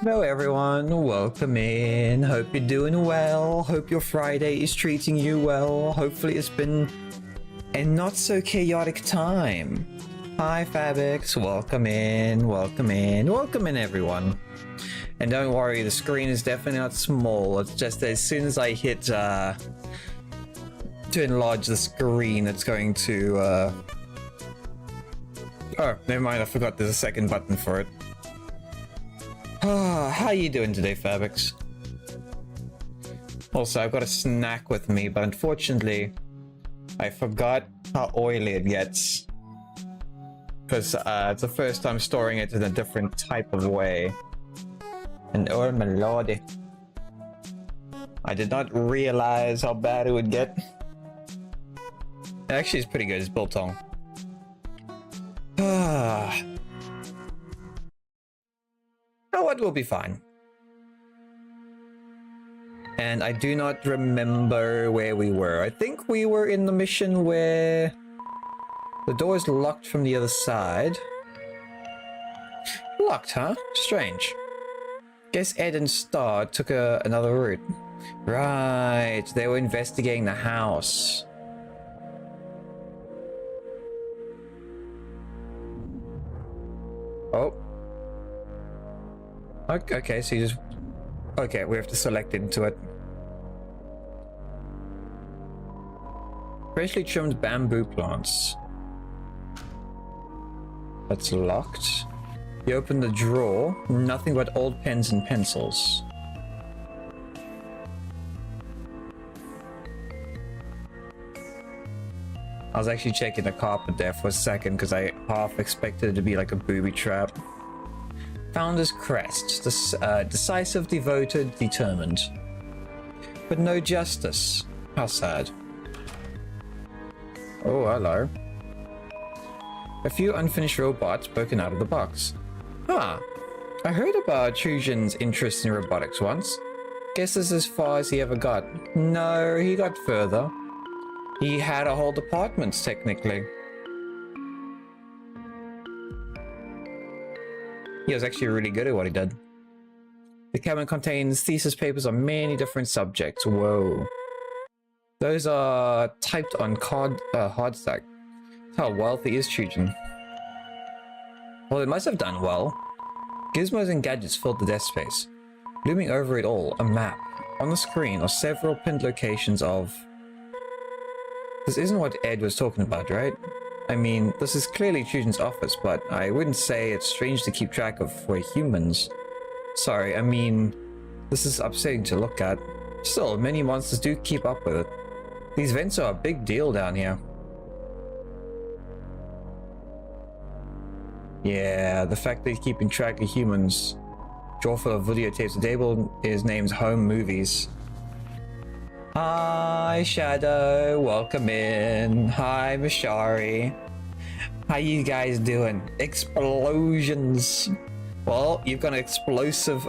Hello everyone, welcome in. Hope you're doing well. Hope your Friday is treating you well. Hopefully it's been a not so chaotic time. Hi Fabix, welcome in, welcome in, welcome in everyone. And don't worry, the screen is definitely not small. It's just as soon as I hit to enlarge the screen, it's going to oh, never mind, I forgot there's a second button for it. How you doing today, Fabix? Also, I've got a snack with me, but unfortunately, I forgot how oily it gets. Because it's the first time storing it in a different type of way. And oh my lordy. I did not realize how bad it would get. Actually, it's pretty good. It's biltong. What will be fine. And I do not remember where we were. I think we were in the mission where the door is locked from the other side. Locked, huh? Strange. Guess Ed and Star took another route. Right, they were investigating the house. Oh. Okay, so you just... Okay, we have to select into it. Freshly trimmed bamboo plants. That's locked. You open the drawer. Nothing but old pens and pencils. I was actually checking the carpet there for a second because I half expected it to be like a booby trap. Founder's crest. Decisive, devoted, determined. But no justice. How sad. Oh, hello. A few unfinished robots broken out of the box. Ah, I heard about Trujin's interest in robotics once. Guess this is as far as he ever got. No, he got further. He had a whole department, technically. He was actually really good at what he did. The cabinet contains thesis papers on many different subjects. Whoa. Those are typed on hardstack. That's how wealthy is Trujin. Well, it must have done well. Gizmos and gadgets filled the desk space. Looming over it all, a map. On the screen are several pinned locations of... This isn't what Ed was talking about, right? I mean, this is clearly Trujin's office, but I wouldn't say it's strange to keep track of for humans. Sorry, I mean, this is upsetting to look at. Still, many monsters do keep up with it. These vents are a big deal down here. Yeah, the fact that he's keeping track of humans. Drawer full of videotapes. The table is named Home Movies. Hi, Shadow. Welcome in. Hi, Mishari. How you guys doing? Explosions. Well, you've got an explosive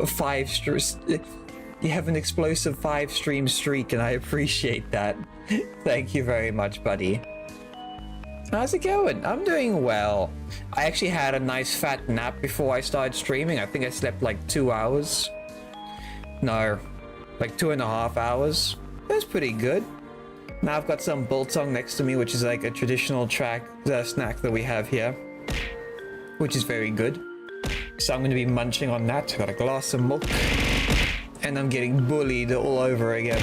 you have an explosive 5-stream streak, and I appreciate that. Thank you very much, buddy. How's it going? I'm doing well. I actually had a nice fat nap before I started streaming. I think I slept like 2 hours. No, like 2.5 hours. That's pretty good. Now I've got some biltong next to me, which is like a traditional snack that we have here, which is very good. So I'm going to be munching on that. Got a glass of milk, and I'm getting bullied all over again.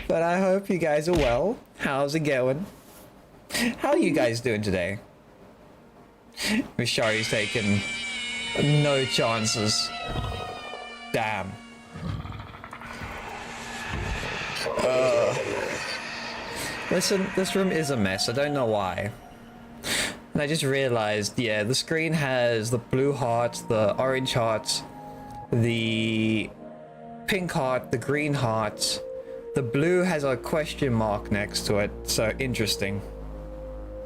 But I hope you guys are well. How's it going? How are you guys doing today? Mishari's taking no chances. Damn. Listen, this room is a mess. I don't know why. And I just realized, yeah, the screen has the blue heart, the orange heart, the pink heart, the green heart. The blue has a question mark next to it, so interesting.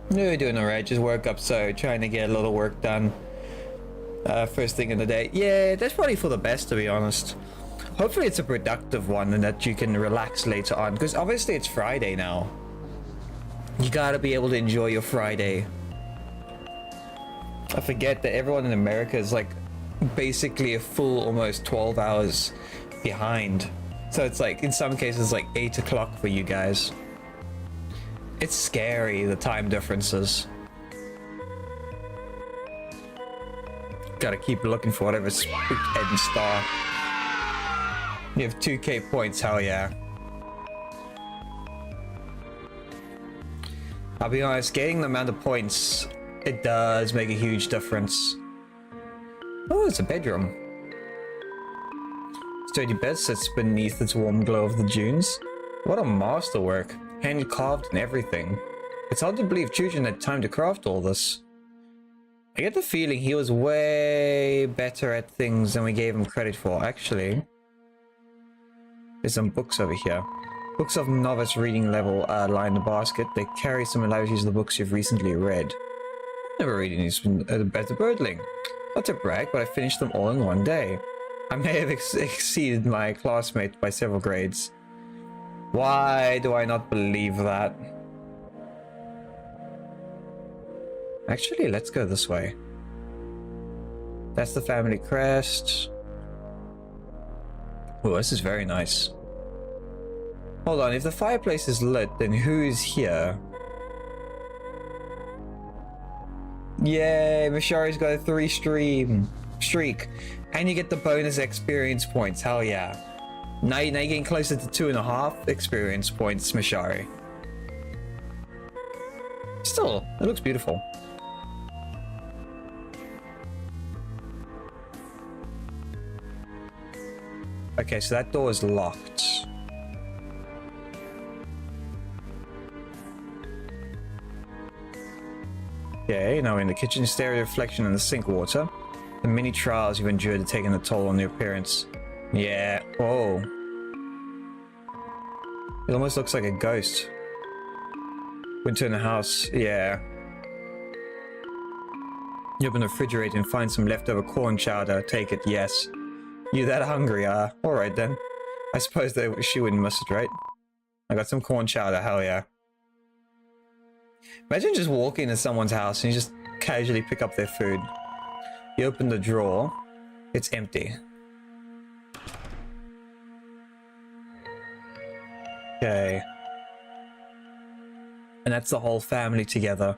We're doing alright, just woke up, so trying to get a little work done first thing in the day. Yeah, that's probably for the best, to be honest. Hopefully it's a productive one and that you can relax later on, because obviously it's Friday now. You gotta be able to enjoy your Friday. I forget that everyone in America is like basically a full almost 12 hours behind. So it's like, in some cases, like 8 o'clock for you guys. It's scary, the time differences. Gotta keep looking for whatever end star. You have 2k points, hell yeah. I'll be honest, getting the amount of points, it does make a huge difference. Oh, it's a bedroom. Sturdy bed sits beneath its warm glow of the dunes. What a masterwork. Hand carved and everything. It's hard to believe Chujin had time to craft all this. I get the feeling he was way better at things than we gave him credit for, actually. There's some books over here. Books of novice reading level line the basket. They carry similarities to the books you've recently read. Never read any better birdling. Not to brag, but I finished them all in one day. I may have exceeded my classmate by several grades. Why do I not believe that? Actually, let's go this way. That's the family crest. Oh, this is very nice. Hold on, if the fireplace is lit, then who is here? Yay, Mishari's got a 3 streak. And you get the bonus experience points, hell yeah. Now you're getting closer to 2.5 experience points, Mishari. Still, it looks beautiful. Okay, so that door is locked. Okay, now we're in the kitchen. Stare at your reflection in the sink water. The many trials you've endured have taken a toll on your appearance. Yeah. Oh. It almost looks like a ghost. Winter in the house. Yeah. You open the refrigerator and find some leftover corn chowder. Take it. Yes. You that hungry, alright then. I suppose she wouldn't miss it, right? I got some corn chowder. Hell yeah. Imagine just walking into someone's house and you just casually pick up their food. You open the drawer. It's empty. Okay. And that's the whole family together.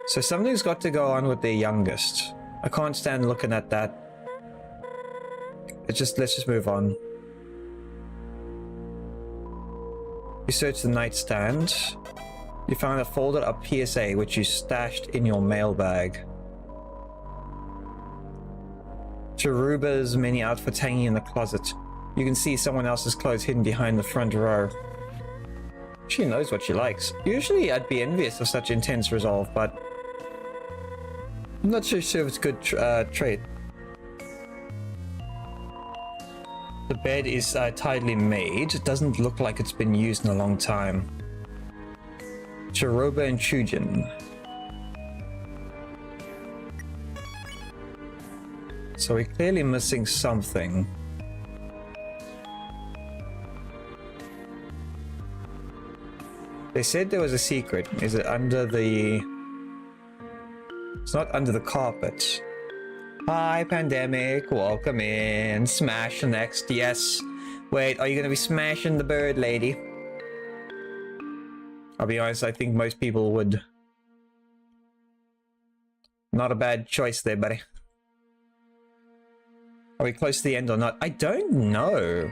So something's got to go on with their youngest. I can't stand looking at that. Let's just move on. You search the nightstand. You found a folded up PSA which you stashed in your mailbag. Charuba's many outfits hanging in the closet. You can see someone else's clothes hidden behind the front row. She knows what she likes. Usually I'd be envious of such intense resolve, but I'm not so sure if it's a good trait. The bed is tidily made. It doesn't look like it's been used in a long time. Charuba and Chujin. So we're clearly missing something. They said there was a secret. Is it under the... It's not under the carpet. Hi, Pandemic. Welcome in. Smash next. Yes. Wait, are you gonna be smashing the bird lady? I'll be honest, I think most people would. Not a bad choice there, buddy. Are we close to the end or not? I don't know.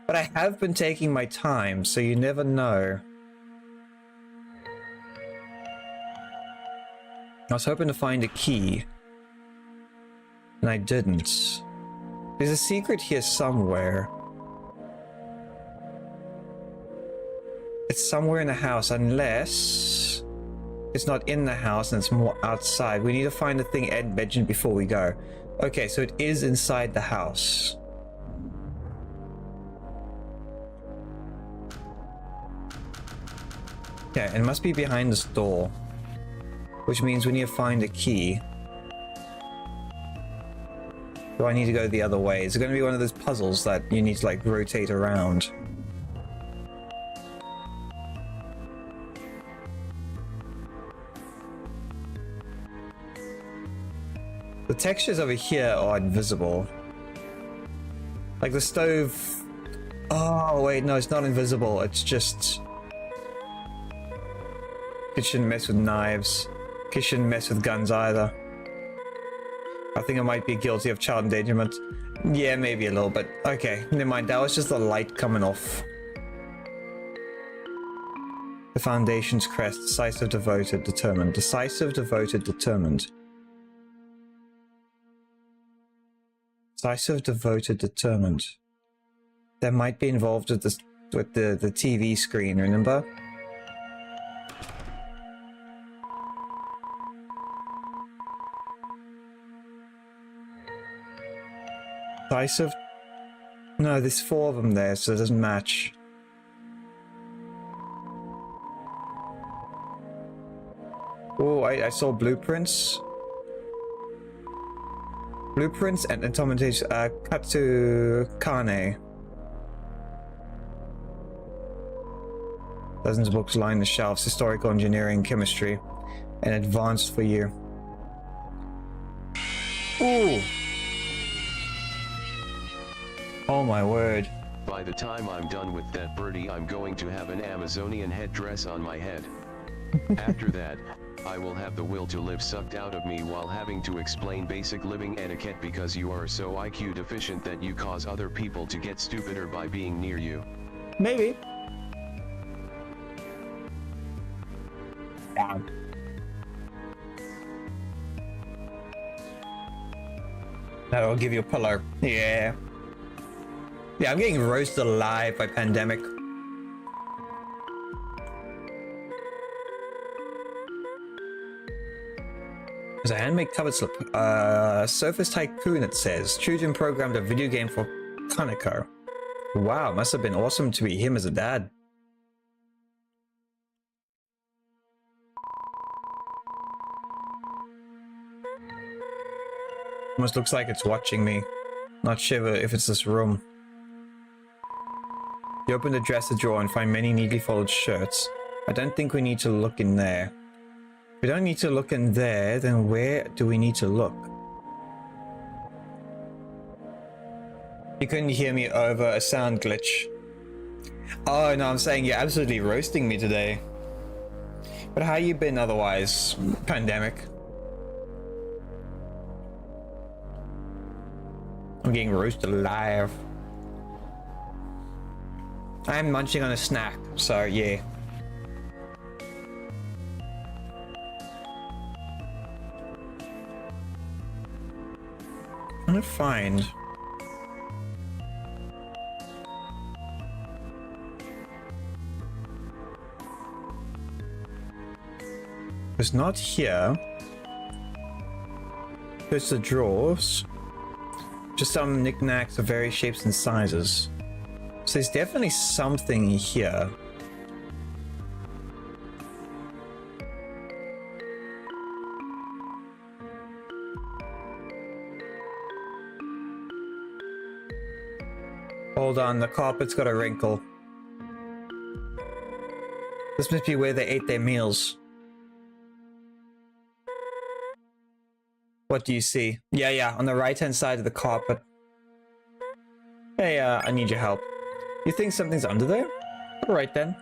But I have been taking my time, so you never know. I was hoping to find a key. And I didn't. There's a secret here somewhere. It's somewhere in the house, unless it's not in the house and it's more outside. We need to find the thing Ed mentioned before we go. Okay, so it is inside the house. Yeah, it must be behind this door. Which means we need to find a key. Do I need to go the other way? Is it going to be one of those puzzles that you need to like rotate around? The textures over here are invisible. Like the stove... Oh, wait, no, it's not invisible. It's just... It shouldn't mess with knives. It shouldn't mess with guns either. I think I might be guilty of child endangerment. Yeah, maybe a little bit. Okay, never mind. That was just the light coming off. The Foundation's crest. Decisive, devoted, determined. Decisive, devoted, determined. Decisive, devoted, determined. That might be involved with this, with the TV screen, remember? Decisive? No, there's 4 of them there, so it doesn't match. Oh, I saw blueprints. Blueprints and implementation. Cut to Kane. Dozens of books line the shelves. Historical engineering, chemistry, and advanced for you. Ooh. Oh my word. By the time I'm done with that birdie, I'm going to have an Amazonian headdress on my head. After that, I will have the will to live sucked out of me while having to explain basic living etiquette because you are so IQ deficient that you cause other people to get stupider by being near you. Maybe. Yeah. That'll give you a pillow. Yeah. Yeah, I'm getting roasted alive by pandemic. There's a handmade cover slip. Surface Tycoon, it says. Children programmed a video game for Kaneko. Wow, must have been awesome to be him as a dad. Almost looks like it's watching me. Not sure if it's this room. You open the dresser drawer and find many neatly folded shirts. I don't think we need to look in there. If we don't need to look in there, then where do we need to look? You couldn't hear me over a sound glitch. Oh no, I'm saying you're absolutely roasting me today. But how you been otherwise, pandemic? I'm getting roasted alive. I'm munching on a snack, so yeah. I'm gonna find... It's not here. There's the drawers. Just some knickknacks of various shapes and sizes. So there's definitely something here. Hold on, the carpet's got a wrinkle. This must be where they ate their meals. What do you see? Yeah, on the right-hand side of the carpet. Hey, I need your help. You think something's under there? Alright then.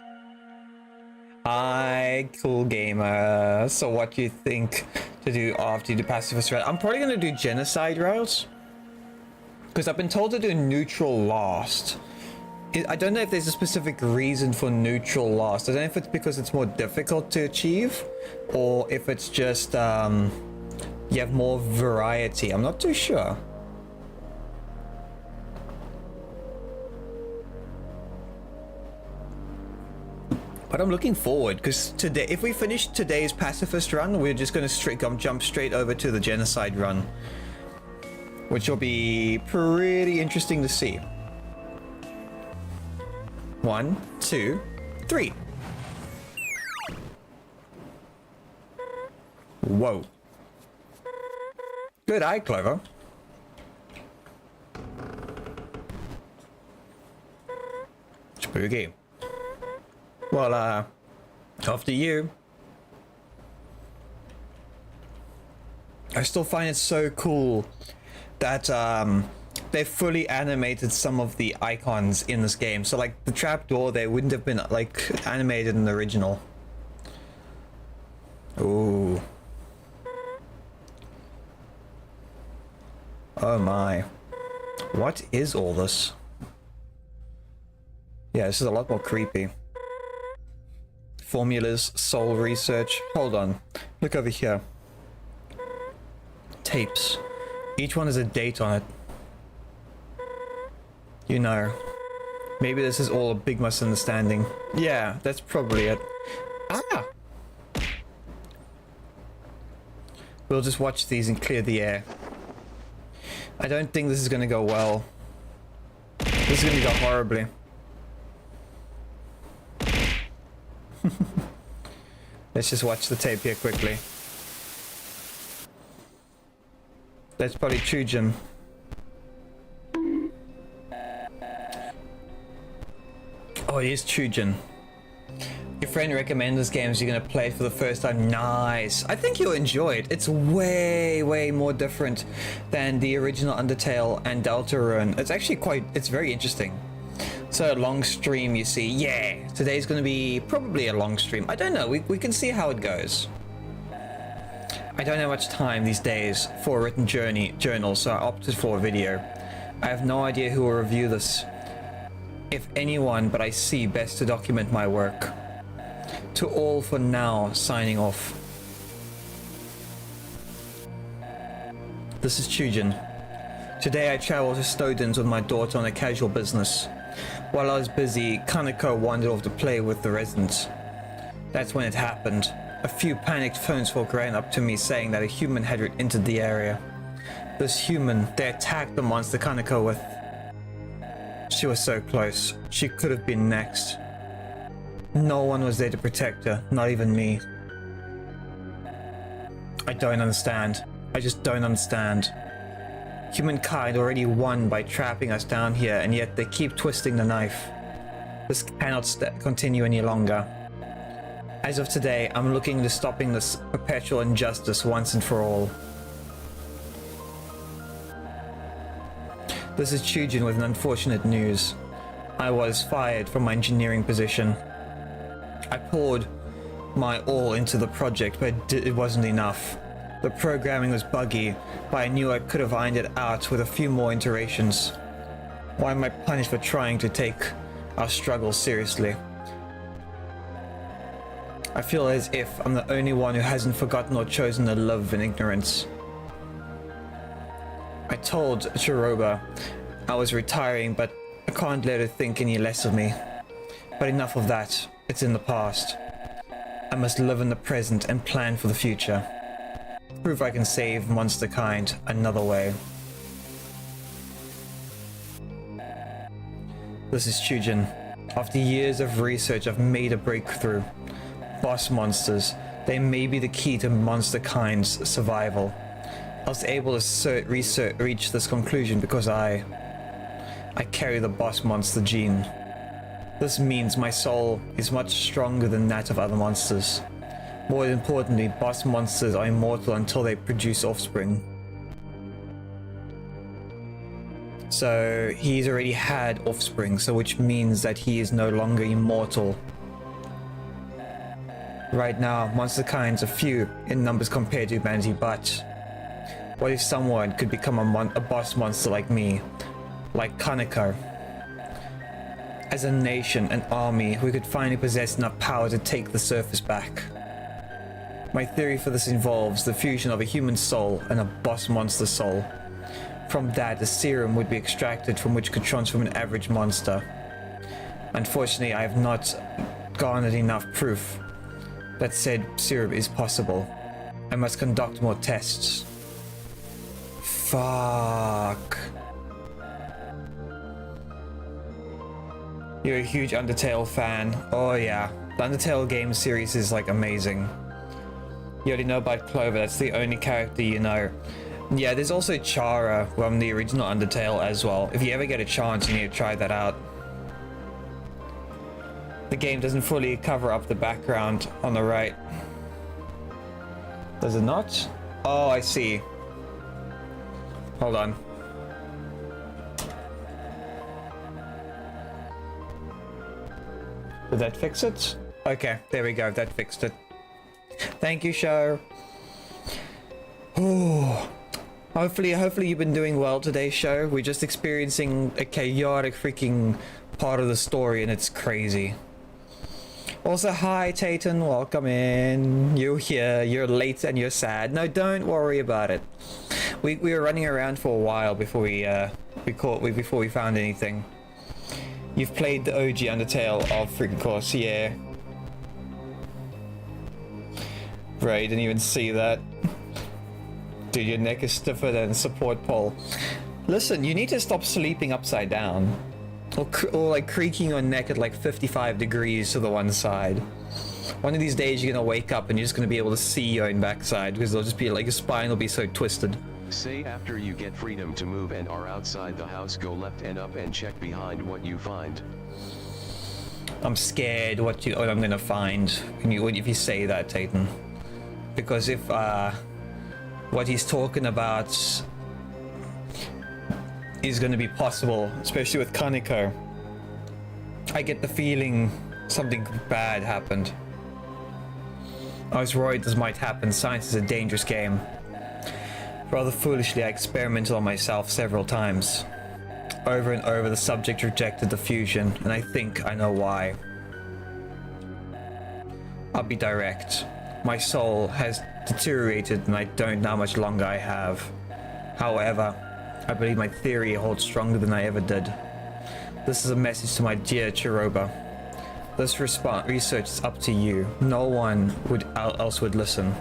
Hi, cool gamer. So what do you think to do after you do pacifist route? I'm probably gonna do genocide routes. Because I've been told to do neutral last. I don't know if there's a specific reason for neutral last. I don't know if it's because it's more difficult to achieve, or if it's just you have more variety. I'm not too sure. But I'm looking forward, because today, if we finish today's pacifist run, we're just going to jump straight over to the genocide run, which will be pretty interesting to see. 1, 2, 3. Whoa. Good eye, Clover. Spooky. Well, after you. I still find it so cool that they fully animated some of the icons in this game. So like the trapdoor, they wouldn't have been like animated in the original. Ooh. Oh my. What is all this? Yeah, this is a lot more creepy. Formulas, soul research. Hold on. Look over here. Tapes. Each one has a date on it. You know. Maybe this is all a big misunderstanding. Yeah, that's probably it. Ah! We'll just watch these and clear the air. I don't think this is gonna go well. This is gonna go horribly. Let's just watch the tape here quickly. That's probably Chujin. Oh, it is Chujin. Your friend recommended this game, so you're gonna play it for the first time. Nice. I think you'll enjoy it. It's way more different than the original Undertale and Deltarune. It's actually it's very interesting. So a long stream, you see. Yeah, today's gonna be probably a long stream. I don't know, we can see how it goes. I don't have much time these days for a written journal, so I opted for a video. I have no idea who will review this. If anyone, but I see best to document my work. To all for now, signing off. This is Chujin. Today I traveled to Stodens with my daughter on a casual business. While I was busy, Kaneko wandered off to play with the residents. That's when it happened. A few panicked phonefolk ran up to me saying that a human had entered the area. This human, they attacked the monster Kaneko with. She was so close. She could have been next. No one was there to protect her, not even me. I don't understand. I just don't understand. Humankind already won by trapping us down here, and yet they keep twisting the knife. This cannot continue any longer. As of today, I'm looking to stopping this perpetual injustice once and for all. This is Chujin with an unfortunate news. I was fired from my engineering position. I poured my all into the project, but it wasn't enough. The programming was buggy, but I knew I could have ironed it out with a few more iterations. Why am I punished for trying to take our struggle seriously? I feel as if I'm the only one who hasn't forgotten or chosen to live in ignorance. I told Chiroba I was retiring, but I can't let her think any less of me. But enough of that, it's in the past. I must live in the present and plan for the future. Prove I can save monster kind another way. This is Chujin. After years of research, I've made a breakthrough. Boss monsters, they may be the key to monster kind's survival. I was able to reach this conclusion because I carry the boss monster gene. This means my soul is much stronger than that of other monsters. More importantly, boss monsters are immortal until they produce offspring. So he's already had offspring, so which means that he is no longer immortal. Right now, monster kinds are few in numbers compared to humanity, but what if someone could become a boss monster like me, like Kaneko? As a nation, an army, we could finally possess enough power to take the surface back. My theory for this involves the fusion of a human soul and a boss monster soul. From that, a serum would be extracted from which could transform an average monster. Unfortunately, I have not garnered enough proof that said serum is possible. I must conduct more tests. Fuck. You're a huge Undertale fan. Oh yeah, the Undertale game series is like amazing. You already know about Clover, that's the only character you know. Yeah, there's also Chara from the original Undertale as well. If you ever get a chance, you need to try that out. The game doesn't fully cover up the background on the right. Does it not? Oh, I see. Hold on. Did that fix it? Okay, there we go, that fixed it. Thank you, show. Oh, hopefully you've been doing well today, show. We're just experiencing a chaotic freaking part of the story and it's crazy. Also, hi Tayton, welcome in. You're here, you're late and you're sad. No, don't worry about it. We were running around for a while before before we found anything. You've played the OG Undertale of freaking course, yeah. Bro, you didn't even see that. Dude, your neck is stiffer than a support pole. Listen, you need to stop sleeping upside down. Or like creaking your neck at like 55 degrees to the one side. One of these days you're gonna wake up and you're just gonna be able to see your own backside because it'll just be like your spine will be so twisted. Say after you get freedom to move and are outside the house, go left and up and check behind what you find. I'm scared what I'm gonna find if you say that, Tayton. Because if what he's talking about is going to be possible, especially with Kaneko, I get the feeling something bad happened. I was worried this might happen. Science is a dangerous game. Rather foolishly, I experimented on myself several times. Over and over, the subject rejected the fusion, and I think I know why. I'll be direct. My soul has deteriorated and I don't know how much longer I have. However, I believe my theory holds stronger than I ever did. This is a message to my dear Chiroba. This research is up to you. No one else would listen.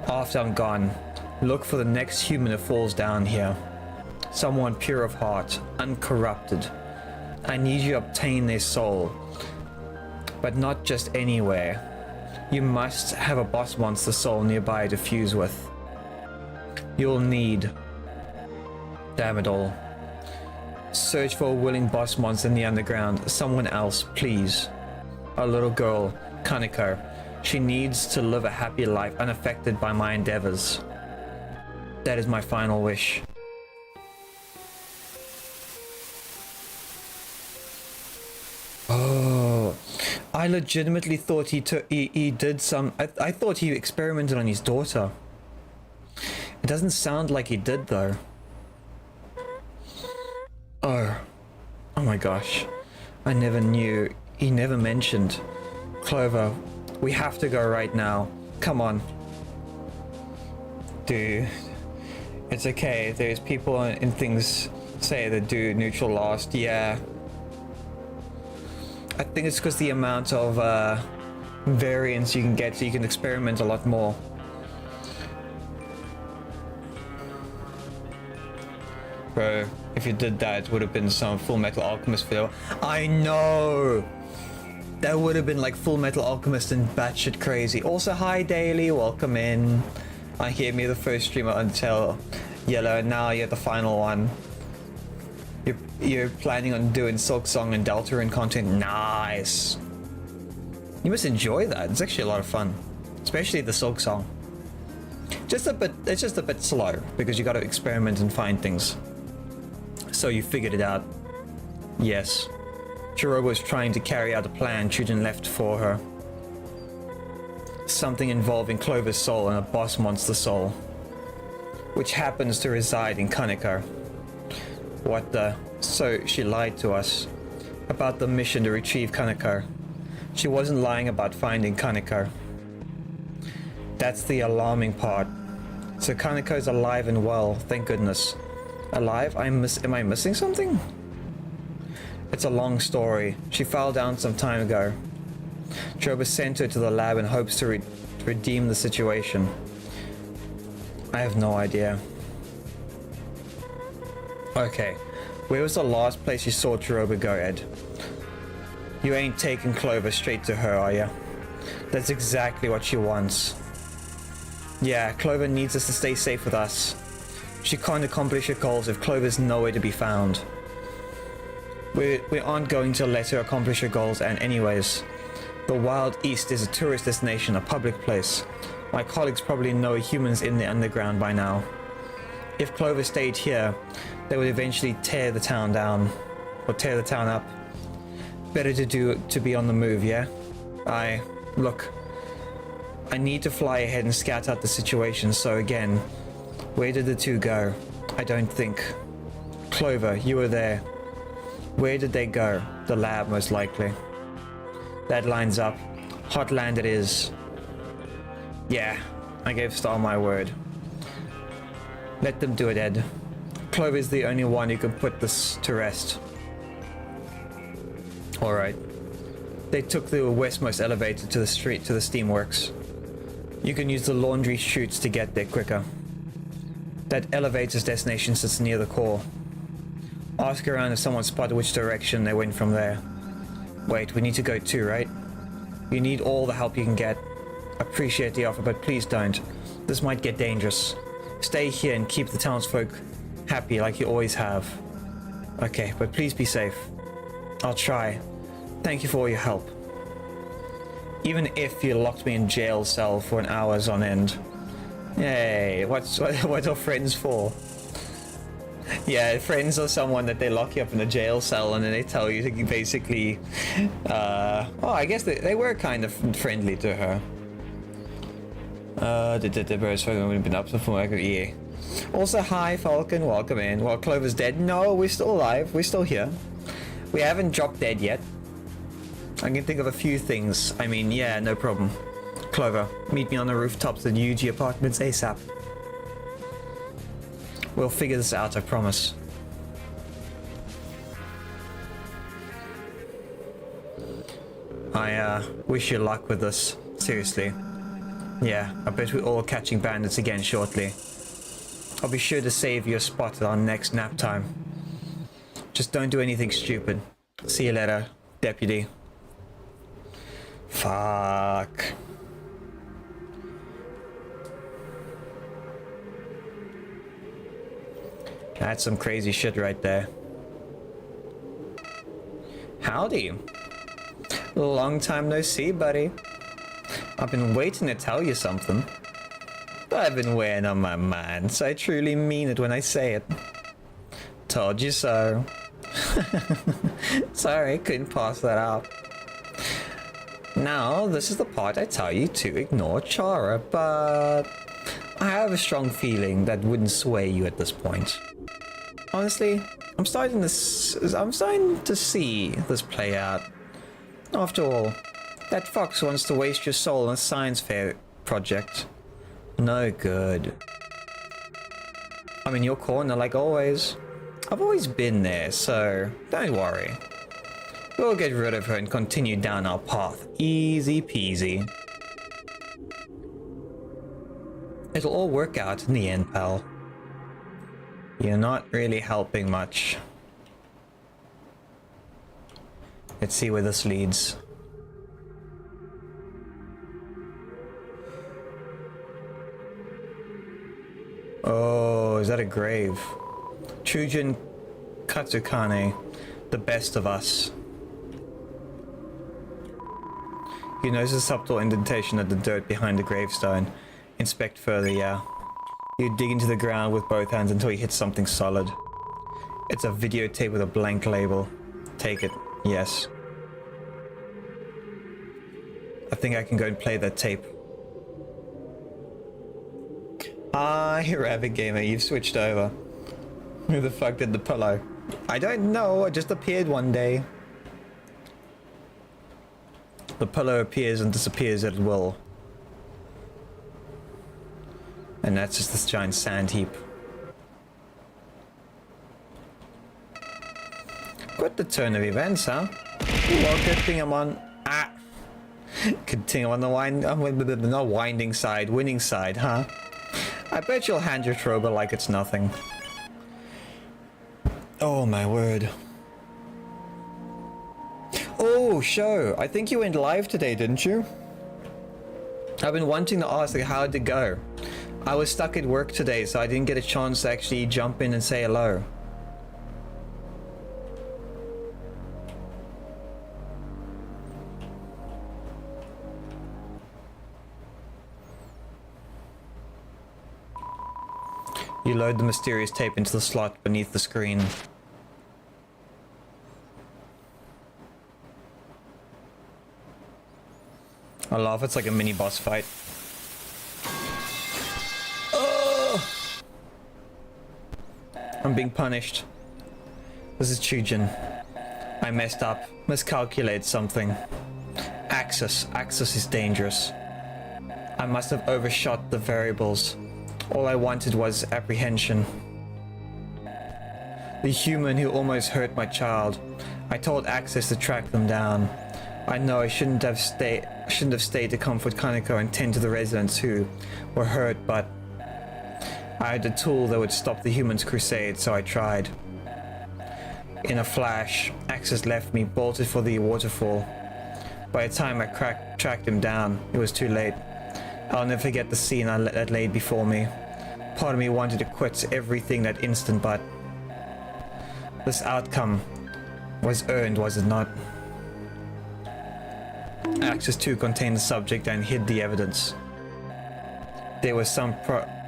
After I'm gone, look for the next human who falls down here. Someone pure of heart, uncorrupted. I need you to obtain their soul. But not just anywhere. You must have a boss monster soul nearby to fuse with. You'll need... Damn it all. Search for a willing boss monster in the underground. Someone else, please. A little girl, Kaneko. She needs to live a happy life unaffected by my endeavors. That is my final wish. Oh, I legitimately thought he did some... I thought he experimented on his daughter. It doesn't sound like he did though. Oh my gosh. I never knew. He never mentioned. Clover, we have to go right now. Come on. Dude. It's okay. There's people in things say that do neutral last. Yeah. I think it's because the amount of variance you can get, so you can experiment a lot more. Bro, if you did that, it would have been some Full Metal Alchemist feel. I know! That would have been like Full Metal Alchemist and batshit crazy. Also, hi Daily, welcome in. I hear me the first streamer Undertale Yellow, and now you're the final one. You're planning on doing Silk Song and Deltarune content? Nice! You must enjoy that. It's actually a lot of fun. Especially the Silk Song. It's just a bit slow, because you gotta experiment and find things. So you figured it out. Yes. Chiroba was trying to carry out a plan Chujin left for her. Something involving Clover's soul and a boss monster soul, which happens to reside in Kaneko. What the? So she lied to us about the mission to retrieve Kaneko. She wasn't lying about finding Kaneko. That's the alarming part. So Kaneko's alive and well, thank goodness. Alive? Am I missing something? It's a long story. She fell down some time ago. Chiroba sent her to the lab in hopes to redeem the situation. I have no idea. Okay, where was the last place you saw Chiroba go, Ed? You ain't taking Clover straight to her, are ya? That's exactly what she wants. Yeah, Clover needs us to stay safe with us. She can't accomplish her goals if Clover's nowhere to be found. We aren't going to let her accomplish her goals, and anyways, the Wild East is a tourist destination, a public place. My colleagues probably know humans in the underground by now. If Clover stayed here, they would eventually tear the town down, or tear the town up. Better to be on the move, yeah? Look, I need to fly ahead and scout out the situation, so again, where did the two go? I don't think. Clover, you were there. Where did they go? The lab, most likely. That lines up. Hot land it is. Yeah, I gave Star my word. Let them do it, Ed. Clover's the only one who can put this to rest. Alright. They took the westmost elevator to the steamworks. You can use the laundry chutes to get there quicker. That elevator's destination sits near the core. Ask around if someone spotted which direction they went from there. Wait, we need to go too, right? You need all the help you can get. Appreciate the offer, but please don't. This might get dangerous. Stay here and keep the townsfolk happy like you always have. Okay, but please be safe. I'll try. Thank you for all your help. Even if you locked me in jail cell for an hours on end. Yay, what are friends for? Yeah, friends are someone that they lock you up in a jail cell and then they tell you to basically... I guess they were kind of friendly to her. The birds have been up for like a year. Also, hi Falcon, welcome in. Well, Clover's dead. No, we're still alive. We're still here. We haven't dropped dead yet. I can think of a few things. I mean, yeah, no problem. Clover, meet me on the rooftops of the UG apartments ASAP. We'll figure this out, I promise. I wish you luck with this. Seriously. Yeah, I bet we're all catching bandits again shortly. I'll be sure to save you a spot at our next nap time. Just don't do anything stupid. See you later, deputy. Fuck. That's some crazy shit right there. Howdy. Long time no see, buddy. I've been waiting to tell you something. I've been weighing on my mind, so I truly mean it when I say it. Told you so. Sorry, couldn't pass that up. Now, this is the part I tell you to ignore Chara, but I have a strong feeling that wouldn't sway you at this point. Honestly, I'm starting to see this play out. After all, that fox wants to waste your soul on a science fair project. No good. I'm in your corner like always. I've always been there, so don't worry. We'll get rid of her and continue down our path. Easy peasy. It'll all work out in the end, pal. You're not really helping much. Let's see where this leads. Oh, is that a grave? Chujin Katsukane, the best of us. You notice a subtle indentation at the dirt behind the gravestone. Inspect further, yeah. You dig into the ground with both hands until you hit something solid. It's a videotape with a blank label. Take it. Yes. I think I can go and play that tape. Ah, you're avid gamer. You've switched over. Who the fuck did the pillow? I don't know. It just appeared one day. The pillow appears and disappears at will. And that's just this giant sand heap. Quite the turn of events, huh? Well, good thing I'm on... Ah! Continue on the winding side, winning side, huh? I bet you'll hand your Trober like it's nothing. Oh my word. Oh, show. I think you went live today, didn't you? I've been wanting to ask, like, how'd it go? I was stuck at work today, so I didn't get a chance to actually jump in and say hello. You load the mysterious tape into the slot beneath the screen. I laugh, it's like a mini boss fight. Oh! I'm being punished. This is Chujin. I messed up, miscalculated something. Axis is dangerous. I must have overshot the variables. All I wanted was apprehension. The human who almost hurt my child. I told Axis to track them down. I know I shouldn't have stayed to comfort Kaneko and tend to the residents who were hurt, but I had a tool that would stop the humans' crusade, so I tried. In a flash, Axis left me, bolted for the waterfall. By the time I tracked him down, it was too late. I'll never forget the scene that laid before me. Part of me wanted to quit everything that instant, but this outcome was earned, was it not? Axis 2 contained the subject and hid the evidence. There was some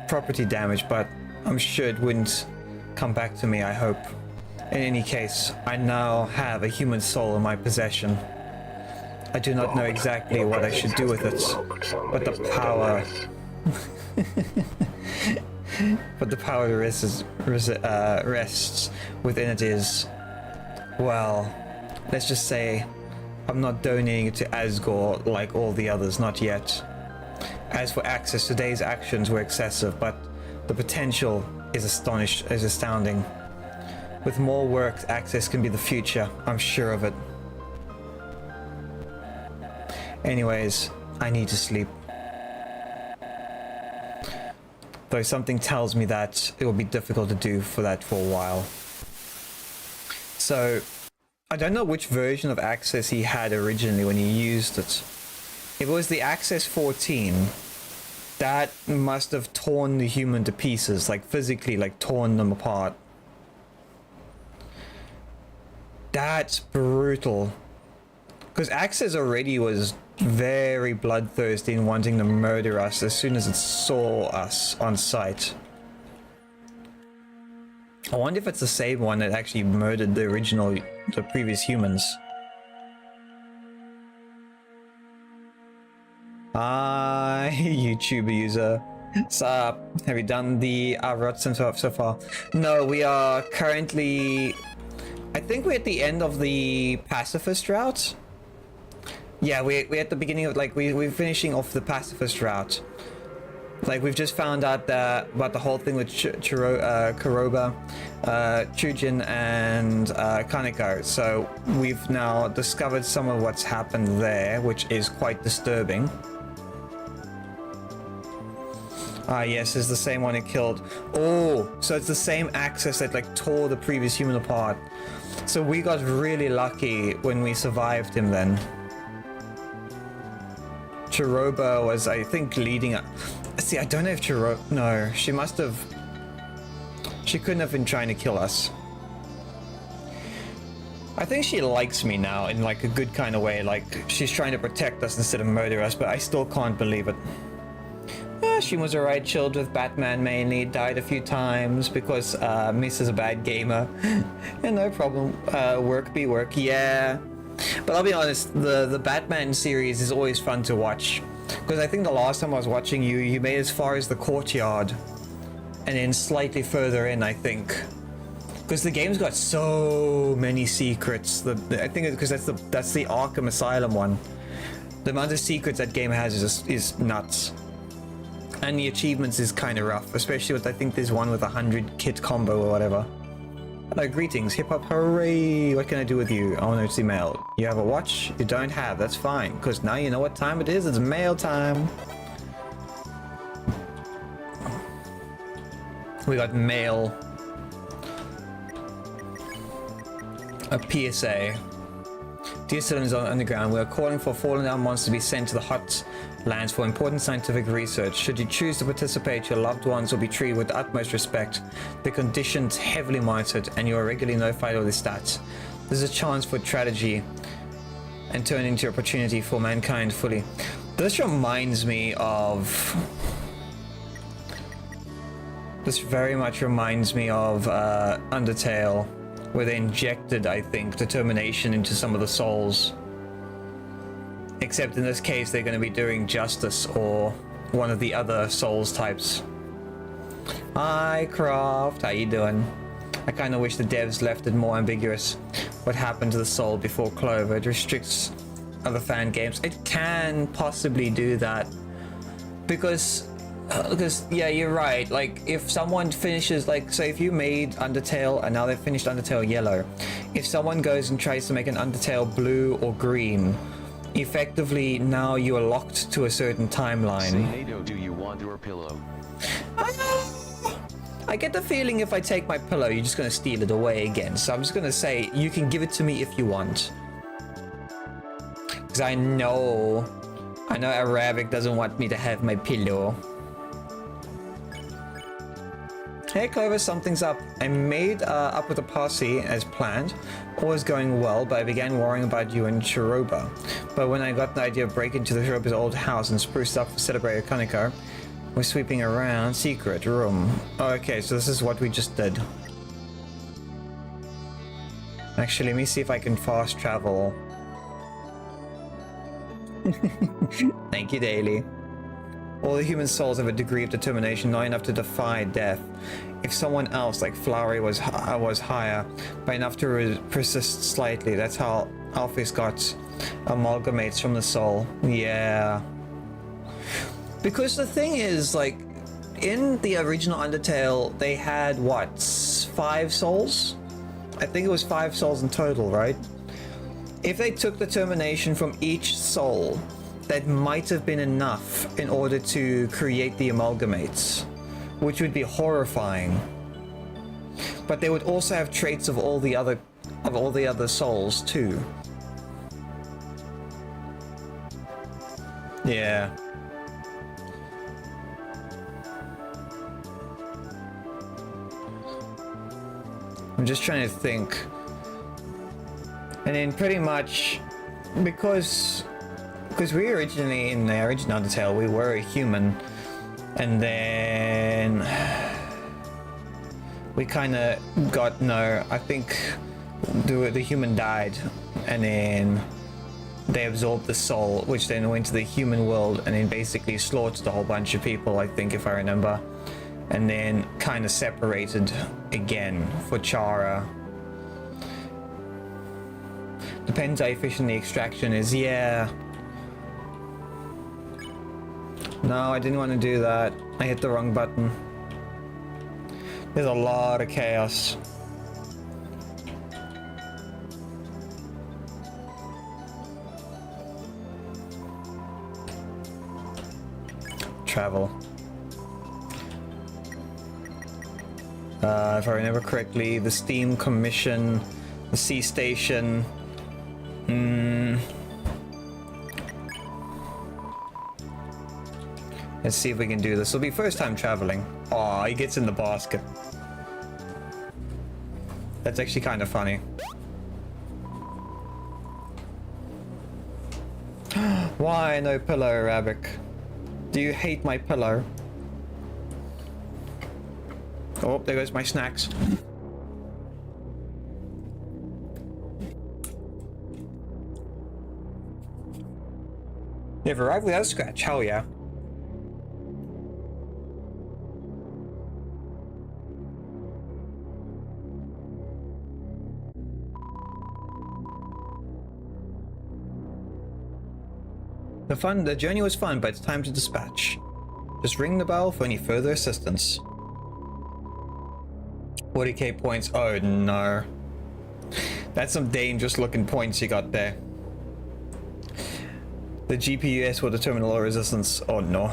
property damage, but I'm sure it wouldn't come back to me, I hope. In any case, I now have a human soul in my possession. I do not know exactly what I should do with it, but the power... but the power rests within it is... Well, let's just say I'm not donating it to Asgore like all the others, not yet. As for Axis, today's actions were excessive, but the potential is astounding. With more work, Axis can be the future, I'm sure of it. Anyways, I need to sleep. Though something tells me that it will be difficult to do for a while. So, I don't know which version of Axis he had originally when he used it. If it was the Axis 14, that must have torn the human to pieces, like physically, like torn them apart. That's brutal. Because Axis already was very bloodthirsty and wanting to murder us as soon as it saw us on sight. I wonder if it's the same one that actually murdered the previous humans. YouTuber user. Sup? Have you done the routes and stuff so far? No, we are currently... I think we're at the end of the pacifist route. Yeah, we're at the beginning of, like, we're finishing off the pacifist route. Like, we've just found out about the whole thing with Kuroba, Chujin, and Kaneko. So we've now discovered some of what's happened there, which is quite disturbing. Ah, yes, it's the same one it killed. Oh, so it's the same Axis that, like, tore the previous human apart. So we got really lucky when we survived him then. Chiroba was, I think, leading up. See, I don't know if Chiroba... No, she must have... She couldn't have been trying to kill us. I think she likes me now in, like, a good kind of way. Like, she's trying to protect us instead of murder us, but I still can't believe it. Stream was alright, chilled with Batman mainly, died a few times because Miss is a bad gamer. Yeah, no problem. Work be work, yeah. But I'll be honest, the Batman series is always fun to watch. Because I think the last time I was watching you, you made as far as the courtyard. And then slightly further in, I think. Because the game's got so many secrets. I think it's because that's the Arkham Asylum one. The amount of secrets that game has is nuts. And the achievements is kind of rough, especially with, I think there's one with 100 kit combo or whatever. Hello, greetings, hip hop, hooray! What can I do with you? Oh no, it's email. You have a watch? You don't have, that's fine, because now you know what time it is, it's mail time. We got mail. A PSA. Dear citizens on Underground, we are calling for fallen down monsters to be sent to the hot lands for important scientific research. Should you choose to participate, your loved ones will be treated with the utmost respect, the conditions heavily monitored, and you are regularly notified of the stats. There's a chance for tragedy and turn into opportunity for mankind fully. This reminds me of... This very much reminds me of Undertale, where they injected, I think, determination into some of the souls. Except in this case, they're going to be doing justice or one of the other souls types. Hi, Croft. How you doing? I kind of wish the devs left it more ambiguous. What happened to the soul before Clover? It restricts other fan games. It can possibly do that. Because yeah, you're right. Like, if someone finishes, like, so if you made Undertale and now they've finished Undertale Yellow, if someone goes and tries to make an Undertale Blue or Green, effectively now you are locked to a certain timeline. Say, NATO, do you want your pillow? I get the feeling if I take my pillow, you're just going to steal it away again. So I'm just going to say, you can give it to me if you want. Because I know Arabic doesn't want me to have my pillow. Hey Clover, something's up. I made up with a posse as planned. All was going well, but I began worrying about you and Shiroba. But when I got the idea of breaking into the Shiroba's old house and spruced up for celebrating Kaneko, we're sweeping around secret room. Okay, so this is what we just did. Actually, let me see if I can fast travel. Thank you, Daily. All the human souls have a degree of determination not enough to defy death. If someone else, like Flowery, was higher, but enough to persist slightly, that's how Alphys got amalgamates from the soul. Yeah. Because the thing is, like, in the original Undertale, they had, what, 5 souls? I think it was 5 souls in total, right? If they took determination from each soul, that might have been enough in order to create the amalgamates, which would be horrifying. But they would also have traits of all the other souls too. Yeah. I'm just trying to think. And then pretty much because we originally, in the original Undertale, we were a human, and then we kind of got, I think the human died, and then they absorbed the soul, which then went to the human world, and then basically slaughtered a whole bunch of people, I think, if I remember, and then kind of separated again for Chara. Depends how efficient the extraction is, yeah. No, I didn't want to do that. I hit the wrong button. There's a lot of chaos. Travel. If I remember correctly, the Steam Commission, the Sea Station. Let's see if we can do this. It'll be first time traveling. Aw, he gets in the basket. That's actually kind of funny. Why no pillow, Arabic? Do you hate my pillow? Oh, there goes my snacks. You've arrived without a scratch, hell yeah. The journey was fun, but it's time to dispatch. Just ring the bell for any further assistance. 40k points, oh no. That's some dangerous looking points you got there. The GPS will determine low resistance, oh no.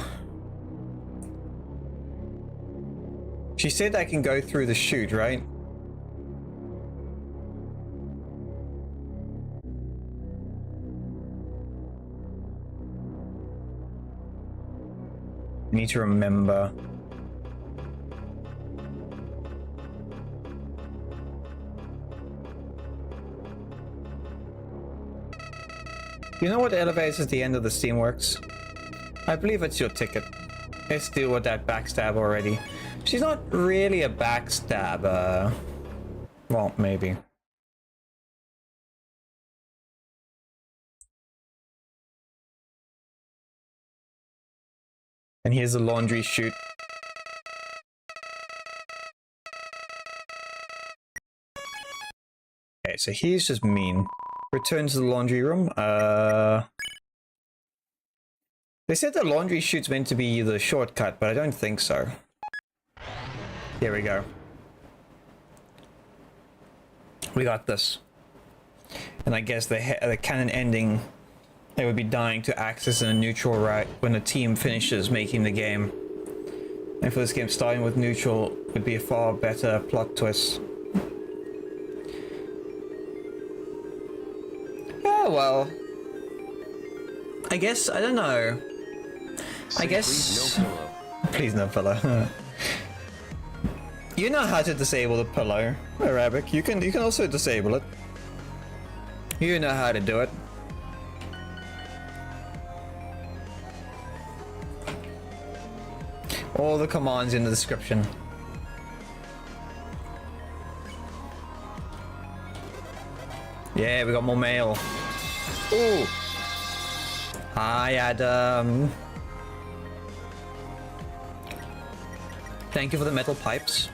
She said I can go through the chute, right? I need to remember. You know what elevates at the end of the Steamworks? I believe it's your ticket. Let's deal with that backstab already. She's not really a backstabber. Well, maybe. And here's the laundry chute. Okay, so he's just mean. Return to the laundry room. They said the laundry chute's meant to be the shortcut, but I don't think so. Here we go. We got this. And I guess the canon ending, they would be dying to access in a neutral right when the team finishes making the game. And for this game, starting with neutral would be a far better plot twist. Oh well. I guess, I don't know. I guess... Please no pillow. You know how to disable the pillow, Arabic. You can also disable it. You know how to do it. All the commands in the description. Yeah, we got more mail. Ooh. Hi, Adam. Thank you for the metal pipes.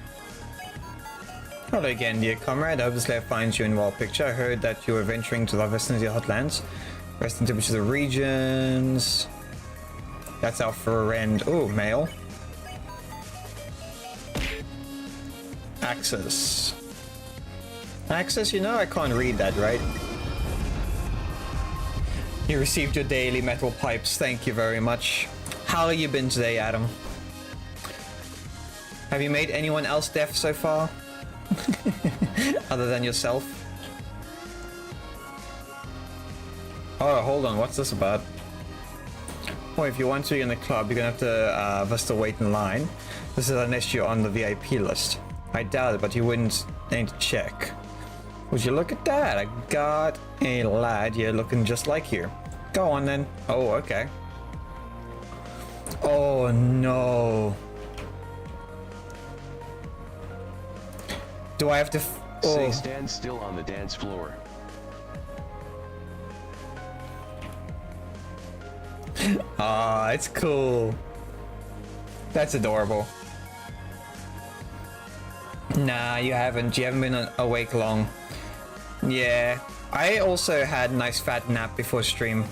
Hello again, dear comrade. I hope this letter finds you in well picture. I heard that you were venturing to the vicinity of hotlands. Resting temperatures of the regions. That's our friend. Oh, mail. Access. Access, you know I can't read that, right? You received your daily metal pipes. Thank you very much. How have you been today, Adam? Have you made anyone else deaf so far? Other than yourself? Oh, hold on. What's this about? Oh, if you want to be in the club, you're gonna have to just to wait in line. This is unless you're on the VIP list. I doubt it, but you wouldn't need to check. Would you look at that? I got a lad here looking just like you. Go on then. Oh, okay. Oh no. Do I have to Say stand still on the dance floor. Ah, it's cool. That's adorable. Nah, you haven't. You haven't been awake long. Yeah, I also had a nice fat nap before stream.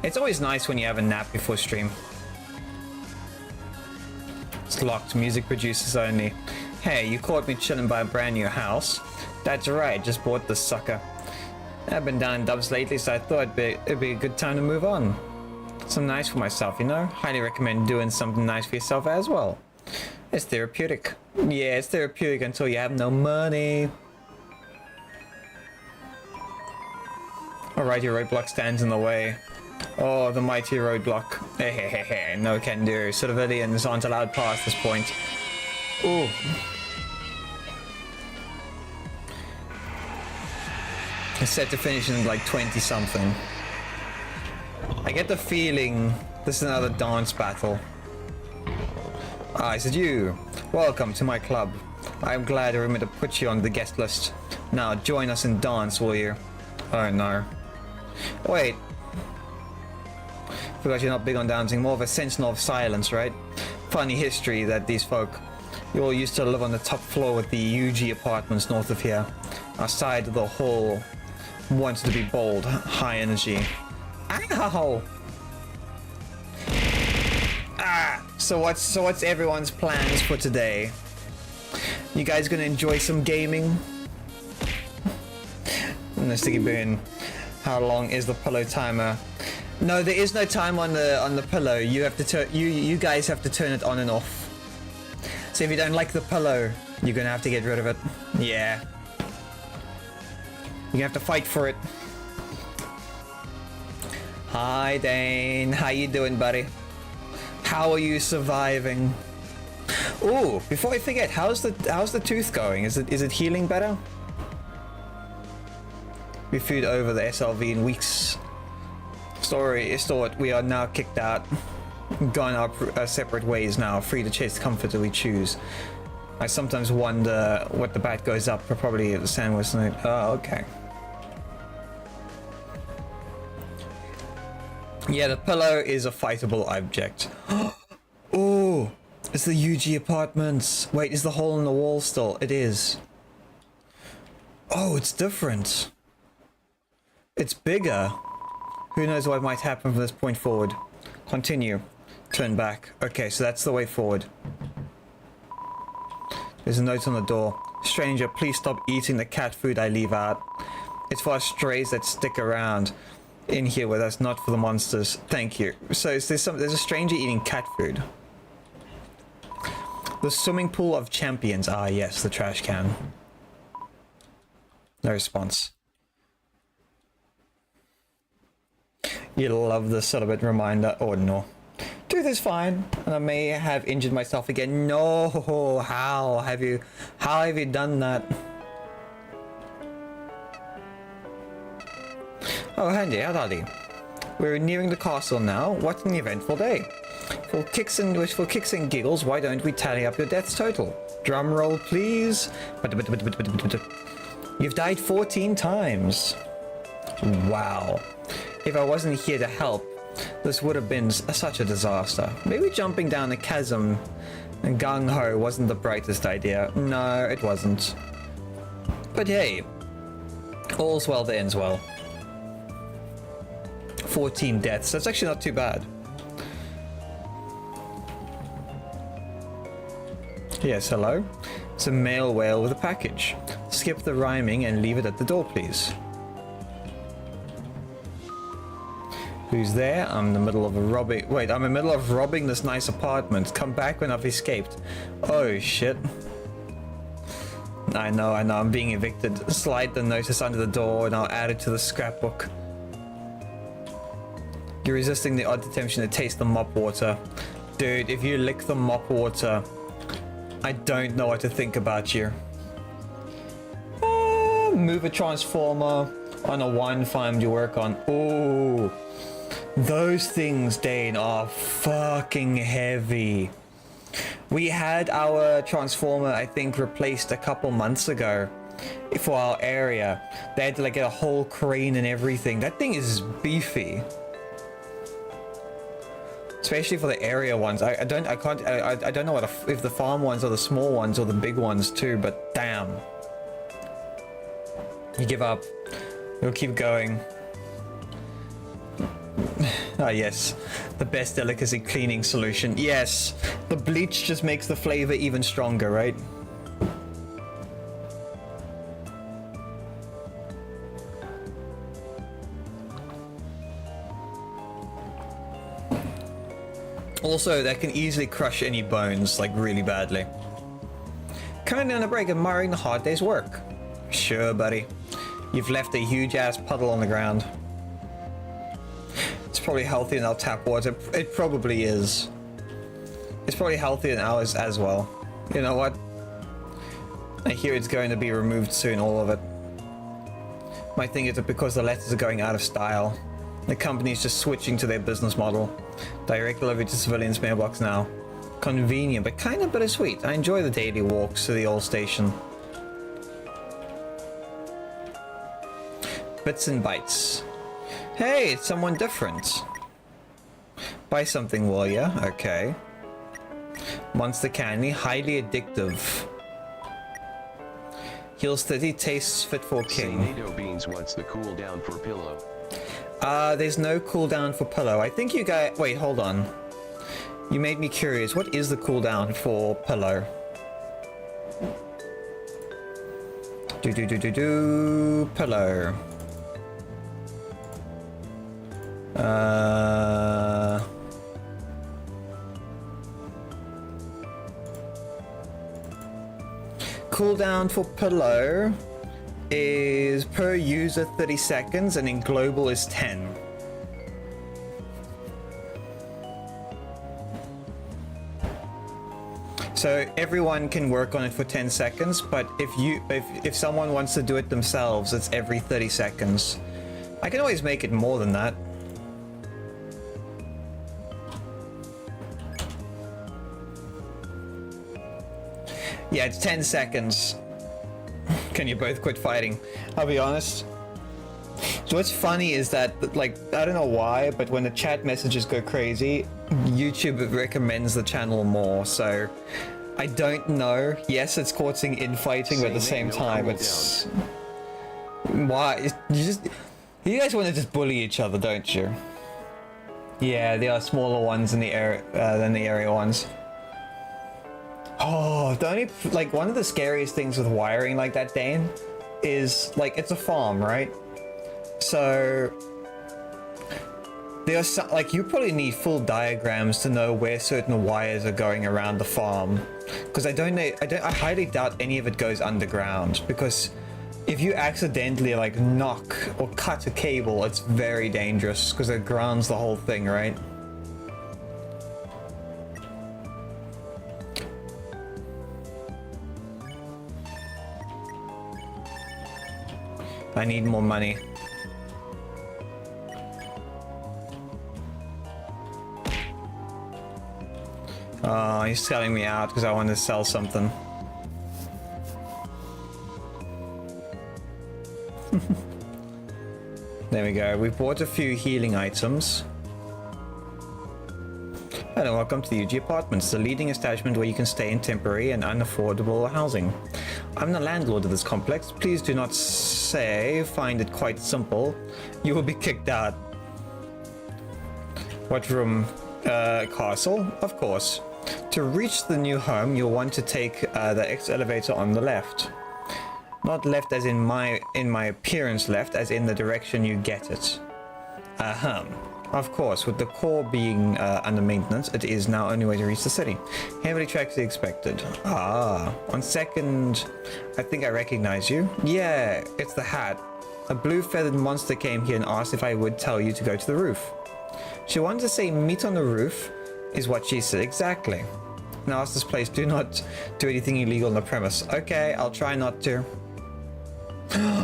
It's always nice when you have a nap before stream. It's locked. Music producers only. Hey, you caught me chilling by a brand new house. That's right, just bought this sucker. I've been down in dubs lately, so I thought it'd be a good time to move on. Something nice for myself, you know? Highly recommend doing something nice for yourself as well. It's therapeutic. Yeah, it's therapeutic until you have no money. Alright, your roadblock stands in the way. Oh, the mighty roadblock. Hehehe, no can do. Civilians aren't allowed past this point. Ooh. It's set to finish in like 20 something. I get the feeling this is another dance battle. Ah, is it you? Welcome to my club. I'm glad I remembered to put you on the guest list. Now join us and dance, will you? Oh no. Wait. Forgot you're not big on dancing, more of a sentinel of silence, right? Funny history that these folk. You all used to live on the top floor with the UG apartments north of here. Our side of the hall wanted to be bold, high energy. Ow! Ah! So what's everyone's plans for today? You guys gonna enjoy some gaming? No, Sticky Boon. How long is the pillow timer? No, there is no time on the pillow. You have to turn. You guys have to turn it on and off. So if you don't like the pillow, you're gonna have to get rid of it. Yeah. You have to fight for it. Hi Dane, how you doing, buddy? How are you surviving? Oh, before I forget, how's the tooth going? Is it healing better? We flew over the SLV in weeks. Story is thought we are now kicked out, gone our separate ways now, free to chase the comfort that we choose. I sometimes wonder what the bat goes up for, probably at the sandwich night. Oh, okay. Yeah, the pillow is a fightable object. Oh, it's the UG apartments. Wait, is the hole in the wall still? It is. Oh, it's different. It's bigger. Who knows what might happen from this point forward. Continue. Turn back. Okay, so that's the way forward. There's a note on the door. Stranger, please stop eating the cat food I leave out. It's for us strays that stick around in here with us, not for the monsters. Thank you. So there's a stranger eating cat food. The swimming pool of champions. Ah, yes, the trash can. No response. You'll love this little bit reminder. Oh no. Tooth is fine, and I may have injured myself again. No, how have you done that? Oh, handy, howdy. We're nearing the castle now. What an eventful day. For kicks and giggles, why don't we tally up your deaths total? Drum roll, please. You've died 14 times. Wow. If I wasn't here to help, this would have been such a disaster. Maybe jumping down the chasm and gung-ho wasn't the brightest idea. No, it wasn't. But hey, all's well that ends well. 14 deaths. That's actually not too bad. Yes, hello? It's a male whale with a package. Skip the rhyming and leave it at the door, please. Who's there? I'm in the middle of robbing. Wait, I'm in the middle of robbing this nice apartment. Come back when I've escaped. Oh shit. I know, I'm being evicted. Slide the notice under the door and I'll add it to the scrapbook. You're resisting the odd temptation to taste the mop water. Dude, if you lick the mop water, I don't know what to think about you. Move a transformer on a wine farm you work on. Ooh. Those things, Dane, are fucking heavy. We had our transformer, I think, replaced a couple months ago for our area. They had to like get a whole crane and everything. That thing is beefy. Especially for the area ones. I don't know what if the farm ones are the small ones or the big ones too, but damn. You give up. You'll keep going. Ah yes, the best delicacy cleaning solution. Yes, the bleach just makes the flavor even stronger, right? Also, that can easily crush any bones, like really badly. Coming on a break, admiring the hard day's work. Sure, buddy. You've left a huge ass puddle on the ground. It's probably healthier than our tap water. It probably is. It's probably healthier than ours as well. You know what? I hear it's going to be removed soon, all of it. My thing is that because the letters are going out of style, the company's just switching to their business model. Direct delivery to civilians' mailbox now. Convenient, but kind of bittersweet. I enjoy the daily walks to the old station. Bits and bytes. Hey, it's someone different. Buy something, will ya? Okay. Monster candy, highly addictive. Heals 30, tastes fit for king. NATO beans, what's the cooldown for pillow? There's no cooldown for pillow. I think you guys... Wait, hold on. You made me curious. What is the cooldown for pillow? Pillow. Cooldown for pillow is per user 30 seconds and in global is 10. So everyone can work on it for 10 seconds, but if someone wants to do it themselves, it's every 30 seconds. I can always make it more than that. Yeah, it's 10 seconds. Can you both quit fighting? I'll be honest. So what's funny is that, like, I don't know why, but when the chat messages go crazy, YouTube recommends the channel more, so I don't know. Yes, it's causing infighting, but at the same time, it's... Why? You guys want to just bully each other, don't you? Yeah, there are smaller ones in the area than the area ones. Oh, the only, like, one of the scariest things with wiring like that, Dane, is, like, it's a farm, right? So there are some, like, you probably need full diagrams to know where certain wires are going around the farm, because I highly doubt any of it goes underground, because if you accidentally, like, knock or cut a cable, it's very dangerous because it grounds the whole thing, right? I need more money. Oh, he's selling me out because I want to sell something. There we go. We bought a few healing items. Hello, welcome to the UG Apartments, the leading establishment where you can stay in temporary and unaffordable housing. I'm the landlord of this complex. Please do not find it quite simple. You will be kicked out. What room? Castle? Of course. To reach the new home, you'll want to take the X elevator on the left. Not left as in my appearance left, as in the direction you get it. Of course, with the core being under maintenance, it is now only way to reach the city. Heavily tracked as expected. On second, I think I recognize you. Yeah, it's the hat. A blue feathered monster came here and asked if I would tell you to go to the roof. She wanted to say meet on the roof, is what she said exactly. Now ask this place, do not do anything illegal on the premise. Okay, I'll try not to.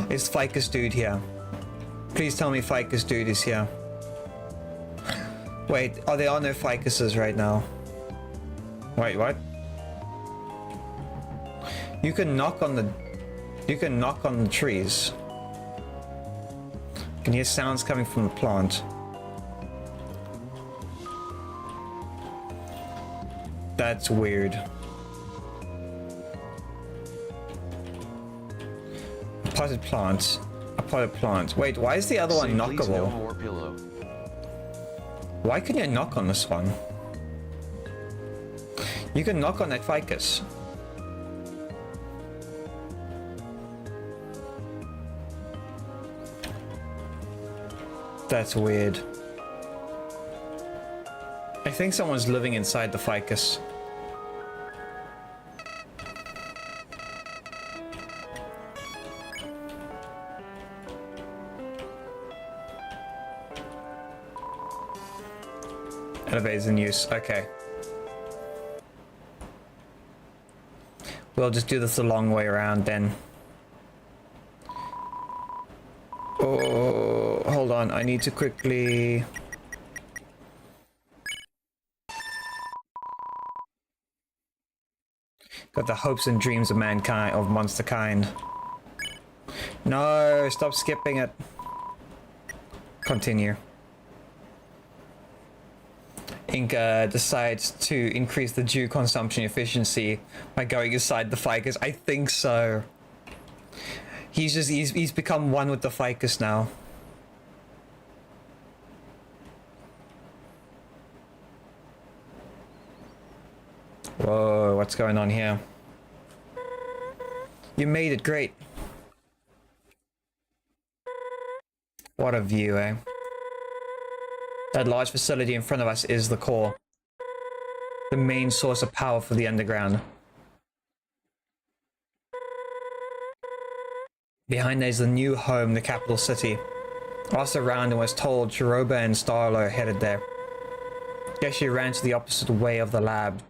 Is Ficus Dude here? Please tell me Ficus Dude is here. Wait, there are no ficuses right now. Wait, what? You can knock on the trees. You can hear sounds coming from the plant. That's weird. Potted plant. A potted plant. Wait, why is the other one knockable? Please, no more pillow. Why can you knock on this one? You can knock on that ficus. That's weird. I think someone's living inside the ficus. Elevators in use. Okay. We'll just do this a long way around then. Oh, hold on. I need to quickly... Got the hopes and dreams of mankind, of monster kind. No, stop skipping it. Continue. Inca decides to increase the dew consumption efficiency by going inside the ficus. I think so. He's become one with the ficus now. Whoa, what's going on here? You made it, great. What a view, eh? That large facility in front of us is the core. The main source of power for the underground. Behind there is the new home, the capital city. Asked around and was told Chiroba and Starlo headed there. Guess she ran to the opposite way of the lab.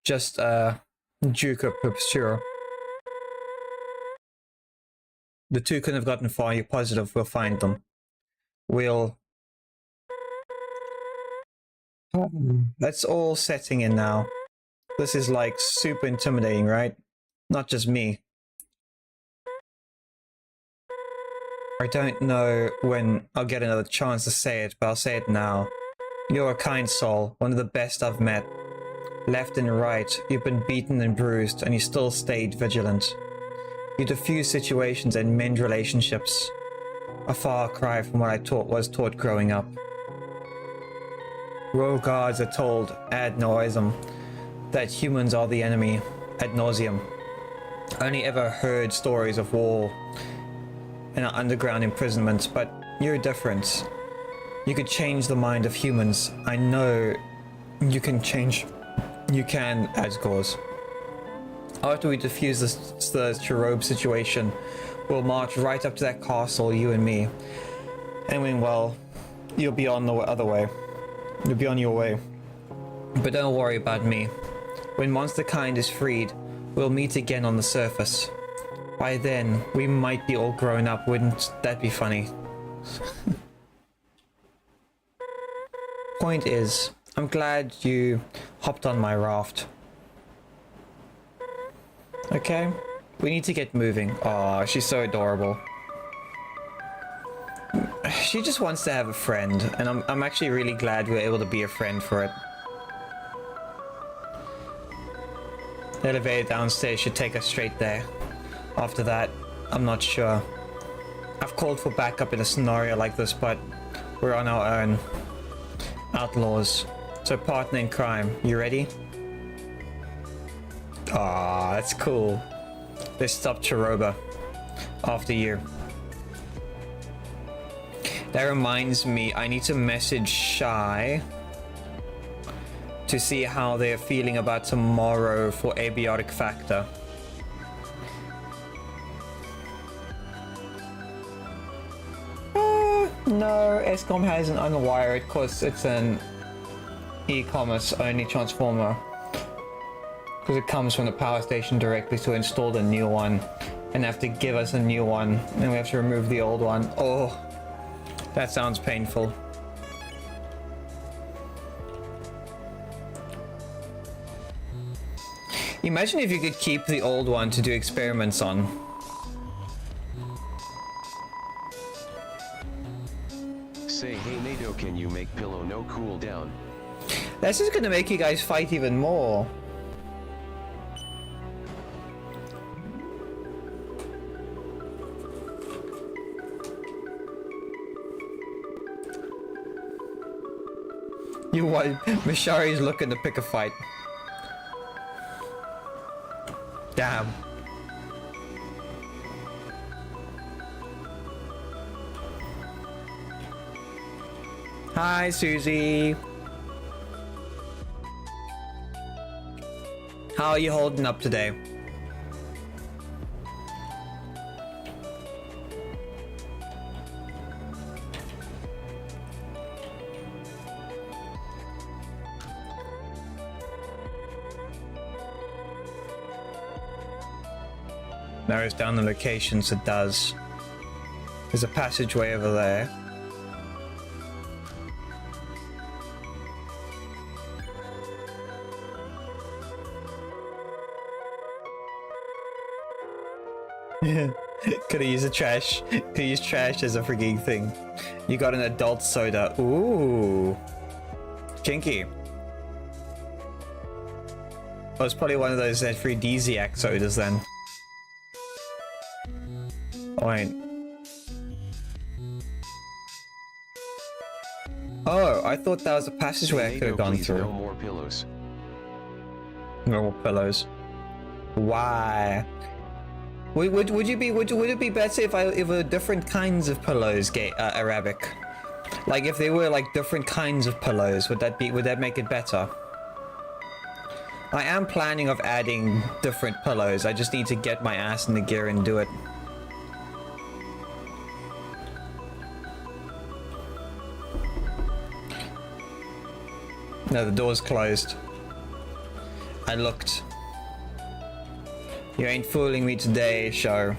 Just, Juka Pupsura. The two couldn't have gotten far, you're positive we'll find them. That's all setting in now. This is like super intimidating, right? Not just me. I don't know when I'll get another chance to say it, but I'll say it now. You're a kind soul, one of the best I've met. Left and right, you've been beaten and bruised, and you still stayed vigilant. You diffuse situations and mend relationships. A far cry from what I was taught growing up. Royal guards are told ad nauseam that humans are the enemy ad nauseam. Only ever heard stories of war and underground imprisonment, but you're different. You could change the mind of humans. I know you can change. You can, Asgores. After we defuse the Chirobe situation, we'll march right up to that castle, you and me. And when, well, you'll be on the other way. You'll be on your way. But don't worry about me. When monster kind is freed, we'll meet again on the surface. By then, we might be all grown up, wouldn't that be funny? Point is, I'm glad you hopped on my raft. Okay, we need to get moving. Aw, she's so adorable. She just wants to have a friend, and I'm actually really glad we're able to be a friend for it. The elevator downstairs should take us straight there. After that, I'm not sure. I've called for backup in a scenario like this, but we're on our own. Outlaws. So partner in crime, you ready? Ah, that's cool. Let's stop Chiroba. After you. That reminds me, I need to message Shy to see how they're feeling about tomorrow for abiotic factor. No, ESCOM has an unwired because it's an e-commerce only transformer. Because it comes from the power station directly, to install the new one and have to give us a new one, and we have to remove the old one. Oh, that sounds painful. Imagine if you could keep the old one to do experiments on. Say, hey NATO, can you make pillow no cool down? This is gonna make you guys fight even more. You what? Mishari's looking to pick a fight. Damn. Hi, Susie. How are you holding up today? Narrows down the locations, it does. There's a passageway over there. Could have used a trash. Could use trash as a freaking thing. You got an adult soda. Ooh. Kinky. Oh, it's probably one of those aphrodisiac sodas then. Oh, wait. Oh, I thought that was a passageway I could have gone through. No more pillows. No more pillows. Why? Would it be better if were different kinds of pillows, Arabic? Like if they were like different kinds of pillows, would that make it better? I am planning of adding different pillows. I just need to get my ass in the gear and do it. No, the door's closed. I looked. You ain't fooling me today, show.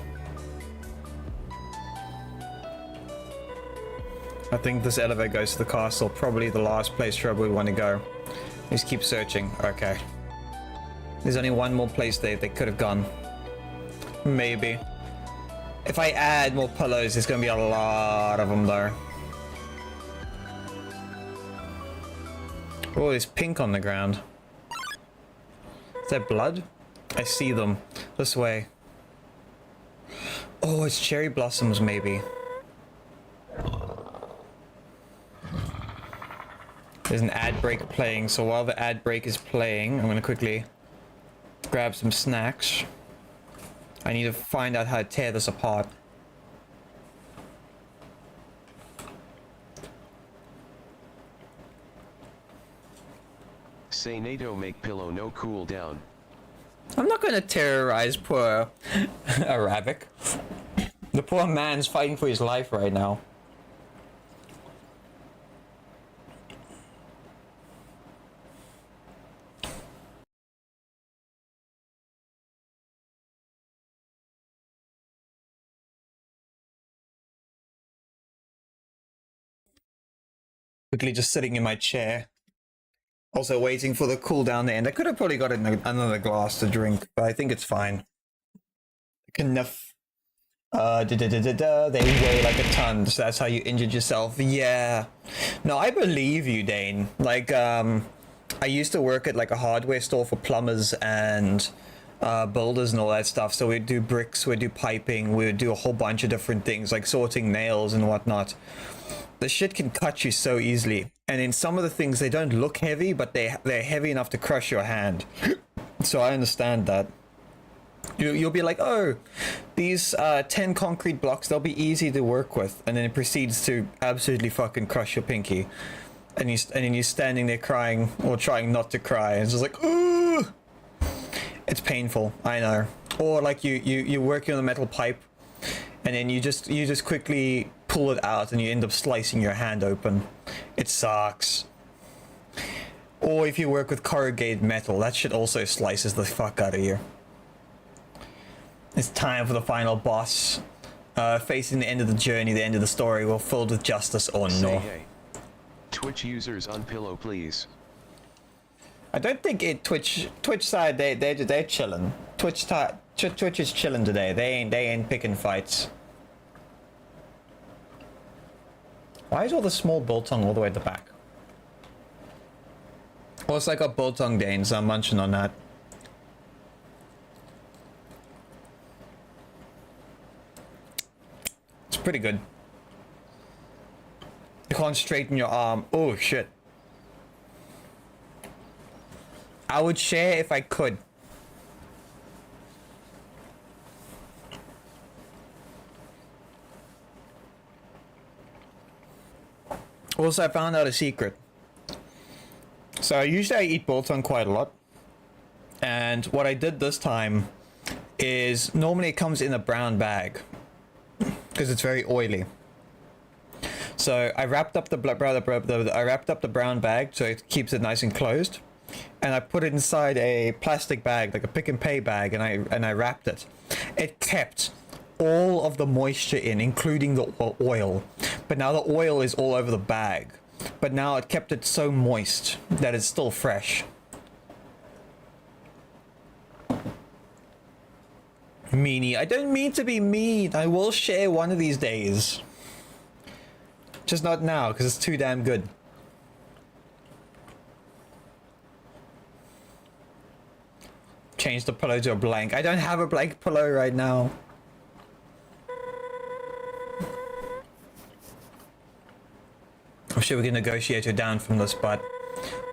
I think this elevator goes to the castle. Probably the last place Trouble would want to go. Just keep searching. Okay. There's only one more place they could have gone. Maybe. If I add more pillows, there's going to be a lot of them though. Oh, there's pink on the ground. Is that blood? I see them. This way. Oh, it's cherry blossoms maybe. There's an ad break playing, so while the ad break is playing, I'm gonna quickly grab some snacks. I need to find out how to tear this apart. Say NATO make pillow no cool down. I'm not gonna terrorize poor Arabic. The poor man's fighting for his life right now. Quickly just sitting in my chair. Also waiting for the cooldown to end. I could have probably got another glass to drink, but I think it's fine. Enough. They weigh like a ton, so that's how you injured yourself. Yeah. No, I believe you, Dane. Like, I used to work at like a hardware store for plumbers and builders and all that stuff. So we'd do bricks, we'd do piping, we'd do a whole bunch of different things like sorting nails and whatnot. The shit can cut you so easily, and in some of the things they don't look heavy, but they're heavy enough to crush your hand. So I understand that. You'll be like, oh, these 10 concrete blocks, they'll be easy to work with, and then it proceeds to absolutely fucking crush your pinky, and then you're standing there crying or trying not to cry, and it's just like, ooh, it's painful. I know. Or like you're working on a metal pipe, and then you just quickly pull it out and you end up slicing your hand open. It sucks. Or if you work with corrugated metal, that shit also slices the fuck out of you. It's time for the final boss. Facing the end of the journey, the end of the story, we're filled with justice or no. Say hey. Twitch users unpillow please. I don't think Twitch side they're chilling. Twitch is chilling today. They ain't picking fights. Why is all the small biltong all the way at the back? Well, it's like a biltong, Dane, so I'm munching on that. It's pretty good. You can't straighten your arm. Oh, shit. I would share if I could. Also, I found out a secret. So usually I eat biltong quite a lot. And what I did this time is normally it comes in a brown bag because it's very oily. So I wrapped up the brown bag so it keeps it nice and closed. And I put it inside a plastic bag, like a pick and pay bag, and I wrapped it. It kept all of the moisture in, including the oil. But now the oil is all over the bag. But now it kept it so moist that it's still fresh. Meanie. I don't mean to be mean. I will share one of these days. Just not now, because it's too damn good. Change the pillow to a blank. I don't have a blank pillow right now. I'm sure we can negotiate her down from this, but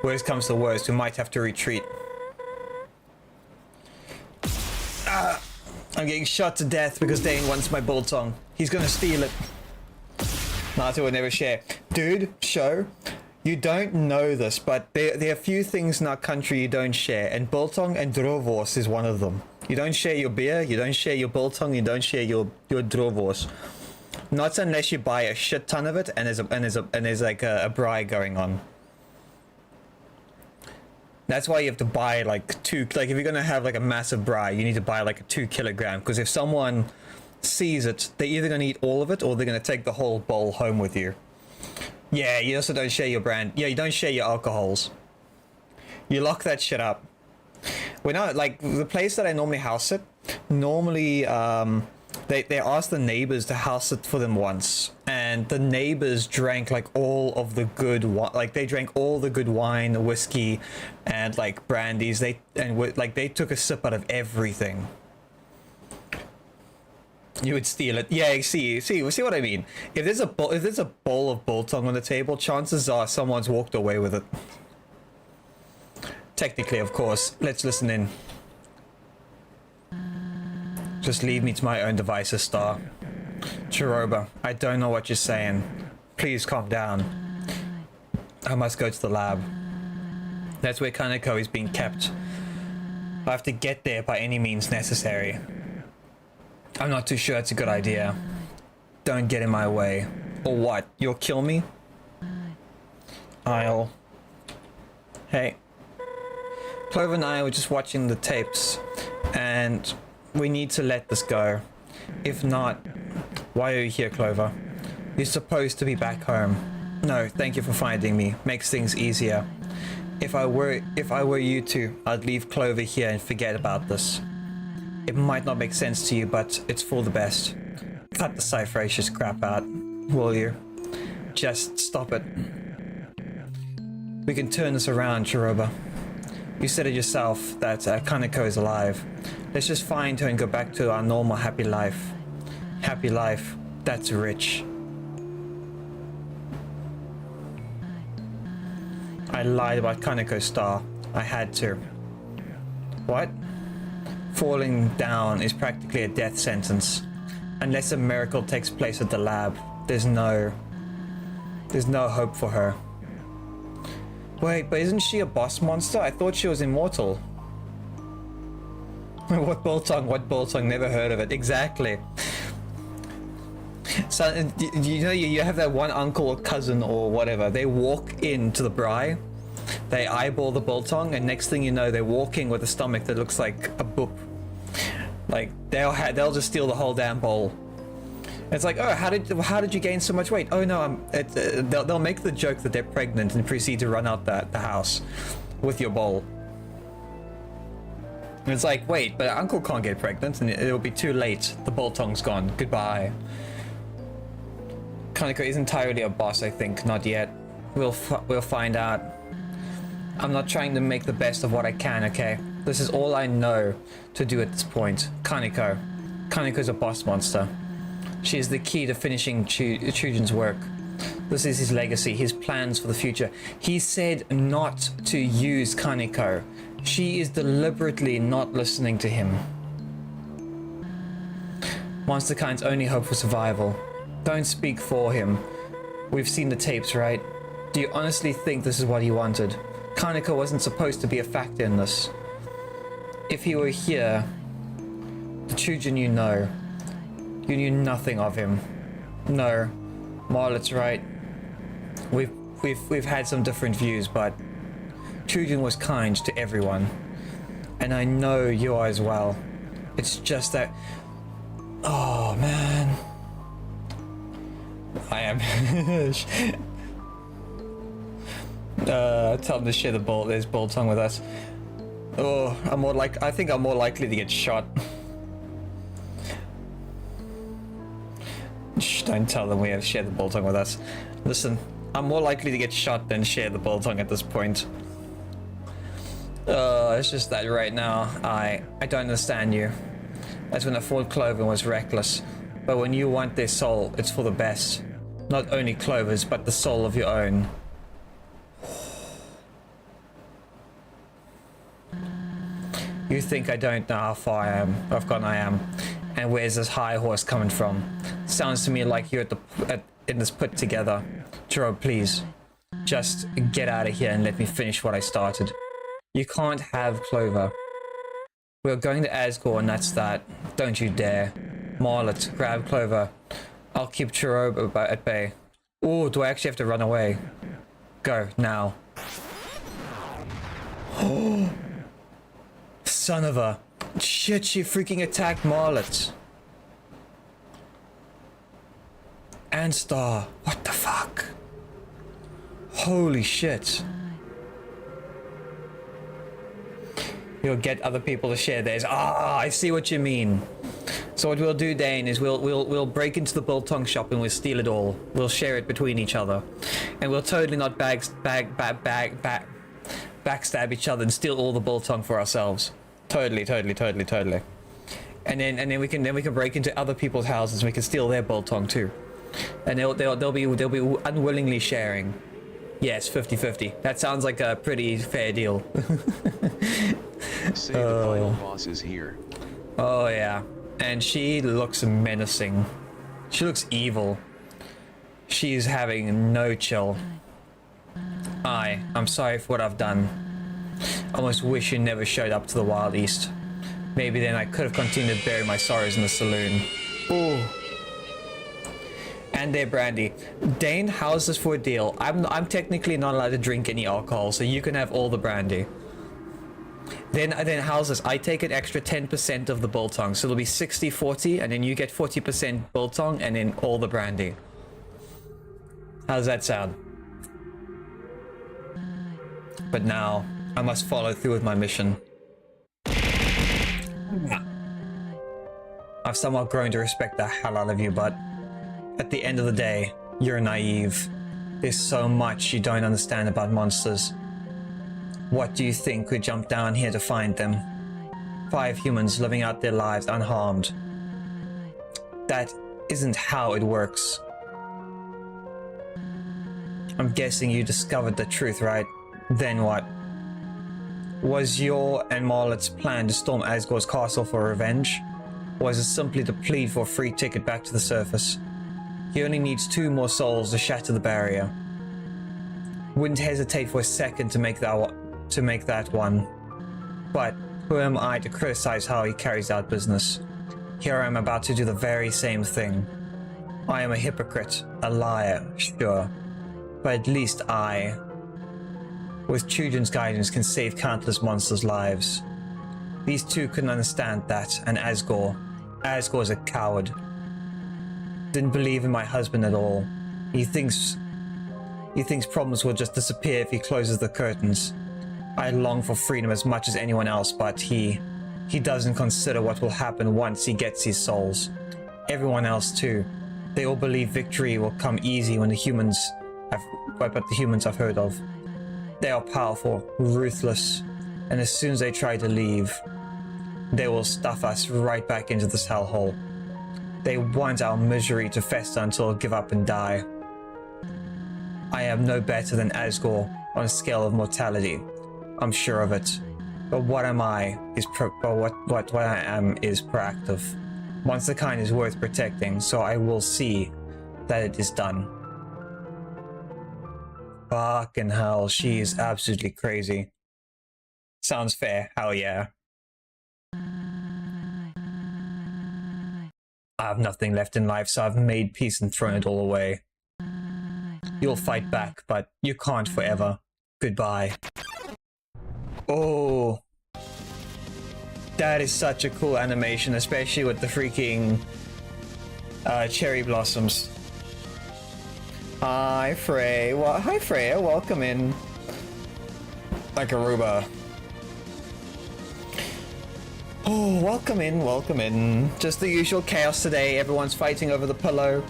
worst comes to worst, we might have to retreat. I'm getting shot to death because Dane wants my biltong. He's gonna steal it. Nato will never share. Dude, show. You don't know this, but there are a few things in our country you don't share, and biltong and drovos is one of them. You don't share your beer, you don't share your biltong, you don't share your drovos. Not unless you buy a shit ton of it and there's like a braai going on. That's why you have to buy like if you're gonna have like a massive braai, you need to buy like a 2 kilogram, because if someone sees it, they're either gonna eat all of it or they're gonna take the whole bowl home with you. Yeah, you also don't share your brand. Yeah, you don't share your alcohols. You lock that shit up. We're not like the place that I normally house it. Normally, they asked the neighbors to house it for them once, and the neighbors drank like all of the good they drank all the good wine, the whiskey, and like brandies. They took a sip out of everything. You would steal it. Yeah, see what I mean. If there's a bowl of biltong on the table, chances are someone's walked away with it. Technically, of course. Let's listen in. Just leave me to my own devices, Star. Chiroba, I don't know what you're saying. Please calm down. I must go to the lab. That's where Kaneko is being kept. I have to get there by any means necessary. I'm not too sure it's a good idea. Don't get in my way. Or what? You'll kill me? Hey. Clover and I were just watching the tapes, and we need to let this go. If not, why are you here, Clover? You're supposed to be back home. No, thank you for finding me. Makes things easier. If I were you two, I'd leave Clover here and forget about this. It might not make sense to you, but it's for the best. Cut the cypheraceous crap out, will you? Just stop it. We can turn this around, Chiroba. You said it yourself that Kaneko is alive. Let's just find her and go back to our normal happy life. Happy life, that's rich. I lied about Kaneko, Star. I had to. What? Falling down is practically a death sentence. Unless a miracle takes place at the lab, there's no hope for her. Wait, but isn't she a boss monster? I thought she was immortal. What biltong? Never heard of it. Exactly. So, you know, you have that one uncle or cousin or whatever. They walk into the braai, they eyeball the biltong, and next thing you know, they're walking with a stomach that looks like a boop. Like they'll just steal the whole damn bowl. It's like, oh, how did you gain so much weight? Oh no, they'll make the joke that they're pregnant and proceed to run out the house with your bowl. And it's like, wait, but Uncle can't get pregnant, and it'll be too late. The biltong's gone. Goodbye. Kaneko is entirely a boss, I think. Not yet. We'll find out. I'm not trying to make the best of what I can, okay? This is all I know to do at this point. Kaneko. Kaneko's a boss monster. She is the key to finishing Chujin's work. This is his legacy, his plans for the future. He said not to use Kaneko. She is deliberately not listening to him. Monster kind's only hope for survival. Don't speak for him. We've seen the tapes, right? Do you honestly think this is what he wanted? Kaneko wasn't supposed to be a factor in this. If he were here, the Chujin you know, you knew nothing of him. No, Marlet's right. We've had some different views, but Chujin was kind to everyone. And I know you are as well. It's just that... Oh, man. I am... tell him to share the bolt. There's biltong with us. Oh, I think I'm more likely to get shot. Shh, don't tell them we have shared the biltong with us. Listen, I'm more likely to get shot than share the biltong at this point. It's just that right now, I don't understand you. That's when I thought Clover was reckless. But when you want their soul, it's for the best. Not only Clover's, but the soul of your own. You think I don't know how far I've gone I am, and where's this high horse coming from? Sounds to me like you're in this put together. Jerome, please, just get out of here and let me finish what I started. You can't have Clover. We're going to Asgore and that's that. Don't you dare. Marlet, grab Clover. I'll keep Chirobe at bay. Oh, do I actually have to run away? Go, now. Oh, son of a... Shit, she freaking attacked Marlet. And Star. What the fuck? Holy shit. You'll get other people to share theirs. Ah, I see what you mean. So what we'll do, Dane, is we'll break into the biltong shop and we'll steal it all. We'll share it between each other, and we'll totally not backstab each other and steal all the biltong for ourselves. Totally. And then we can break into other people's houses and we can steal their biltong too. And they'll be unwillingly sharing. Yes, 50-50. That sounds like a pretty fair deal. Say the final boss is here. Oh yeah. And she looks menacing. She looks evil. She's having no chill. I'm sorry for what I've done. I almost wish you never showed up to the Wild East. Maybe then I could have continued to bury my sorrows in the saloon. Ooh. And their brandy. Dane, how's this for a deal? I'm technically not allowed to drink any alcohol, so you can have all the brandy. Then how's this? I take an extra 10% of the biltong, so it'll be 60-40, and then you get 40% biltong, and then all the brandy. How's that sound? But now, I must follow through with my mission. I've somewhat grown to respect the hell out of you, but at the end of the day, you're naive. There's so much you don't understand about monsters. What do you think we jumped down here to find them? 5 humans living out their lives unharmed. That isn't how it works. I'm guessing you discovered the truth, right? Then what? Was your and Marlet's plan to storm Asgore's castle for revenge? Or was it simply to plead for a free ticket back to the surface? He only needs 2 more souls to shatter the barrier. Wouldn't hesitate for a second to make that one. But who am I to criticize how he carries out business? Here I am about to do the very same thing. I am a hypocrite, a liar, sure. But at least I, with Chujin's guidance, can save countless monsters' lives. These 2 couldn't understand that, and Asgore's a coward. Didn't believe in my husband at all. He thinks problems will just disappear if he closes the curtains. I long for freedom as much as anyone else, but he doesn't consider what will happen once he gets his souls. Everyone else too. They all believe victory will come easy when the humans I've heard of. They are powerful, ruthless, and as soon as they try to leave, they will stuff us right back into this hellhole. They want our misery to fester until we'll give up and die. I am no better than Asgore on a scale of mortality. I'm sure of it. But what am I is what I am is proactive. Once the kind is worth protecting, so I will see that it is done. Fucking hell, she is absolutely crazy. Sounds fair, hell yeah. I have nothing left in life, so I've made peace and thrown it all away. You'll fight back, but you can't forever. Goodbye. Oh. That is such a cool animation, especially with the freaking cherry blossoms. Hi, Frey. Hi, Freya. Welcome in. Like Aruba. Oh, welcome in, welcome in. Just the usual chaos today. Everyone's fighting over the pillow.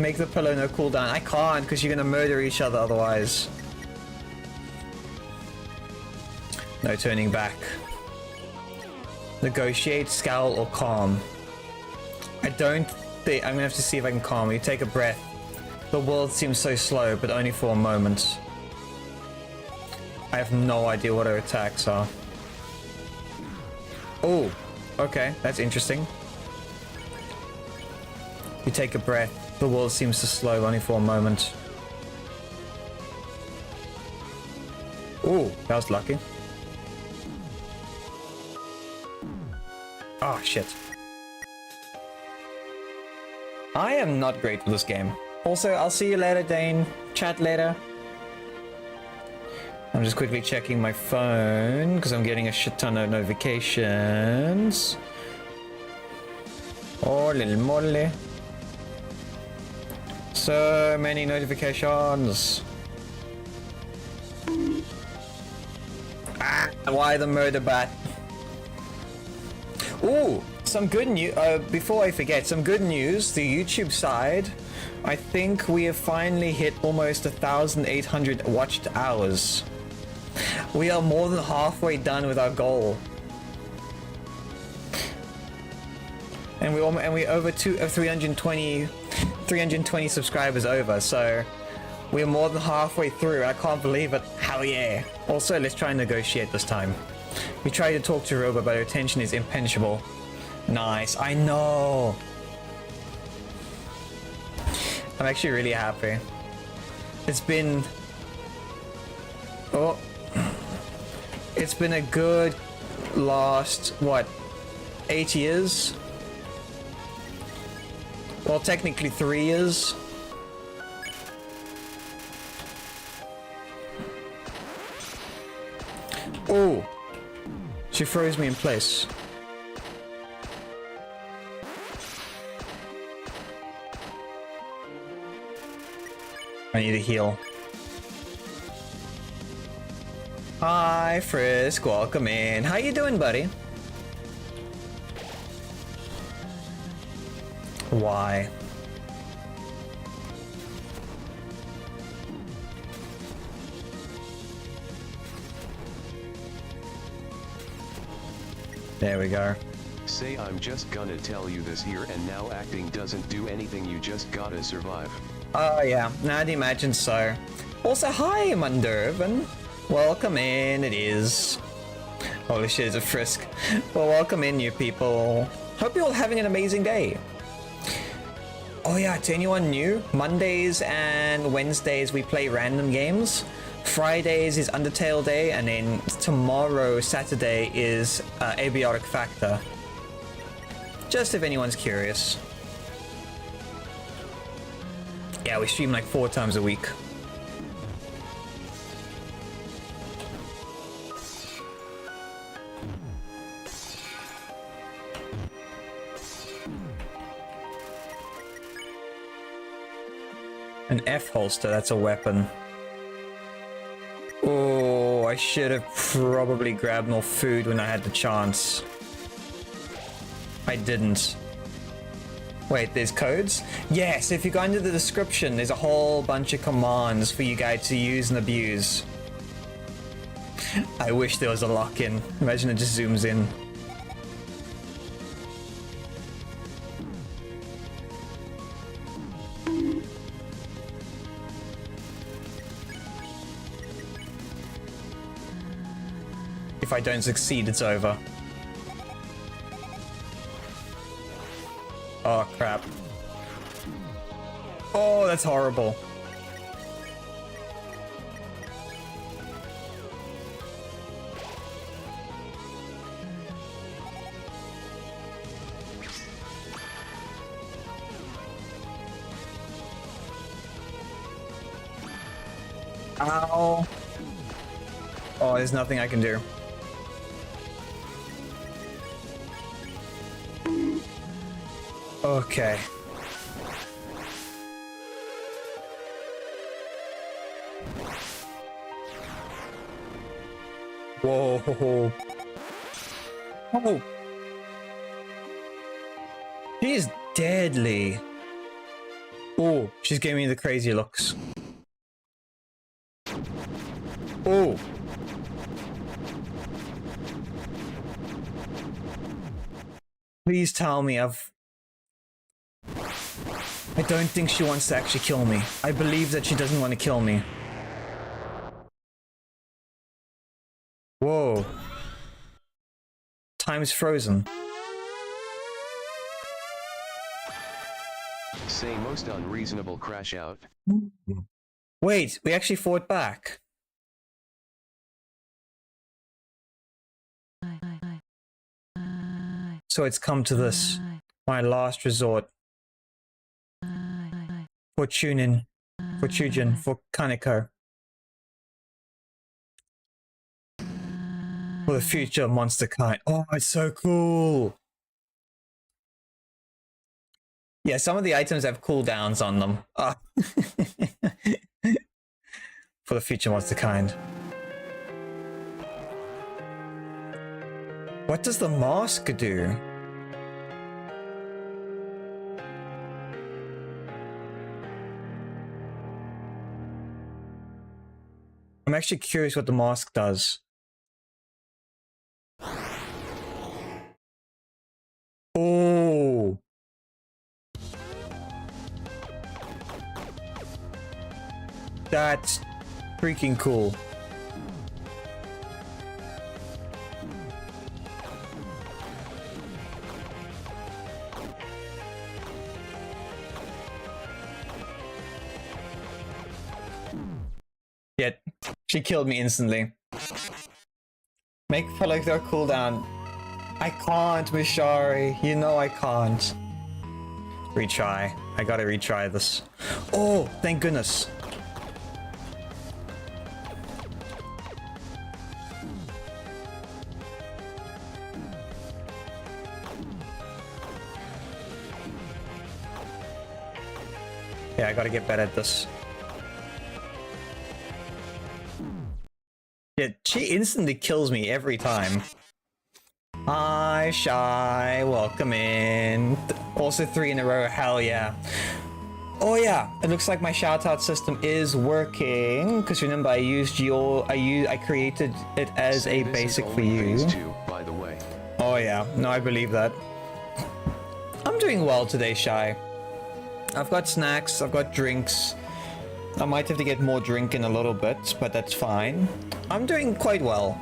Make the pillow no cooldown. I can't because you're gonna murder each other otherwise. No turning back. Negotiate, scowl, or calm. I don't think... I'm gonna have to see if I can calm. You take a breath. The world seems so slow, but only for a moment. I have no idea what our attacks are. Oh, okay, that's interesting. You take a breath. The world seems to slow only for a moment. Oh, that was lucky. Oh, shit. I am not great with this game. Also, I'll see you later, Dane. Chat later. I'm just quickly checking my phone because I'm getting a shit ton of notifications. Oh, little moly. So many notifications. Ah, why the murder bat? Ooh, some good news. Before I forget, some good news. The YouTube side, I think we have finally hit almost 1,800 watched hours. We are more than halfway done with our goal. And we're over 320 subscribers over, so we're more than halfway through. I can't believe it. Hell yeah. Also, let's try and negotiate this time. We tried to talk to Roba, but her attention is impenetrable. Nice. I know. I'm actually really happy. It's been... Oh. It's been a good last, what, 8 years? Well, technically 3 years. Oh, she froze me in place. I need a heal. Hi, Frisk. Welcome in. How you doing, buddy? Why? There we go. Say I'm just gonna tell you this here and now, acting doesn't do anything, you just gotta survive. Oh yeah, I'd imagine so. Also, hi, Mundervan. Welcome in, it is. Holy shit, it's a Frisk. Well, welcome in, you people. Hope you're all having an amazing day. Oh yeah, to anyone new, Mondays and Wednesdays we play random games. Fridays is Undertale Day, and then tomorrow, Saturday, is Abiotic Factor. Just if anyone's curious. Yeah, we stream like 4 times a week. An F holster, that's a weapon. Oh, I should have probably grabbed more food when I had the chance. I didn't. Wait, there's codes? Yes, if you go into the description, there's a whole bunch of commands for you guys to use and abuse. I wish there was a lock-in. Imagine it just zooms in. If I don't succeed, it's over. Oh, crap. Oh, that's horrible. Ow. Oh, there's nothing I can do. Okay. Whoa. Oh. She's deadly. Oh, she's giving me the crazy looks. Oh. Please tell me I don't think she wants to actually kill me. I believe that she doesn't want to kill me. Whoa. Time's frozen. Say most unreasonable crash out. Wait, we actually fought back. So it's come to this. My last resort. For Chunin. For Chujin. For Kaneko. For the future monster kind. Oh, it's so cool. Yeah, some of the items have cooldowns on them. Oh. For the future monster kind. What does the mask do? I'm actually curious what the mask does. Oh! That's freaking cool. Yet, she killed me instantly. Make follow their cooldown. I can't, Mishari. You know I can't. Retry. I gotta retry this. Oh, thank goodness. Yeah, I gotta get better at this. Yeah, she instantly kills me every time. Hi, Shy. Welcome in. Also 3 in a row. Hell yeah. Oh yeah, it looks like my shoutout system is working. Because remember, I created it as a basic for you. Phase 2, by the way. Oh yeah, no, I believe that. I'm doing well today, Shy. I've got snacks, I've got drinks. I might have to get more drink in a little bit, but that's fine. I'm doing quite well.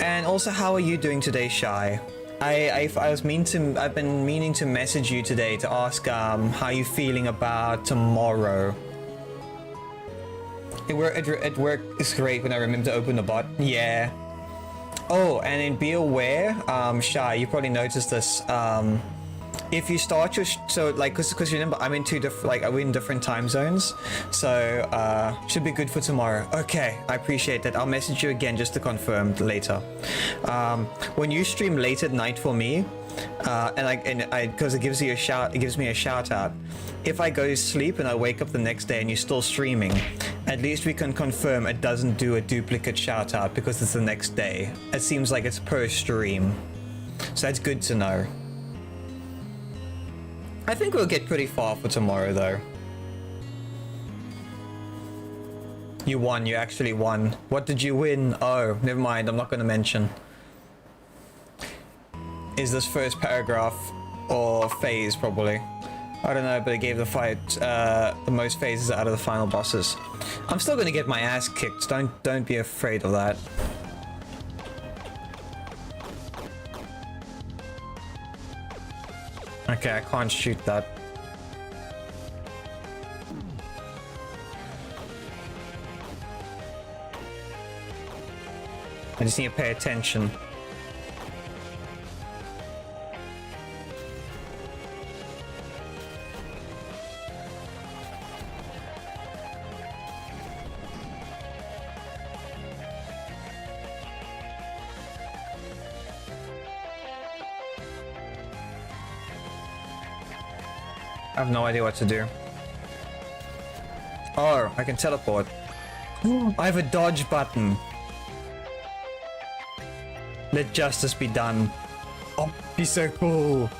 And also, how are you doing today, Shy? I've been meaning to message you today to ask how you feeling about tomorrow. It work is great when I remember to open the bot. Yeah. Oh, and then be aware, Shy, you probably noticed this. If you start your because remember I'm in we're in different time zones, so should be good for tomorrow. Okay, I appreciate that. I'll message you again just to confirm later. When you stream late at night for me, because it gives me a shout out. If I go to sleep and I wake up the next day and you're still streaming, at least we can confirm it doesn't do a duplicate shout out because it's the next day. It seems like it's per stream, so that's good to know. I think we'll get pretty far for tomorrow, though. You won. You actually won. What did you win? Oh, never mind. I'm not going to mention. Is this first paragraph or phase, probably? I don't know, but it gave the fight the most phases out of the final bosses. I'm still going to get my ass kicked. Don't be afraid of that. Okay, I can't shoot that. I just need to pay attention. I have no idea what to do. Oh, I can teleport. I have a dodge button. Let justice be done. Oh, be so cool.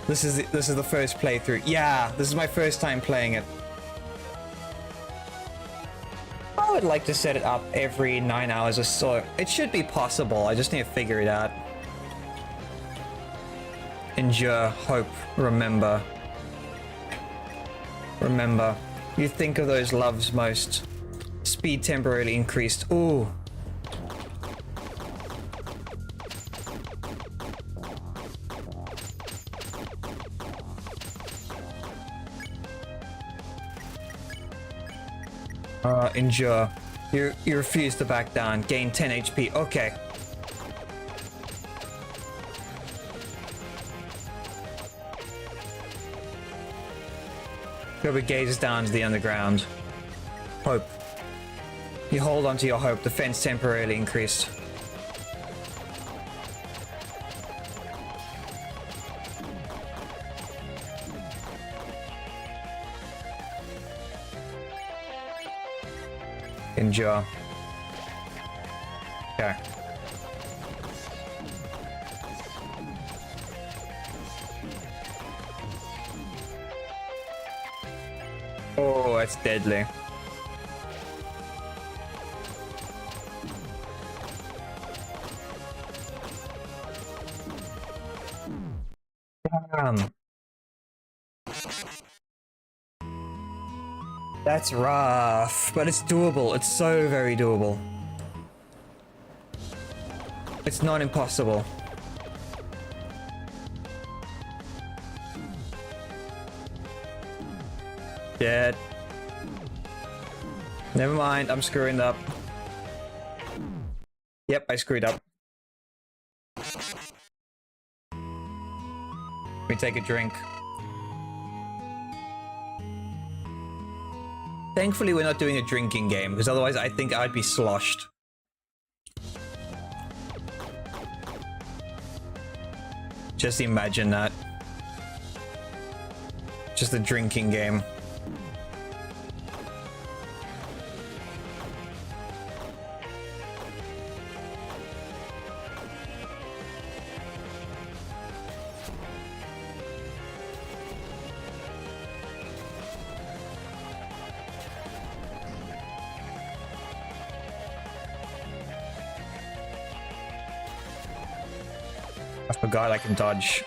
This is the first playthrough. Yeah, this is my first time playing it. I would like to set it up every 9 hours or so. It should be possible. I just need to figure it out. Endure, hope, remember. Remember. You think of those loves most. Speed temporarily increased. Ooh. Endure. You refuse to back down. Gain 10 HP. Okay. Clover gazes down to the underground. Hope. You hold onto your hope. Defense temporarily increased. Endure. Okay. Oh, that's deadly. Damn. That's rough, but it's doable. It's so very doable. It's not impossible. Dead. Never mind, I'm screwing up. Yep, I screwed up. Let me take a drink. Thankfully, we're not doing a drinking game, because otherwise I think I'd be sloshed. Just imagine that. Just a drinking game. I forgot I can dodge.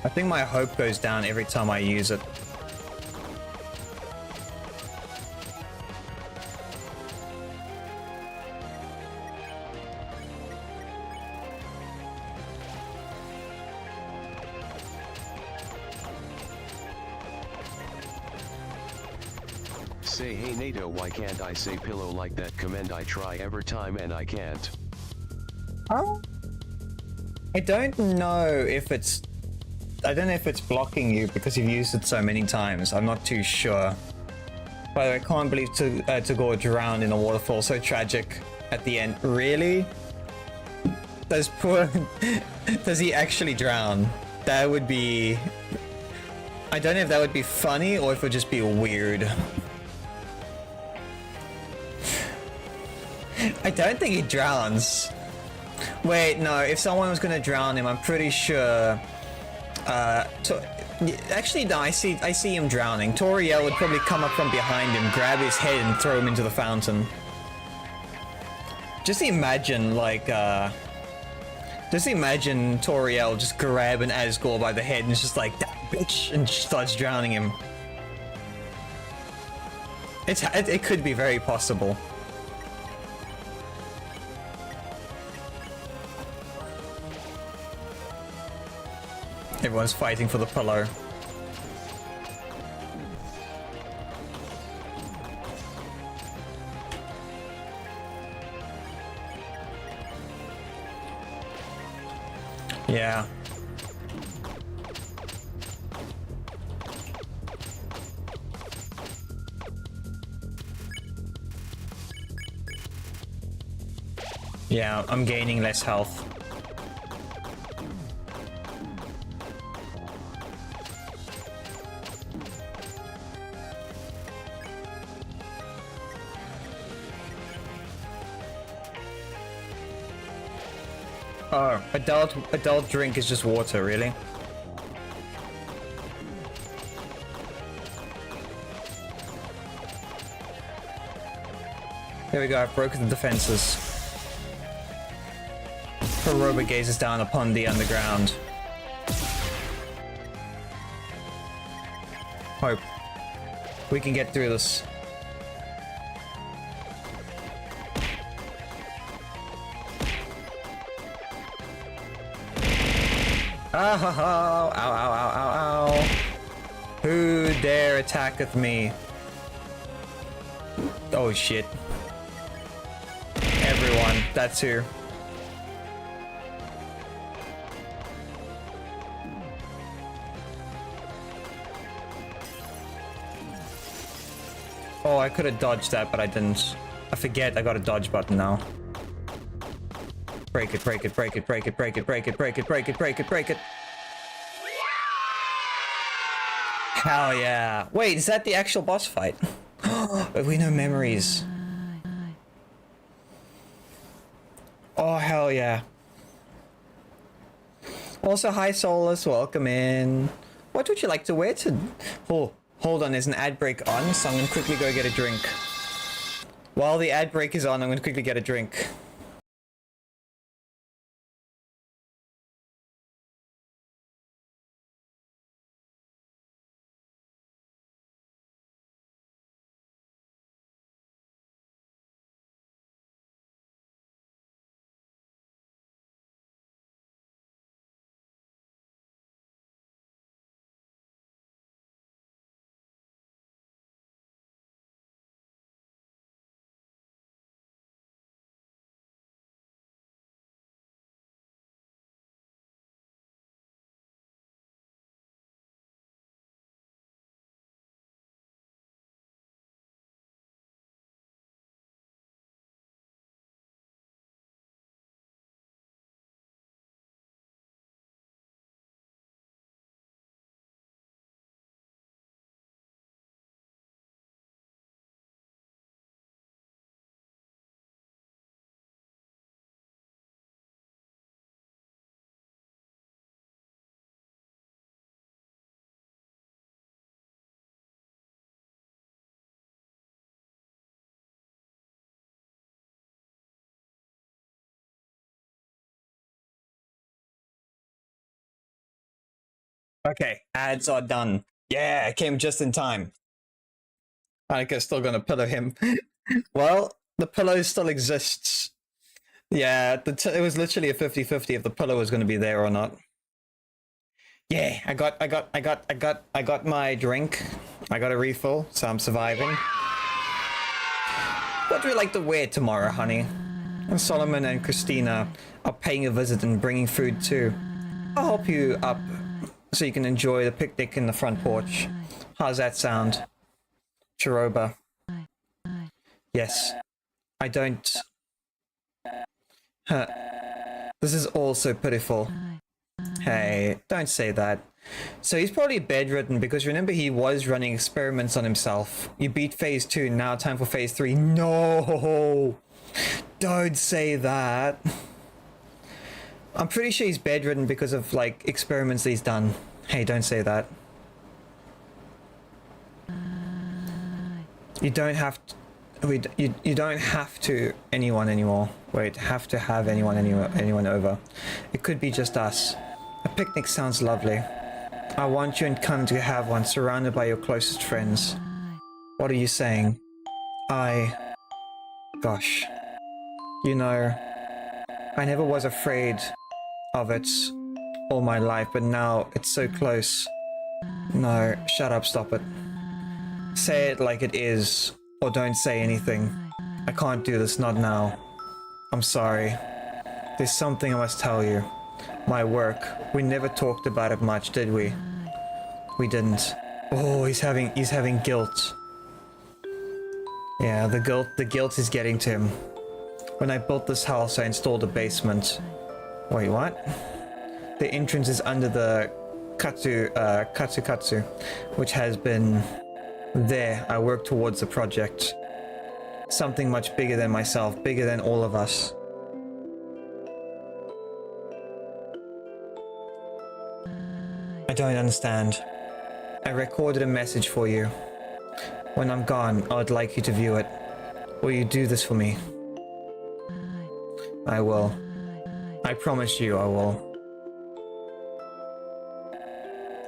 I think my hope goes down every time I use it. Say hey NATO, why can't I say pillow like that? Command I try every time and I can't. Oh? I don't know if it's... I don't know if it's blocking you because you've used it so many times. I'm not too sure. By the way, I can't believe Tagore drowned in a waterfall. So tragic at the end. Really? Those poor... Does he actually drown? That would be... I don't know if that would be funny or if it would just be weird. I don't think he drowns. Wait, no, if someone was gonna drown him, I'm pretty sure... actually, no, I see him drowning. Toriel would probably come up from behind him, grab his head, and throw him into the fountain. Just imagine, like, just imagine Toriel just grabbing Asgore by the head and it's just like, that bitch, and just starts drowning him. It could be very possible. Everyone's fighting for the pillow. Yeah. Yeah, I'm gaining less health. Oh, adult drink is just water, really? There we go, I've broken the defenses. Hiroba gazes down upon the underground. Hope. We can get through this. Ah ha ha! Ow ow ow ow ow! Who dare attacketh me? Oh shit. Everyone, that's who. Oh, I could have dodged that, but I didn't. I forget I got a dodge button now. Break it, break it, break it, break it, break it, break it, break it, break it, break it, break it. Hell yeah. Wait, is that the actual boss fight? We know memories. Oh, hell yeah. Also, hi Solus, welcome in. What would you like to wear to... Oh, hold on, there's an ad break on, so I'm gonna quickly go get a drink. While the ad break is on, I'm gonna quickly get a drink. Okay, ads are done. Yeah, it came just in time. I guess still gonna pillow him. Well, the pillow still exists. Yeah, it was literally a 50-50 if the pillow was gonna be there or not. Yeah, I got my drink. I got a refill, so I'm surviving. What do we like to wear tomorrow, honey? And Solomon and Christina are paying a visit and bringing food too. I'll help you up so you can enjoy the picnic in the front porch. How's that sound? Chiroba. Yes. I don't... Huh. This is all so pitiful. Hey, don't say that. So he's probably bedridden because remember he was running experiments on himself. You beat phase 2, now time for phase 3. No! Don't say that. I'm pretty sure he's bedridden because of like experiments he's done. Hey, don't say that. You don't have to... You don't have to anyone anymore. Wait, have to have anyone over. It could be just us. A picnic sounds lovely. I want you and Kun to have one, surrounded by your closest friends. What are you saying? Gosh. You know, I never was afraid of it all my life, but now it's so close. No, shut up, stop it. Say it like it is, or don't say anything. I can't do this, not now. I'm sorry. There's something I must tell you. My work. We never talked about it much, did we? We didn't. Oh, he's having guilt. Yeah, the guilt is getting to him. When I built this house, I installed a basement. Wait, what? The entrance is under the katsu, which has been there. I worked towards the project. Something much bigger than myself, bigger than all of us. I don't understand. I recorded a message for you. When I'm gone, I would like you to view it. Will you do this for me? I will. I promise you I will.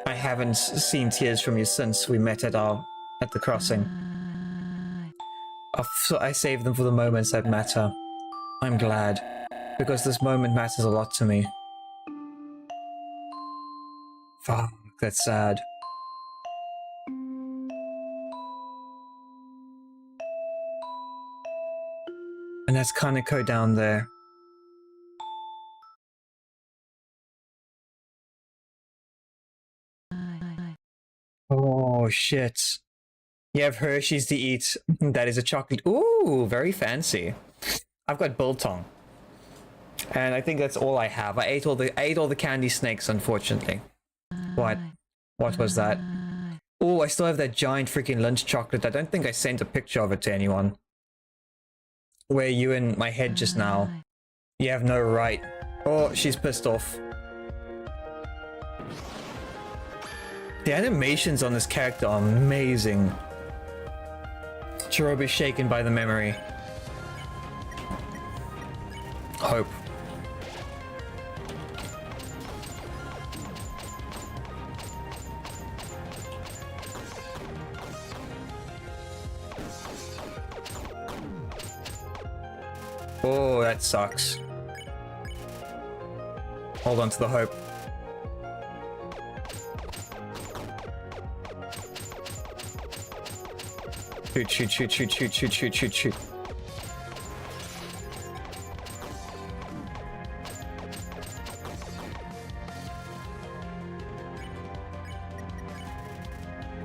I haven't seen tears from you since we met at the crossing. So I saved them for the moments that matter. I'm glad, because this moment matters a lot to me. Fuck, that's sad. And that's Kaneko down there. Oh shit. You have Hershey's to eat. That is a chocolate. Ooh, very fancy. I've got biltong. And I think that's all I have. I ate all the candy snakes, unfortunately. What? What was that? Oh, I still have that giant freaking lunch chocolate. I don't think I sent a picture of it to anyone. Where you in my head just now. You have no right. Oh, she's pissed off. The animations on this character are amazing. Chirobu's shaken by the memory. Hope. Oh, that sucks. Hold on to the hope. Shoot, shoot, shoot, shoot, shoot, shoot, shoot, shoot, shoot.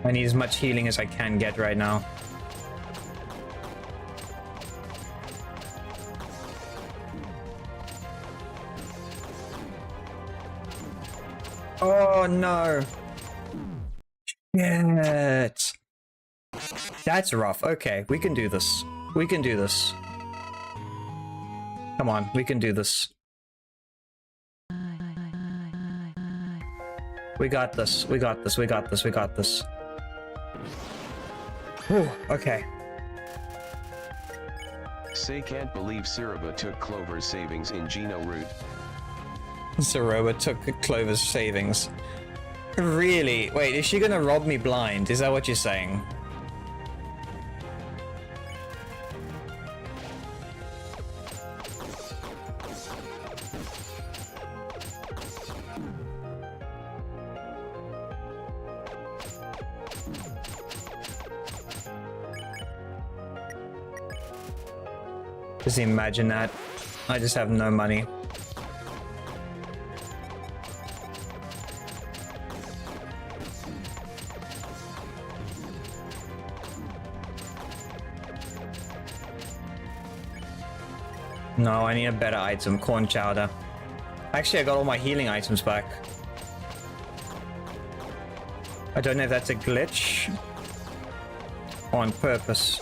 I need as much healing as I can get right now. Oh no! Shit! That's rough. Okay, we can do this. We can do this. Come on, we can do this. We got this. We got this. We got this. We got this. Whew, okay. Say can't believe Siruba took Clover's savings in Geno route. Siruba took Clover's savings. Really? Wait, is she gonna rob me blind? Is that what you're saying? Just imagine that. I just have no money. No, I need a better item. Corn chowder. Actually, I got all my healing items back. I don't know if that's a glitch or on purpose.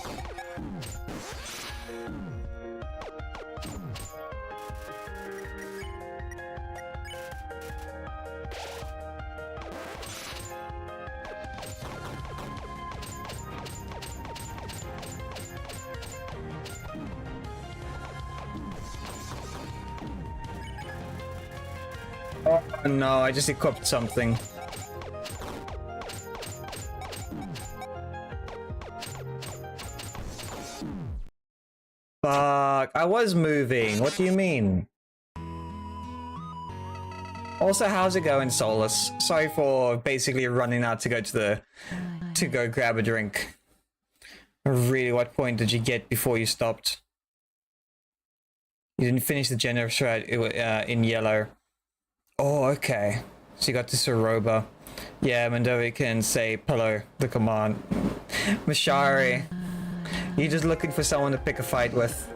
Oh no, I just equipped something. Fuck, I was moving. What do you mean? Also, how's it going, Solus? Sorry for basically running out to go to go grab a drink. Really, what point did you get before you stopped? You didn't finish the general shred in yellow. Oh, okay. So you got to Siroba. Yeah, Mandovi can say pillow, the command. Mashari. You're just looking for someone to pick a fight with.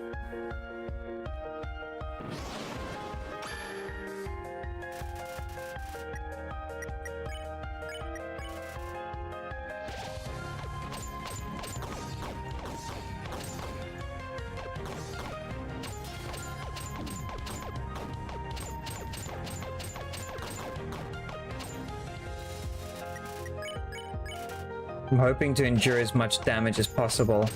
I'm hoping to endure as much damage as possible.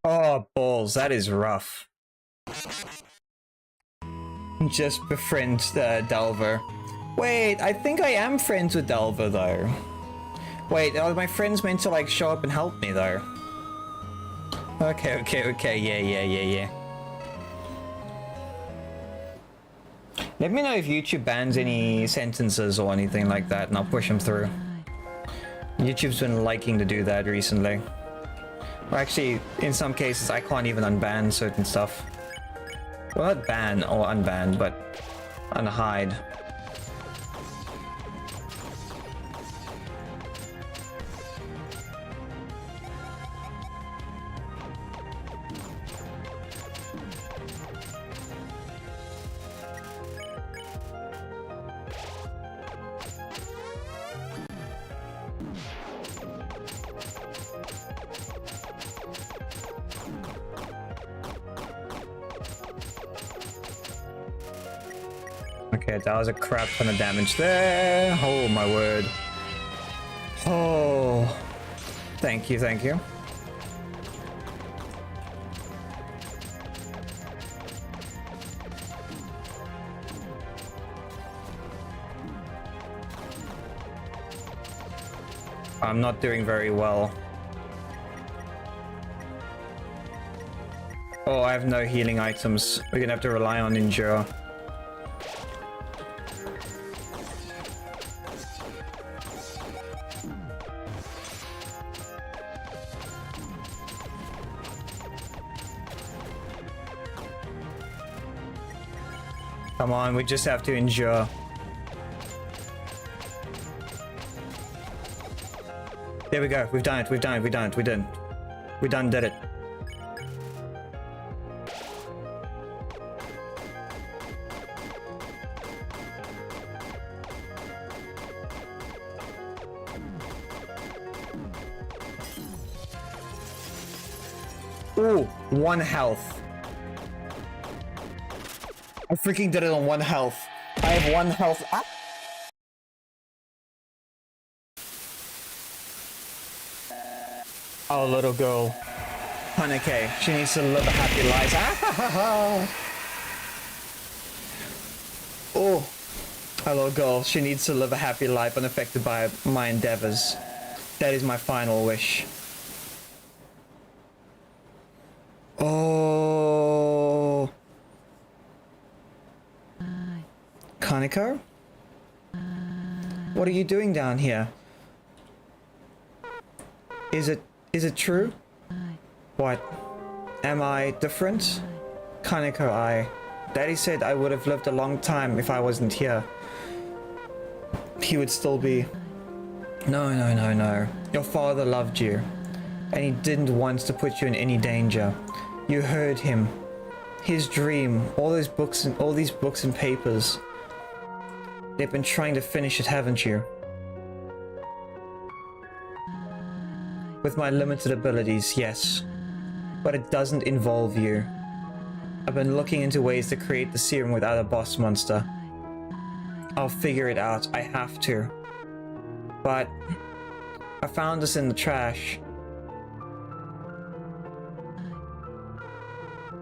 Oh, balls, that is rough. Just befriend Delver. Wait, I think I am friends with Delver though. Wait, are my friends meant to like show up and help me though? Okay, yeah. Let me know if YouTube bans any sentences or anything like that and I'll push them through. YouTube's been liking to do that recently. Well, actually, in some cases I can't even unban certain stuff. Well, not ban or unban, but unhide. Okay, that was a crap ton of damage there. Oh my word. Oh. Thank you, thank you. I'm not doing very well. Oh, I have no healing items. We're gonna have to rely on Endure. Come on, we just have to endure. There we go. We've done it. We did it. Ooh, 1 health. I freaking did it on 1 health. I have 1 health. Ah! Oh, little girl. Haneke. She needs to live a happy life. Ah! Oh, a little girl. She needs to live a happy life unaffected by my endeavors. That is my final wish. Oh. Kaneko? What are you doing down here? Is it true? What? Am I different? Kaneko, Daddy said I would have lived a long time if I wasn't here. He would still be... No. Your father loved you. And he didn't want to put you in any danger. You heard him. His dream. All these books and papers. They've been trying to finish it, haven't you? With my limited abilities, yes. But it doesn't involve you. I've been looking into ways to create the serum without a boss monster. I'll figure it out. I have to. But I found this in the trash.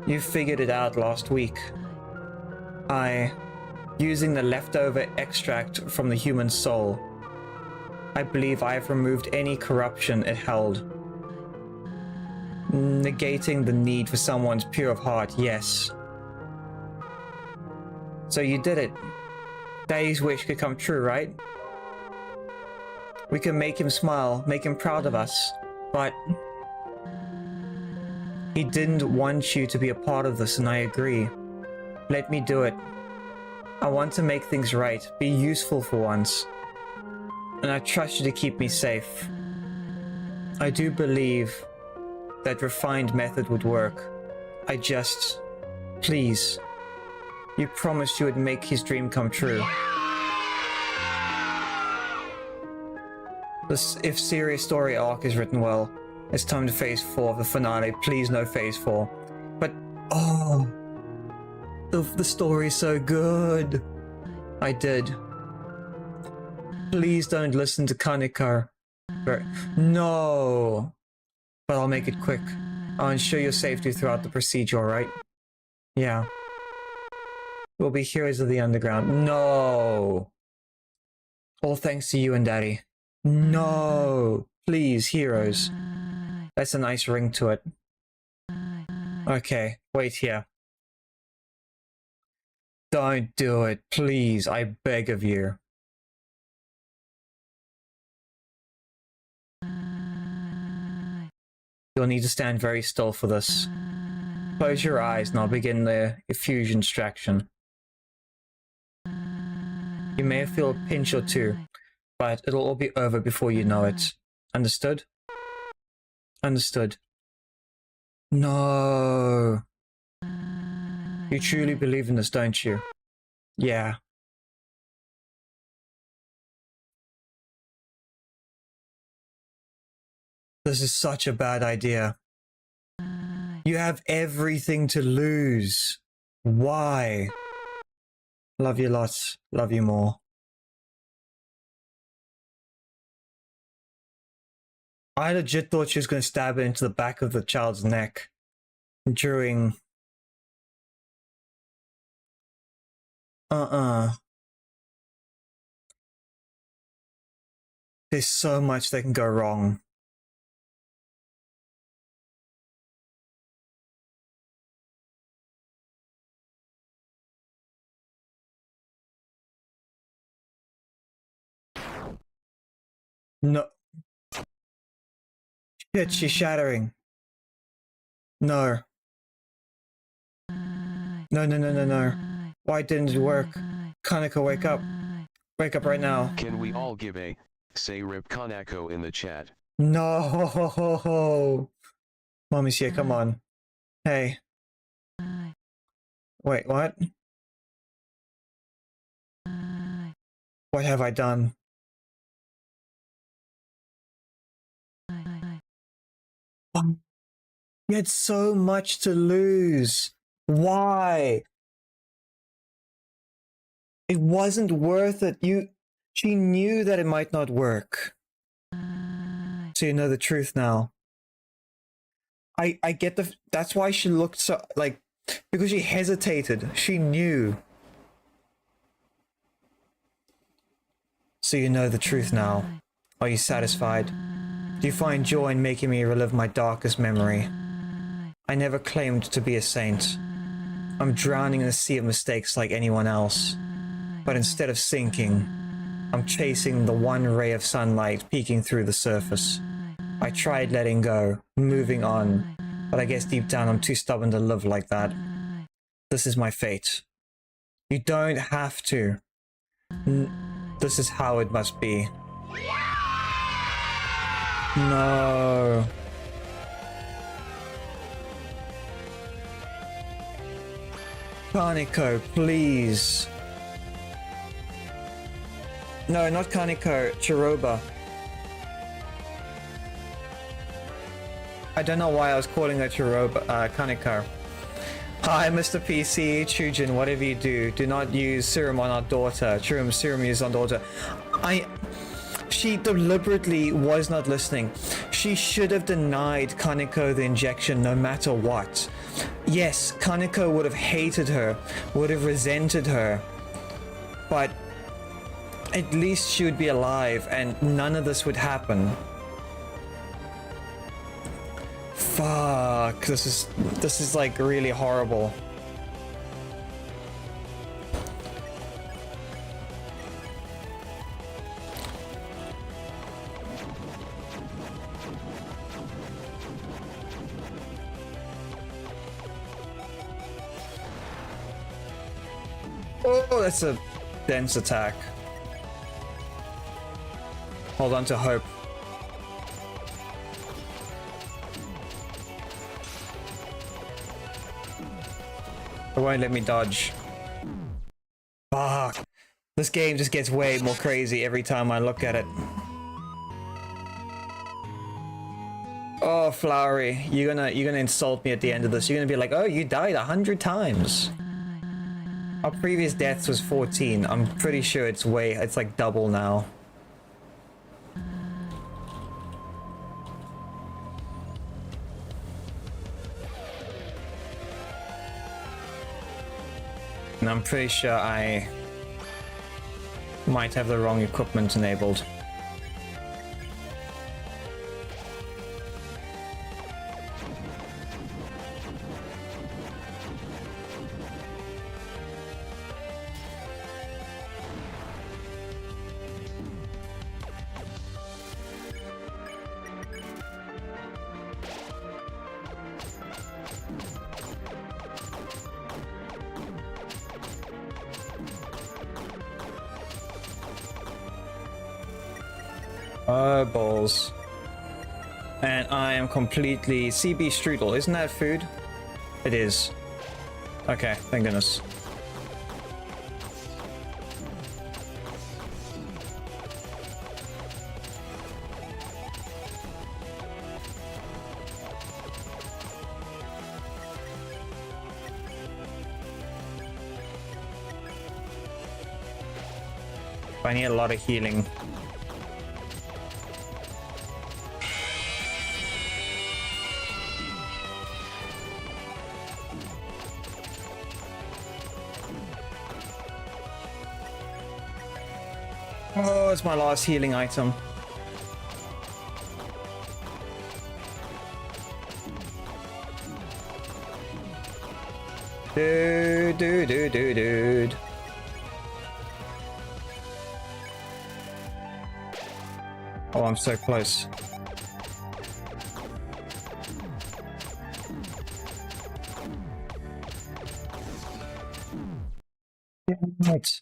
You figured it out last week. Using the leftover extract from the human soul, I believe I have removed any corruption it held. Negating the need for someone's pure of heart, yes. So you did it. Daddy's wish could come true, right? We can make him smile, make him proud of us, but... he didn't want you to be a part of this, and I agree. Let me do it. I want to make things right, be useful for once. And I trust you to keep me safe. I do believe that refined method would work. I just Please. You promised you would make his dream come true. If Sirius' story arc is written well, it's time to phase 4 of the finale. Please no phase 4. But, oh, the story is so good. I did. Please don't listen to Kaneko. No. But I'll make it quick. I'll ensure your safety throughout the procedure, alright? Yeah. We'll be heroes of the underground. No. All thanks to you and Daddy. No. Please, heroes. That's a nice ring to it. Okay, wait here. Don't do it, please. I beg of you. You'll need to stand very still for this. Close your eyes and I'll begin the effusion extraction. You may feel a pinch or two, but it'll all be over before you know it. Understood? Understood. No. You truly believe in this, don't you? Yeah. This is such a bad idea. You have everything to lose. Why? Love you lots. Love you more. I legit thought she was going to stab it into the back of the child's neck during... There's so much that can go wrong. No. Shit, she's shattering. No. No. Why didn't it work? Kaneko, wake up. Wake up right now. Can we all give a, say rip Kaneko in the chat? No. Mommy's here, come on. Hey. Wait, what? What have I done? You had so much to lose. Why? It wasn't worth it. She knew that it might not work. So you know the truth now. I get that's why she looked so, like, because she hesitated. She knew. So you know the truth now. Are you satisfied? Do you find joy in making me relive my darkest memory? I never claimed to be a saint. I'm drowning in a sea of mistakes like anyone else. But instead of sinking, I'm chasing the one ray of sunlight peeking through the surface. I tried letting go, moving on, but I guess deep down I'm too stubborn to live like that. This is my fate. You don't have to. This is how it must be. No. Kaneko, please. No, not Kaneko, Chiroba. I don't know why I was calling her Chiroba, Kaneko. Hi, Mr. PC, Chujin, whatever you do, do not use serum on our daughter. Serum used on daughter. She deliberately was not listening. She should have denied Kaneko the injection no matter what. Yes, Kaneko would have hated her, would have resented her, but at least she would be alive and none of this would happen. Fuck, this is like really horrible. Oh, that's a dense attack. Hold on to hope. It won't let me dodge. Fuck. This game just gets way more crazy every time I look at it. Oh, Flowery, you're gonna insult me at the end of this. You're gonna be like, oh, you died 100 times. Our previous deaths was 14. I'm pretty sure it's like double now. And I'm pretty sure I might have the wrong equipment enabled. Oh, balls. And I am completely... CB strudel, isn't that food? It is. Okay, thank goodness. I need a lot of healing. Oh, it's my last healing item. Dude. Oh, I'm so close. Damn it.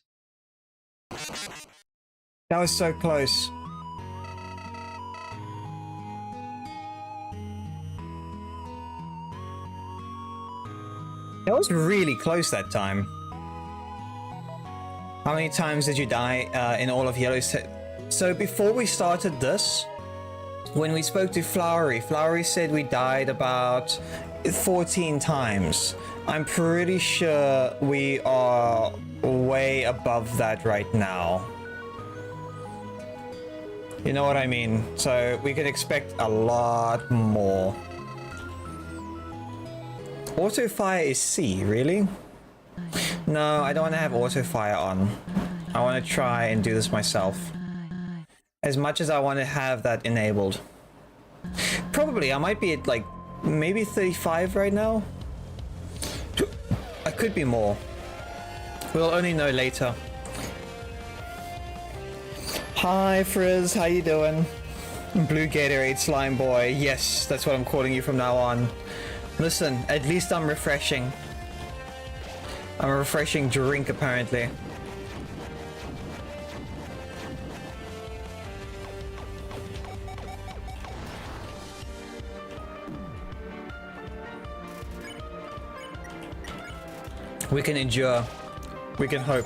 That was so close. That was really close that time. How many times did you die in all of Yellow? So before we started this, when we spoke to Flowery, Flowery said we died about 14 times. I'm pretty sure we are way above that right now. You know what I mean? So we could expect a lot more. Auto fire is C, really? No, I don't want to have auto fire on. I want to try and do this myself. As much as I want to have that enabled. Probably, I might be at like, maybe 35 right now? I could be more. We'll only know later. Hi Frizz, how you doing? Blue Gatorade Slime Boy. Yes, that's what I'm calling you from now on. Listen, at least I'm refreshing. I'm a refreshing drink, apparently. We can endure. We can hope.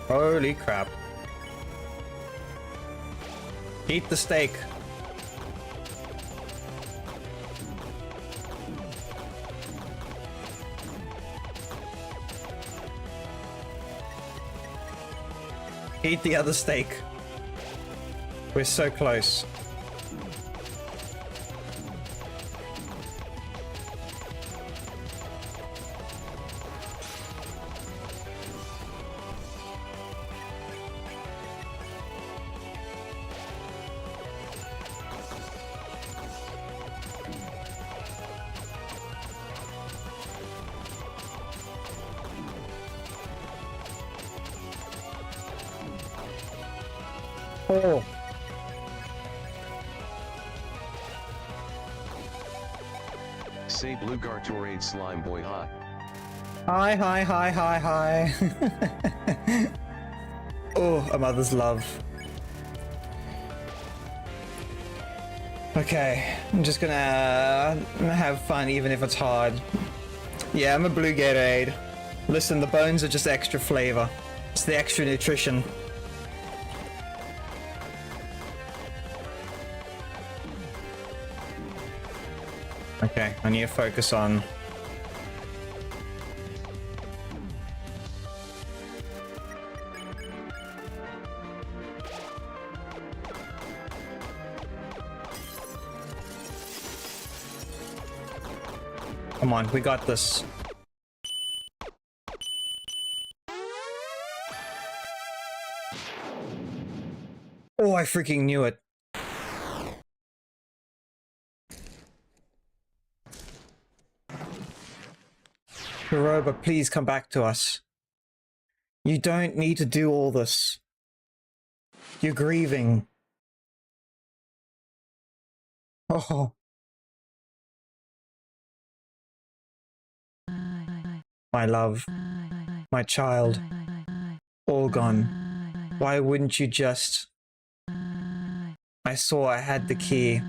Holy crap. Eat the steak. Eat the other steak. We're so close. Oh. Say Blue Gartorade Slime Boy hi. Hi. Oh, a mother's love. Okay, I'm just gonna have fun even if it's hard. Yeah, I'm a blue Gatorade. Listen, the bones are just extra flavor. It's the extra nutrition. Okay, I need to focus on... Come on, we got this. Oh, I freaking knew it. Hiroba, please come back to us. You don't need to do all this. You're grieving. Oh. My love. My child. All gone. Why wouldn't you just... I saw I had the key.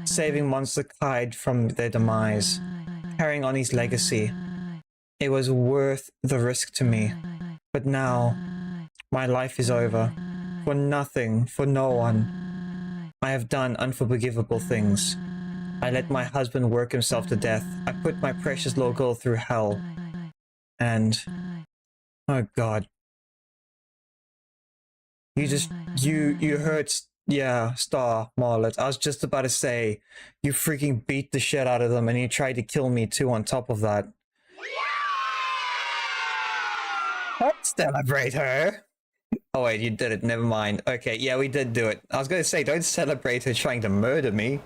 Saving Monster Clyde from their demise. Carrying on his legacy. It was worth the risk to me. But now, my life is over. For nothing, for no one. I have done unforgivable things. I let my husband work himself to death. I put my precious little girl through hell. And... oh god. You hurt... yeah, Star, Marlet. I was just about to say, you freaking beat the shit out of them and you tried to kill me too on top of that. Let's celebrate her. Oh wait, you did it. Never mind. Okay, yeah, we did do it. I was going to say, don't celebrate her trying to murder me.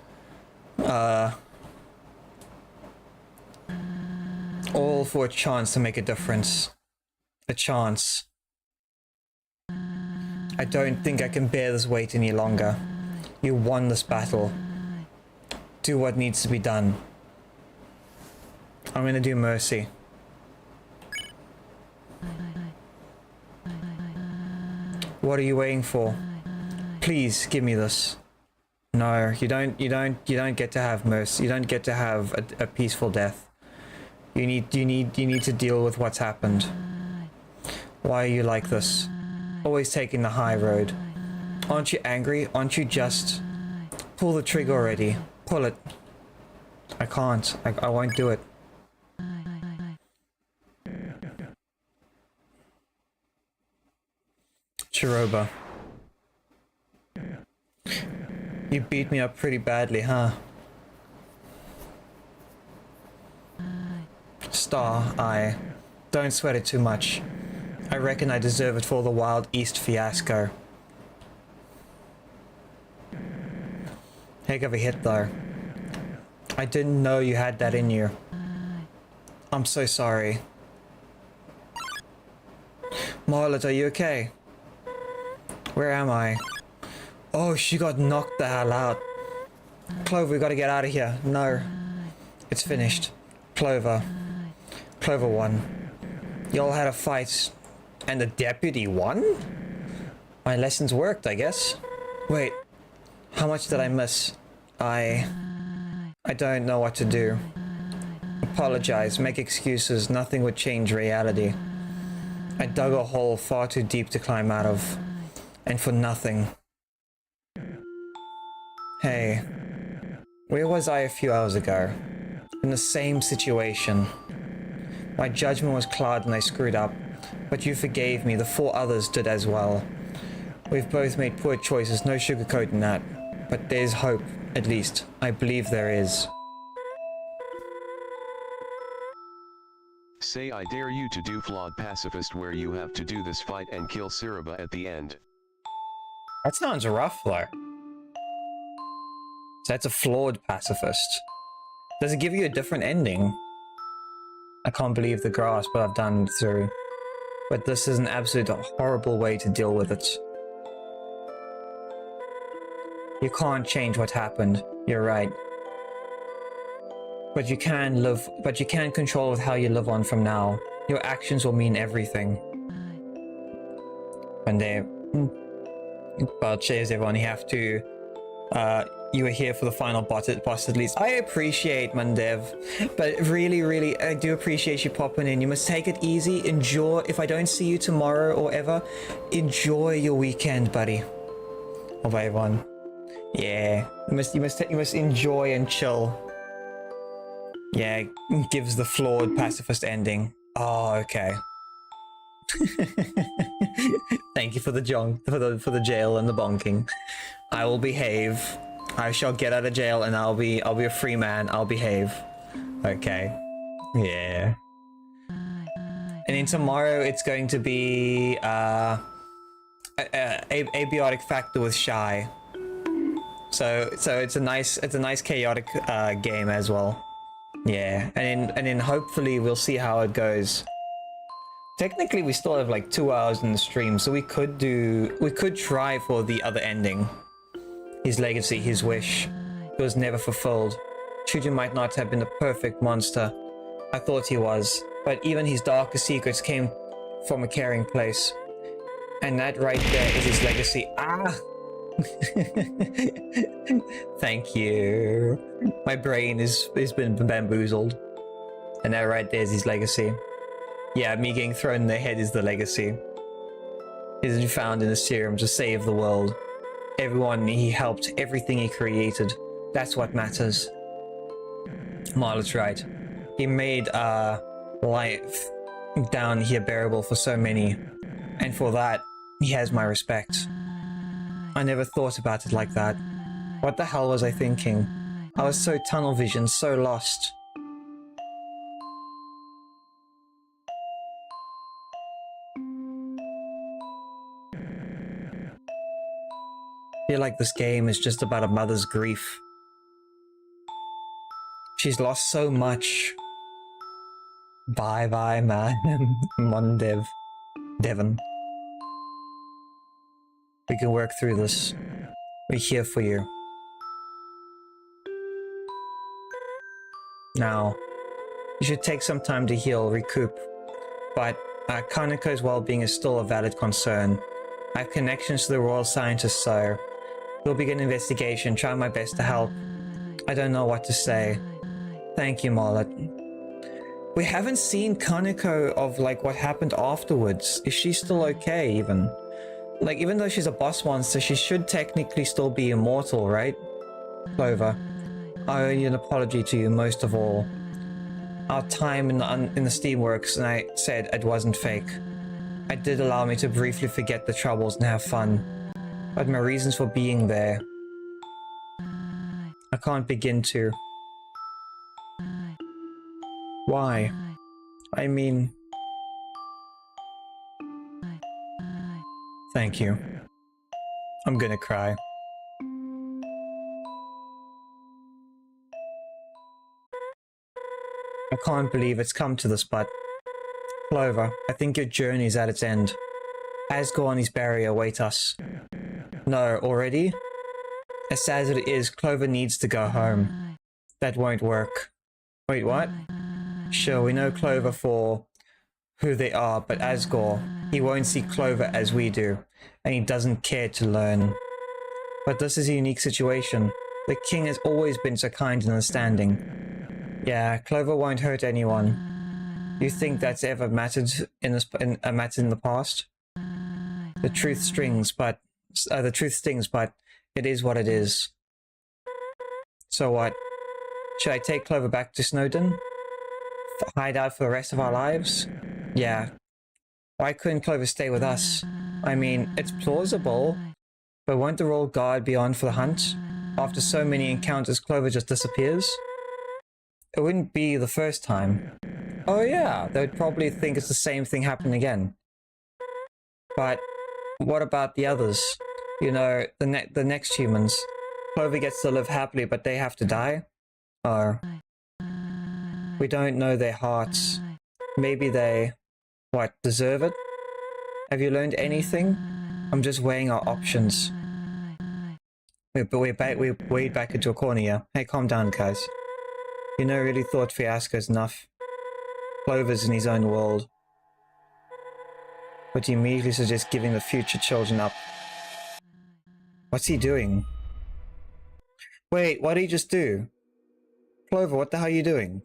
All for a chance to make a difference. A chance. I don't think I can bear this weight any longer. You won this battle. Do what needs to be done. I'm going to do mercy. What are you waiting for? Please give me this. No, you don't get to have mercy. You don't get to have a peaceful death. You need to deal with what's happened. Why are you like this? Always taking the high road. Aren't you angry? Aren't you just... pull the trigger already. Pull it. I can't. I won't do it. Chiroba. You beat me up pretty badly, huh? Star, don't sweat it too much. I reckon I deserve it for the Wild East fiasco. Heck of a hit though. I didn't know you had that in you. I'm so sorry. Marlet, are you okay? Where am I? Oh, she got knocked the hell out. Clover, we gotta get out of here. No. It's finished. Clover. Clover won. Y'all had a fight. And the deputy won? My lessons worked, I guess. Wait. How much did I miss? I don't know what to do. Apologize, make excuses, nothing would change reality. I dug a hole far too deep to climb out of. And for nothing. Hey. Where was I a few hours ago? In the same situation. My judgment was clouded and I screwed up. But you forgave me, the 4 others did as well. We've both made poor choices, no sugarcoating that. But there's hope, at least. I believe there is. Say I dare you to do flawed pacifist where you have to do this fight and kill Siraba at the end. That sounds rough, though. So that's a flawed pacifist. Does it give you a different ending? I can't believe the grasp, but I've done through. But this is an absolute horrible way to deal with it. You can't change what happened. You're right. But you can control with how you live on from now. Your actions will mean everything. Well, cheers everyone, you have to you were here for the final boss at least. I appreciate Mandev, but really I do appreciate you popping in. You must take it easy, enjoy. If I don't see you tomorrow or ever, enjoy your weekend, buddy. Oh, bye everyone. Yeah, you must enjoy and chill. Yeah, gives the flawed pacifist ending. Oh, okay. Thank you for the for the jail and the bonking. I will behave. I shall get out of jail and I'll be a free man. I'll behave. Okay. Yeah. And then tomorrow it's going to be abiotic factor with Shy. So it's a nice chaotic game as well. Yeah. And then hopefully we'll see how it goes. Technically we still have like 2 hours in the stream, so we could try for the other ending. His legacy, his wish. It was never fulfilled. Chuju might not have been the perfect monster I thought he was, but even his darkest secrets came from a caring place. And that right there is his legacy. Ah! Thank you. My brain has been bamboozled. And that right there is his legacy. Yeah, me getting thrown in the head is the legacy. Isn't found in the serum to save the world. Everyone he helped, everything he created. That's what matters. Marlot's right. He made life down here bearable for so many. And for that, he has my respect. I never thought about it like that. What the hell was I thinking? I was so tunnel vision, so lost. I feel like this game is just about a mother's grief. She's lost so much. Bye, man. Mondev. Devon. We can work through this. We're here for you. Now, you should take some time to heal, recoup. But Kaneko's well-being is still a valid concern. I have connections to the royal scientists, so we'll begin an investigation, try my best to help. I don't know what to say. Thank you, Marlot. We haven't seen Kaneko of like what happened afterwards. Is she still okay even? Like, even though she's a boss monster, she should technically still be immortal, right? Clover, I owe you an apology to you most of all. Our time in the Steamworks, and I said it wasn't fake. It did allow me to briefly forget the troubles and have fun. But my reasons for being there, I can't begin to. Why? I mean... Thank you. I'm gonna cry. I can't believe it's come to this, but... Clover, I think your journey is at its end. Asgore and his barrier await us. No, already? As sad as it is, Clover needs to go home. That won't work. Wait, what? Sure, we know Clover for who they are, but Asgore, he won't see Clover as we do, and he doesn't care to learn. But this is a unique situation. The king has always been so kind and understanding. Yeah, Clover won't hurt anyone. You think that's ever mattered in the past? The truth stings, but it is what it is. So what? Should I take Clover back to Snowdon? Hide out for the rest of our lives? Yeah. Why couldn't Clover stay with us? I mean, it's plausible, but won't the royal guard be on for the hunt? After so many encounters, Clover just disappears? It wouldn't be the first time. Oh yeah, they would probably think it's the same thing happening again. But what about the others? You know, the next humans. Clover gets to live happily, but they have to die? Oh. We don't know their hearts. Maybe they, what, deserve it? Have you learned anything? I'm just weighing our options. But we wade back into a corner here. Hey, calm down, guys. You know, really thought Fiasco's enough. Clover's in his own world. but he immediately suggests giving the future children up. What's he doing? Wait, what did he just do? Clover, what the hell are you doing?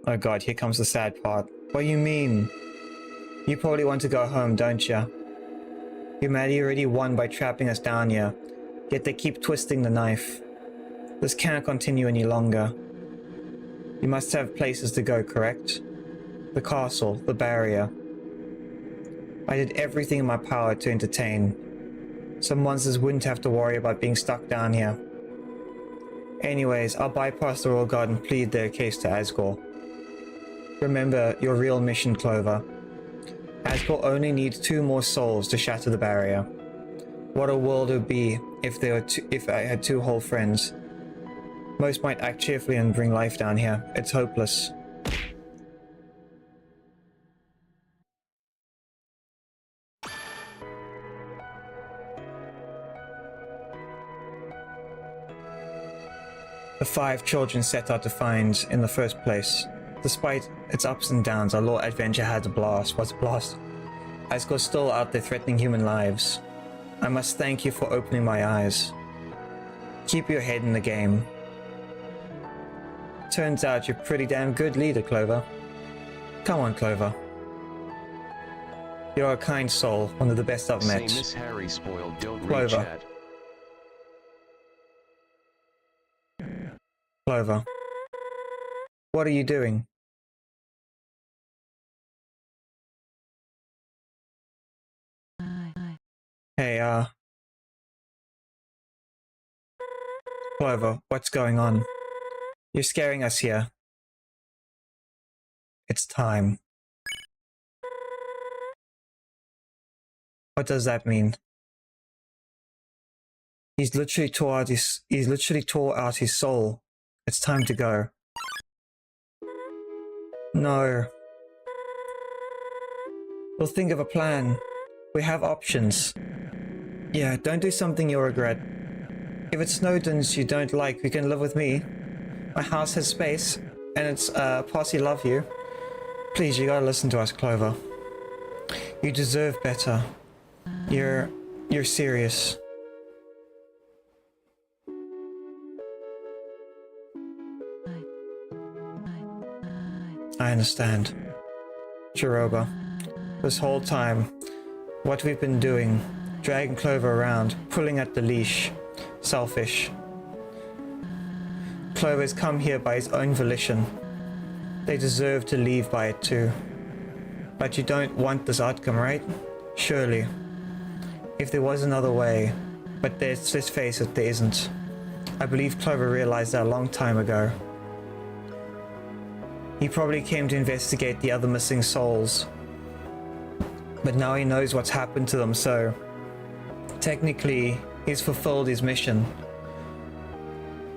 Oh god, here comes the sad part. What do you mean? You probably want to go home, don't you? Humanity already won by trapping us down here, yet they keep twisting the knife. This can't continue any longer. You must have places to go, correct? The castle, the barrier. I did everything in my power to entertain. Some monsters wouldn't have to worry about being stuck down here. Anyways, I'll bypass the royal guard and plead their case to Asgore. Remember your real mission, Clover. Asgore only needs 2 more souls to shatter the barrier. What a world it would be if I had 2 whole friends. Most might act cheerfully and bring life down here. It's hopeless. The 5 children set out to find in the first place. Despite its ups and downs, our little adventure had a blast. Was a blast. Asgore's still out there threatening human lives. I must thank you for opening my eyes. Keep your head in the game. Turns out you're a pretty damn good leader, Clover. Come on, Clover. You're a kind soul, one of the best I've met. Say Miss Harry spoiled, don't read Clover. chat. Clover. What are you doing? Hey, Clover, what's going on? You're scaring us here. It's time. What does that mean? He's literally tore out his soul. It's time to go. No. We'll think of a plan. We have options. Yeah, don't do something you'll regret. If it's Snowdens you don't like, you can live with me. My house has space, and it's posse love you. Please, you gotta listen to us, Clover. You deserve better. You're serious. I understand. Chiroba, this whole time, what we've been doing, dragging Clover around, pulling at the leash, selfish. Clover's come here by his own volition. They deserve to leave by it too. But you don't want this outcome, right? Surely. If there was another way, but let's face it, there isn't. I believe Clover realized that a long time ago. He probably came to investigate the other missing souls. But now he knows what's happened to them, so technically he's fulfilled his mission.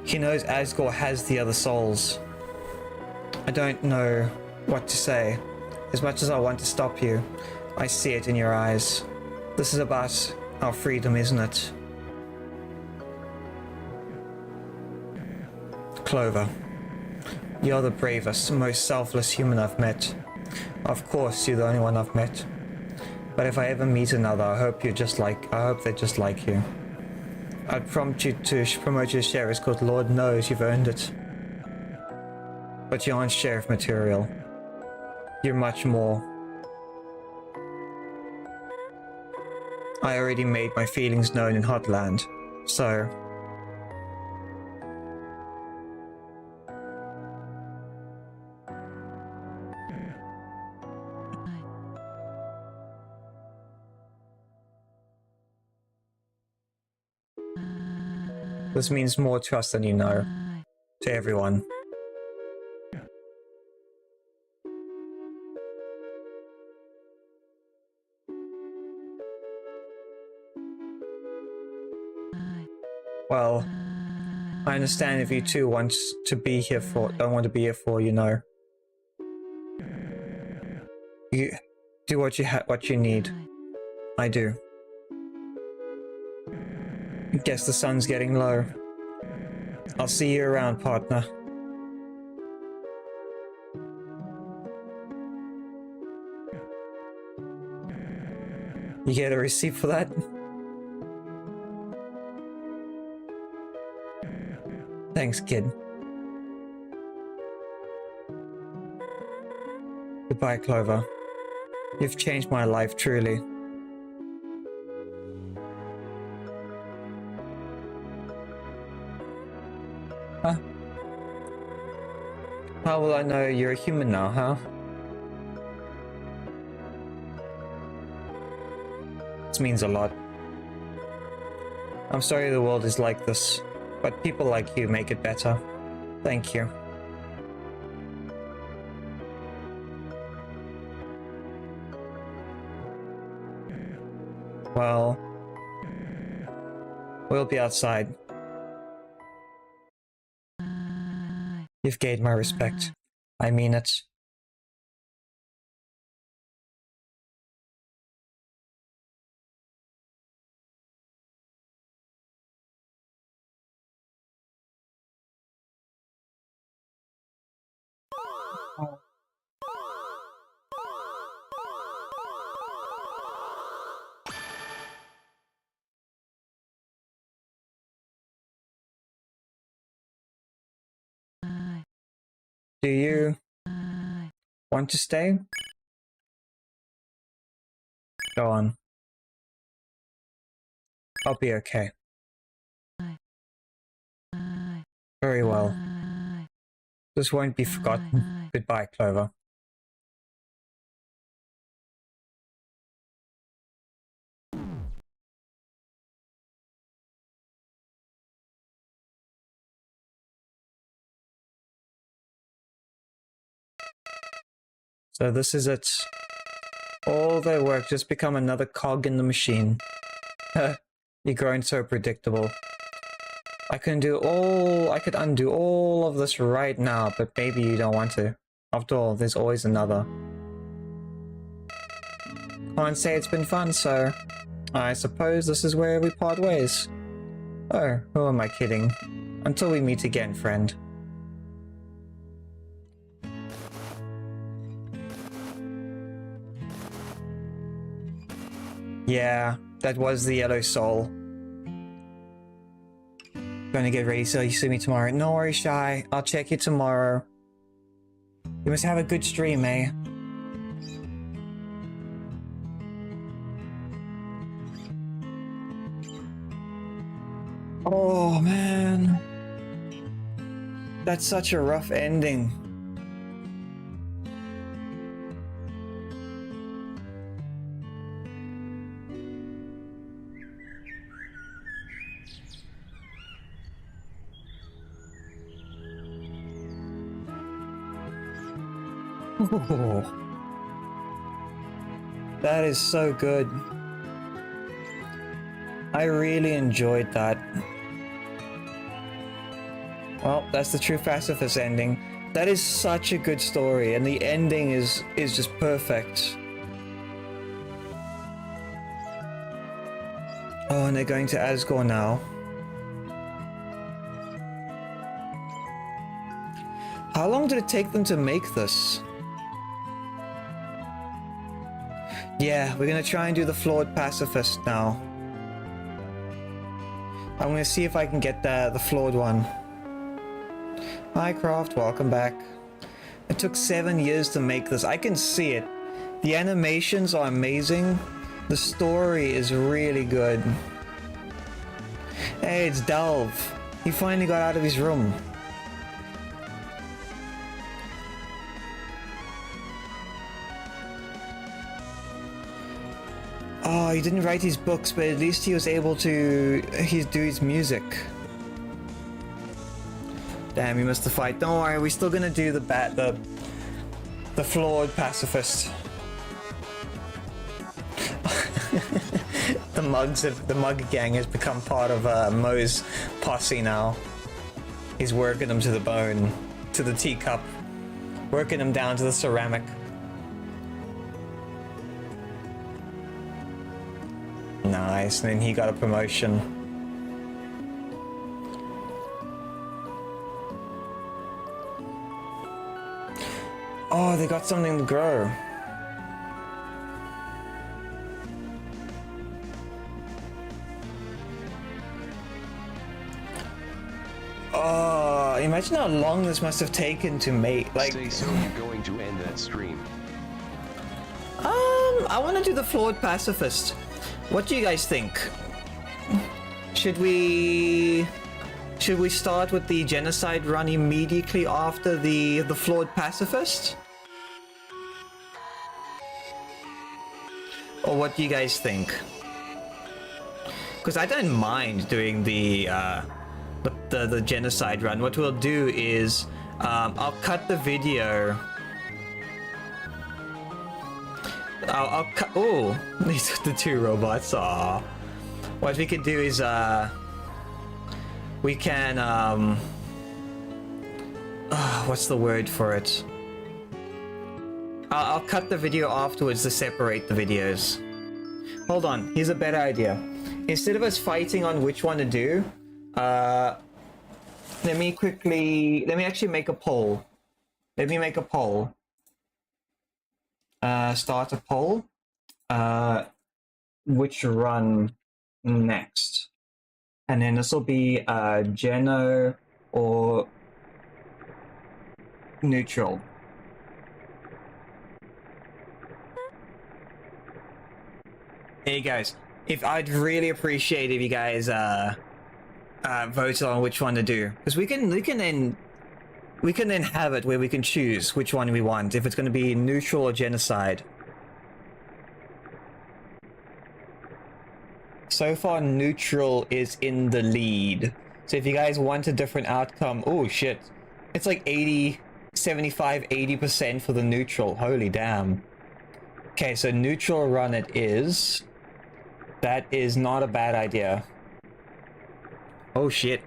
He knows Asgore has the other souls. I don't know what to say. As much as I want to stop you, I see it in your eyes. This is about our freedom, isn't it? Clover. You're the bravest, most selfless human I've met. Of course, you're the only one I've met. But if I ever meet another, I hope they're just like you. I'd prompt you to promote you to sheriff because Lord knows you've earned it. But you aren't sheriff material. You're much more. I already made my feelings known in Hotland, so... This means more to us than you know. To everyone. Well, I understand if you two don't want to be here for, you know. You do what you need. I do. Guess the sun's getting low. I'll see you around, partner. You get a receipt for that? Thanks, kid. Goodbye, Clover. You've changed my life, truly. Huh? How will I know you're a human now, huh? This means a lot. I'm sorry the world is like this, but people like you make it better. Thank you. Well, we'll be outside. You've gained my respect. I mean it. Do you want to stay? Go on. I'll be okay. Very well. This won't be forgotten. Goodbye, Clover. So this is it. All their work just become another cog in the machine. You're growing so predictable. I could undo all of this right now, but maybe you don't want to. After all, there's always another. Can't say it's been fun, so I suppose this is where we part ways. Oh, who am I kidding? Until we meet again, friend. Yeah, that was the yellow soul. Gonna get ready so you see me tomorrow. No worries, Shy. I'll check you tomorrow. You must have a good stream, eh? Oh, man. That's such a rough ending. Oh, that is so good. I really enjoyed that. Well, that's the true pacifist ending. That is such a good story, and the ending is just perfect. Oh, and they're going to Asgore now. How long did it take them to make this? Yeah, we're gonna try and do the flawed pacifist now. I'm gonna see if I can get the flawed one. Hi Croft, welcome back. It took 7 years to make this. I can see it. The animations are amazing. The story is really good. Hey, it's Delve. He finally got out of his room. Oh, he didn't write his books, but at least he was able to do his music. Damn, he missed the fight. Don't worry, we're still gonna do the flawed pacifist. The mug gang has become part of Mo's posse now. He's working them to the bone, to the teacup, working them down to the ceramic. Nice, and then he got a promotion. Oh, they got something to grow. Oh, imagine how long this must have taken to make. Like, So you're going to end that stream? I want to do the flawed pacifist. What do you guys think? Should we start with the genocide run immediately after the flawed pacifist? Or what do you guys think? Because I don't mind doing the genocide run. What we'll do is I'll cut the video. I'll cut. Oh, these are the two robots. Aww. What we can do is we can what's the word for it? I'll cut the video afterwards to separate the videos. Hold on, here's a better idea. Instead of us fighting on which one to do, let me actually make a poll. Let me make a poll. Start a poll. Which run next? And then this will be Geno or neutral. Hey guys, if I'd really appreciate if you guys voted on which one to do, because we can then have it where we can choose which one we want, if it's going to be neutral or genocide. So far, neutral is in the lead. So if you guys want a different outcome, oh shit, it's like 80, 75, 80% for the neutral. Holy damn. Okay, so neutral run it is. That is not a bad idea. Oh shit.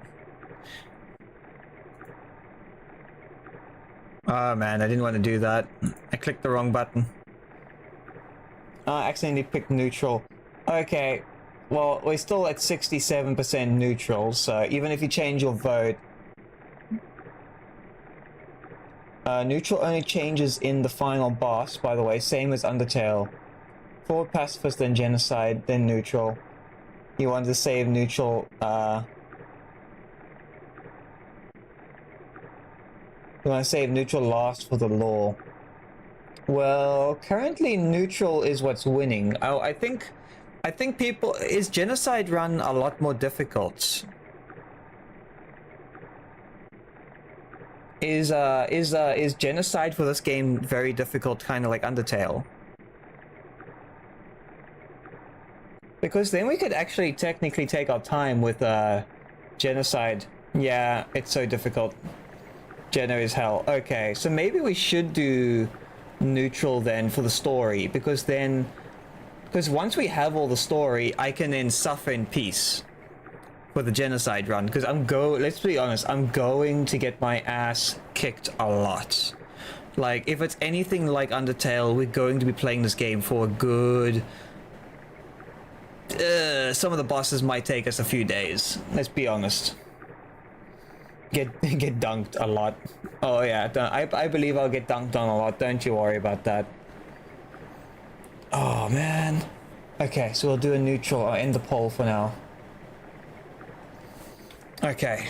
Oh man, I didn't want to do that. I clicked the wrong button. I accidentally picked neutral. Okay, well, we're still at 67% neutral, so even if you change your vote, neutral only changes in the final boss, by the way, same as Undertale. Forward pacifist, then genocide, then neutral. You want to save neutral, you want to save neutral last for the law. Well, currently neutral is what's winning. Oh, I think people, is genocide run a lot more difficult? Is genocide for this game very difficult, kind of like Undertale? Because then we could actually technically take our time with genocide. Yeah, it's so difficult. Geno is hell. Okay, so maybe we should do neutral then for the story, because once we have all the story, I can then suffer in peace for the genocide run. Because let's be honest, I'm going to get my ass kicked a lot. Like, if it's anything like Undertale, we're going to be playing this game for a good... some of the bosses might take us a few days. Let's be honest. Get dunked a lot. Oh yeah, I believe I'll get dunked on a lot. Don't you worry about that. Oh man. Okay, so we'll do a neutral. I'll end the poll for now. Okay.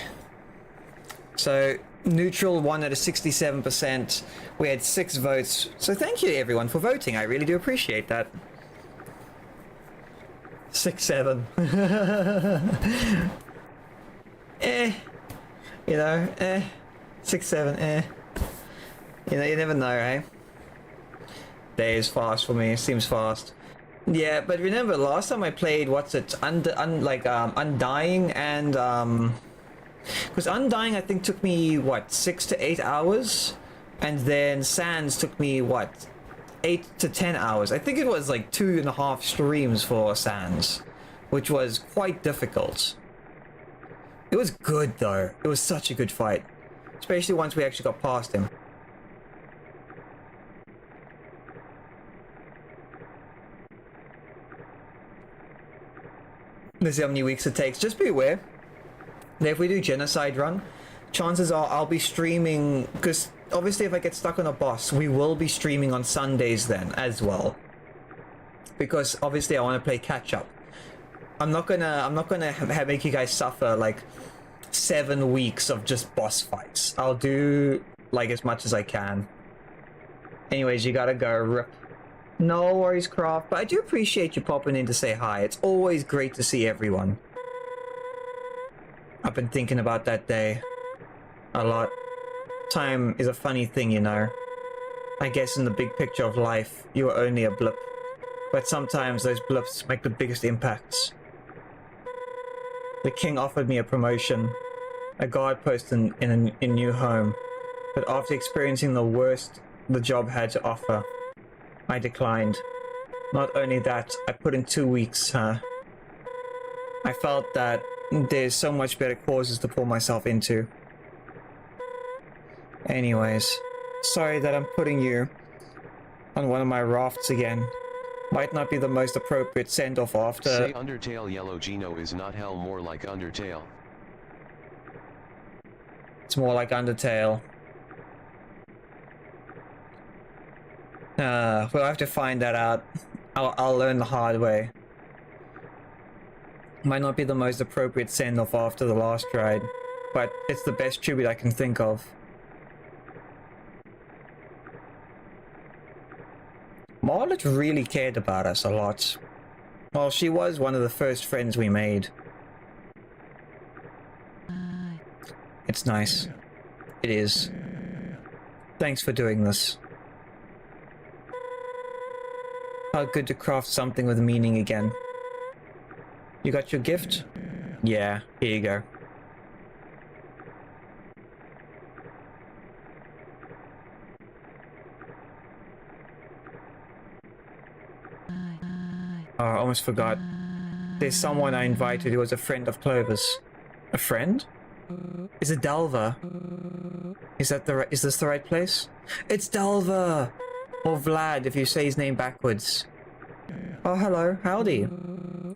So neutral won at a 67%. We had 6 votes. So thank you everyone for voting. I really do appreciate that. 6-7. You know, 6-7, You know, you never know, eh? Day is fast for me, seems fast. Yeah, but remember, last time I played, Undying and, because Undying, I think, took me, what, 6 to 8 hours? And then Sans took me, what, 8 to 10 hours. I think it was like 2.5 streams for Sans, which was quite difficult. It was good though. It was such a good fight, especially once we actually got past him. Let's see how many weeks it takes. Just be aware that if we do genocide run, chances are I'll be streaming, because obviously if I get stuck on a boss, we will be streaming on Sundays then as well, because obviously I want to play catch up. I'm not gonna make you guys suffer like 7 weeks of just boss fights. I'll do like as much as I can. Anyways, you gotta go, rip. No worries, Craft, but I do appreciate you popping in to say hi. It's always great to see everyone. I've been thinking about that day a lot. Time is a funny thing, you know. I guess in the big picture of life, you are only a blip. But sometimes those blips make the biggest impacts. The king offered me a promotion, a guard post in a new home. But after experiencing the worst the job had to offer, I declined. Not only that, I put in 2 weeks, I felt that there's so much better causes to pull myself into. Anyways, sorry that I'm putting you on one of my rafts again. Might not be the most appropriate send-off after... Say Undertale Yellow Gino is not hell, more like Undertale. It's more like Undertale. We'll have to find that out. I'll learn the hard way. Might not be the most appropriate send-off after the last ride, but it's the best tribute I can think of. Margaret really cared about us a lot. Well, she was one of the first friends we made. It's nice. It is. Thanks for doing this. How good to craft something with meaning again. You got your gift? Yeah, here you go. Oh, I almost forgot. There's someone I invited who was a friend of Clover's. A friend? Is it Delver? Is this the right place? It's Delver! Or Vlad, if you say his name backwards. Oh, hello. Howdy.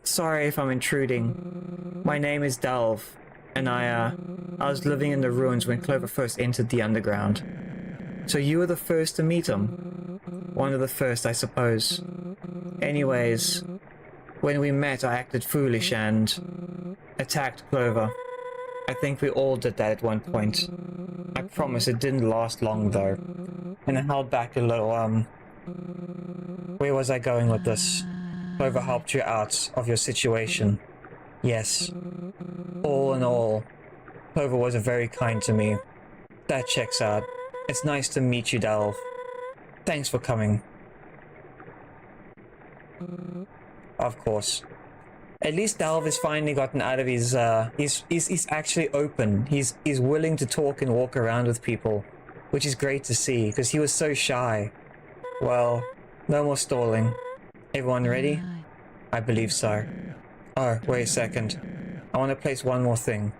Sorry if I'm intruding. My name is Delve, and I was living in the ruins when Clover first entered the underground. So you were the first to meet him? One of the first, I suppose. Anyways, when we met, I acted foolish and attacked Clover. I think we all did that at one point. I promise it didn't last long, though. And I held back a little, Where was I going with this? Clover helped you out of your situation. Yes. All in all, Clover was very kind to me. That checks out. It's nice to meet you, Delve. Thanks for coming. Of course. At least Delve has finally gotten out of his, he's actually open. He's willing to talk and walk around with people, which is great to see, because he was so shy. Well, no more stalling. Everyone ready? I believe so. Oh, wait a second. I want to place one more thing.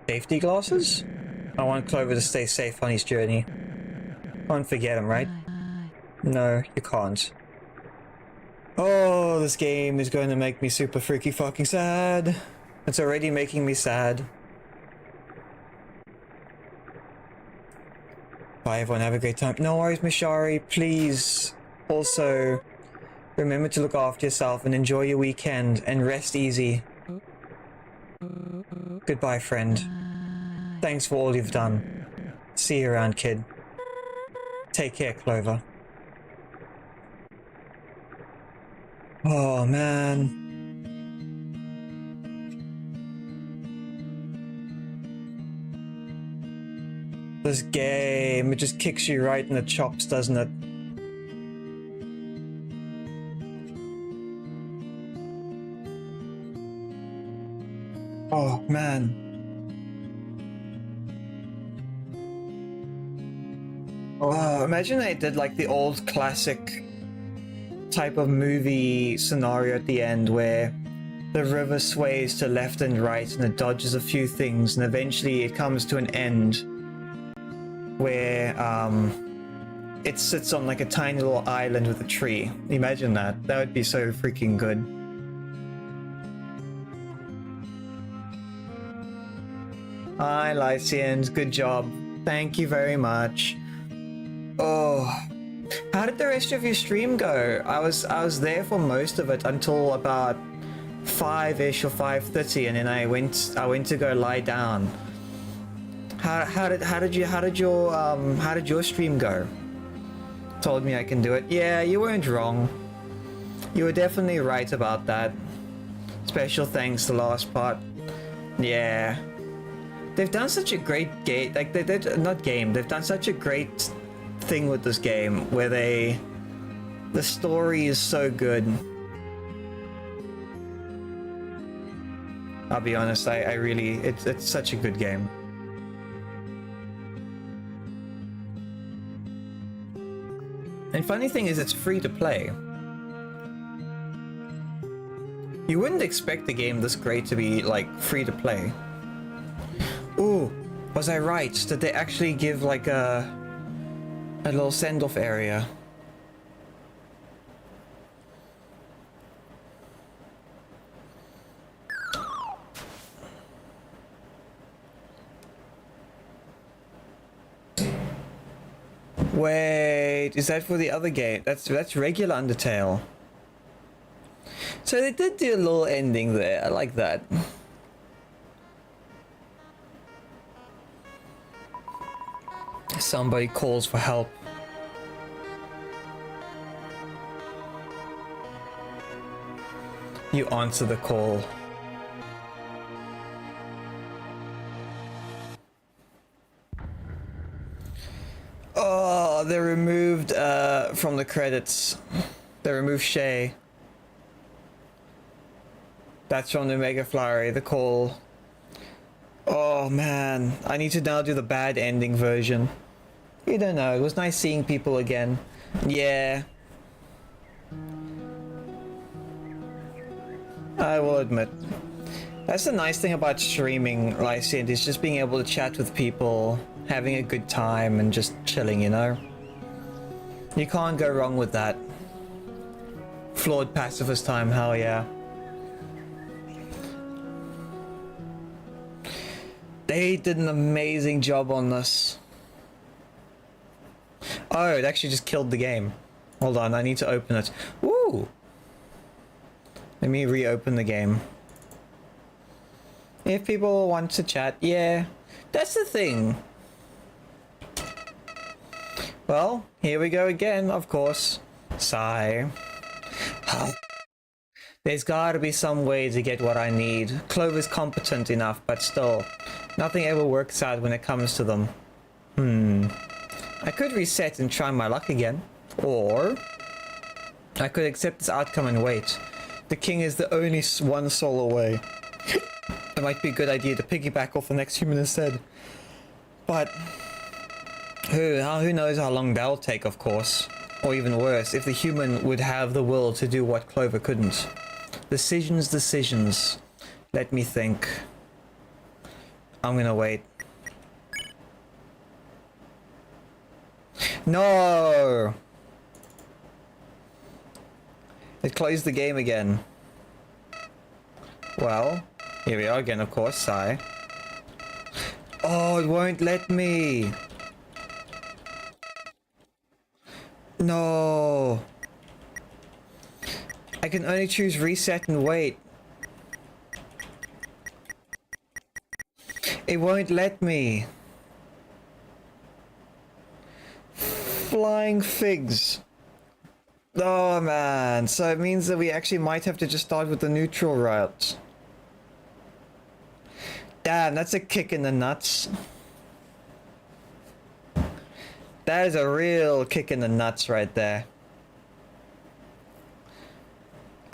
Safety glasses? I want Clover to stay safe on his journey. Can't forget him, right? No, you can't. Oh, this game is going to make me super freaky fucking sad. It's already making me sad. Bye everyone, have a great time. No worries, Mishari, please. Also, remember to look after yourself and enjoy your weekend and rest easy. Goodbye, friend. Thanks for all you've done. See you around, kid. Take care, Clover. Oh, man. This game, it just kicks you right in the chops, doesn't it? Oh, man. Oh, imagine they did like the old classic type of movie scenario at the end where the river sways to left and right and it dodges a few things and eventually it comes to an end where it sits on like a tiny little island with a tree. Imagine that. That would be so freaking good. Hi, Lycians. Good job. Thank you very much. Oh, How did the rest of your stream go? I was there for most of it until about 5-ish or 5:30, and then I went to go lie down. How did your stream go? Told me I can do it. Yeah, you weren't wrong. You were definitely right about that. Special thanks, the last part. Yeah. They've done such a great game, like they've done such a great thing with this game where the story is so good. I'll be honest, I really, it's such a good game. And funny thing is, it's free to play. You wouldn't expect the game this great to be, like, free to play. Ooh, was I right? Did they actually give, like, a little send-off area? Wait, is that for the other game? That's regular Undertale. So they did do a little ending there. I like that. Somebody calls for help. You answer the call. Oh, they're removed from the credits. They removed Shay. That's from the Mega Flurry, the call. Oh man, I need to now do the bad ending version. You don't know, it was nice seeing people again. Yeah. I will admit. That's the nice thing about streaming, Lycent, is just being able to chat with people, having a good time, and just chilling, you know? You can't go wrong with that. Flawed pacifist time, hell yeah. They did an amazing job on this. Oh, it actually just killed the game. Hold on, I need to open it. Woo! Let me reopen the game. If people want to chat, yeah. That's the thing. Well, here we go again, of course. Sigh. There's gotta be some way to get what I need. Clover's competent enough, but still. Nothing ever works out when it comes to them. I could reset and try my luck again. Or I could accept this outcome and wait. The king is the only one soul away. It might be a good idea to piggyback off the next human instead. But who knows how long that'll take, of course. Or even worse, if the human would have the will to do what Clover couldn't. Decisions. Let me think. I'm gonna wait. No! It closed the game again. Well, here we are again, of course, sigh. Oh, it won't let me. No. I can only choose reset and wait. It won't let me. Flying figs. Oh man, so it means that we actually might have to just start with the neutral route. Damn, that's a kick in the nuts. That is a real kick in the nuts right there.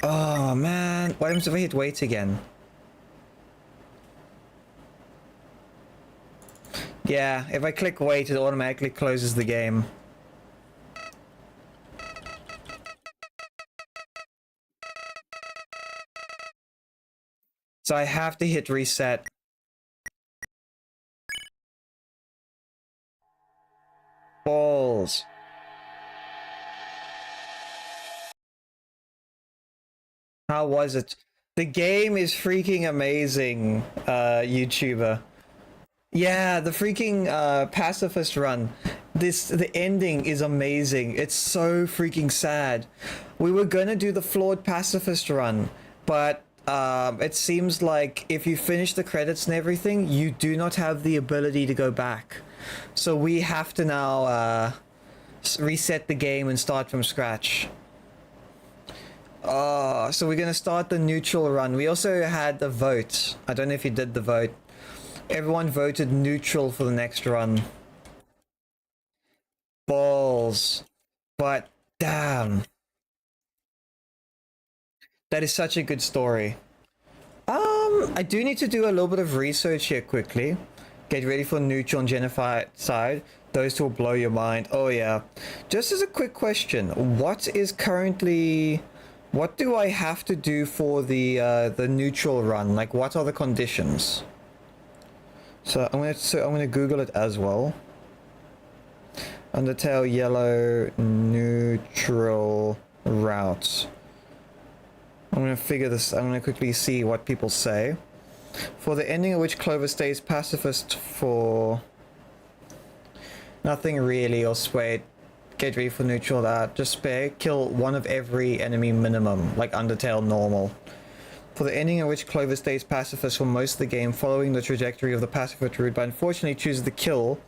Oh man, what happens if I hit wait again? Yeah, if I click wait, it automatically closes the game. So I have to hit reset. Balls. How was it? The game is freaking amazing, YouTuber. Yeah, the freaking pacifist run. The ending is amazing. It's so freaking sad. We were gonna do the flawed pacifist run, but it seems like if you finish the credits and everything, you do not have the ability to go back. So we have to now reset the game and start from scratch. So we're gonna start the neutral run. We also had the vote. I don't know if you did the vote. Everyone voted neutral for the next run. Balls. But damn. That is such a good story. I do need to do a little bit of research here quickly. Get ready for neutral and genocide. Those two will blow your mind. Oh yeah. Just as a quick question, what do I have to do for the neutral run? Like, what are the conditions? So I'm gonna Google it as well. Undertale Yellow neutral route. I'm gonna quickly see what people say. For the ending of which Clover stays pacifist for nothing really, or sway. Get ready for neutral that. Just spare. Kill one of every enemy minimum, like Undertale normal. For the ending in which Clover stays pacifist for most of the game, following the trajectory of the pacifist route, but unfortunately chooses the kill.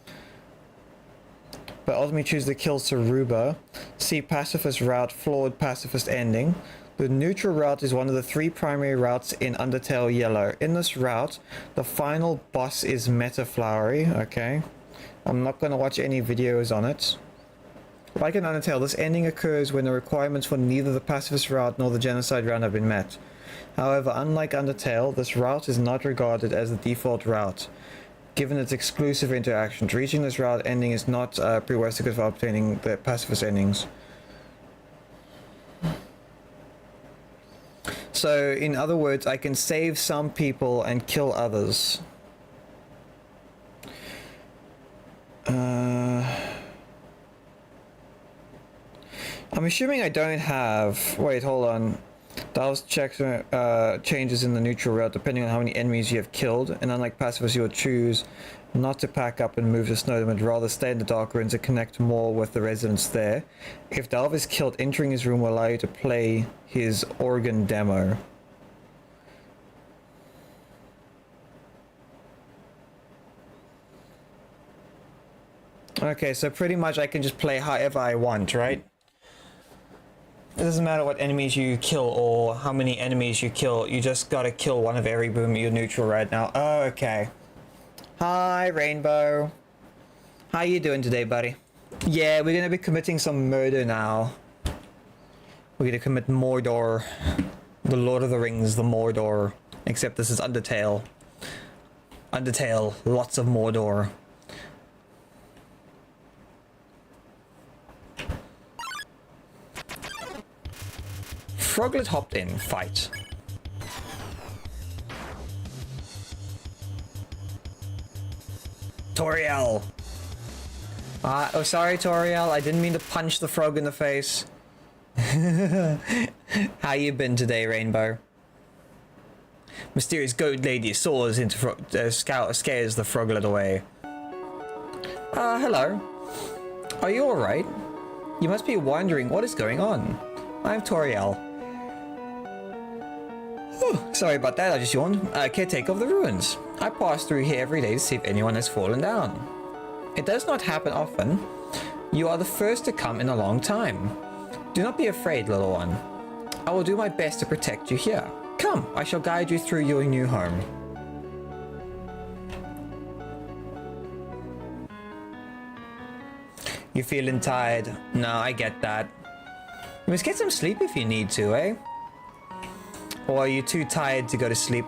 But ultimately chooses the kill Saruba. See pacifist route, flawed pacifist ending. The neutral route is one of the 3 primary routes in Undertale Yellow. In this route, the final boss is Metaflowery. Okay. I'm not going to watch any videos on it. Like in Undertale, this ending occurs when the requirements for neither the pacifist route nor the genocide route have been met. However, unlike Undertale, this route is not regarded as the default route, given its exclusive interactions. Reaching this route ending is not prerequisite for obtaining the pacifist endings. So, in other words, I can save some people and kill others. I'm assuming I don't have... Wait, hold on. Dials checks changes in the neutral route depending on how many enemies you have killed, and unlike pacifists, you will choose not to pack up and move to Snowdom, but rather stay in the dark rooms and connect more with the residents there. If Dalv is killed, entering his room will allow you to play his organ demo. Okay, so pretty much I can just play however I want, right? It doesn't matter what enemies you kill or how many enemies you kill, you just gotta kill one of every boom you're neutral right now. Oh, okay. Hi, Rainbow. How you doing today, buddy? Yeah, we're gonna be committing some murder now. We're gonna commit Mordor. The Lord of the Rings, the Mordor. Except this is Undertale. Undertale, lots of Mordor. Froglet hopped in. Fight. Toriel! Oh, sorry, Toriel. I didn't mean to punch the frog in the face. How you been today, Rainbow? Mysterious goat lady soars into scares the froglet away. Hello. Are you alright? You must be wondering what is going on. I'm Toriel. Sorry about that, I just yawned. Caretaker of the ruins. I pass through here every day to see if anyone has fallen down. It does not happen often. You are the first to come in a long time. Do not be afraid, little one. I will do my best to protect you here. Come, I shall guide you through your new home. You feeling tired? No, I get that. You must get some sleep if you need to, eh? Or are you too tired to go to sleep?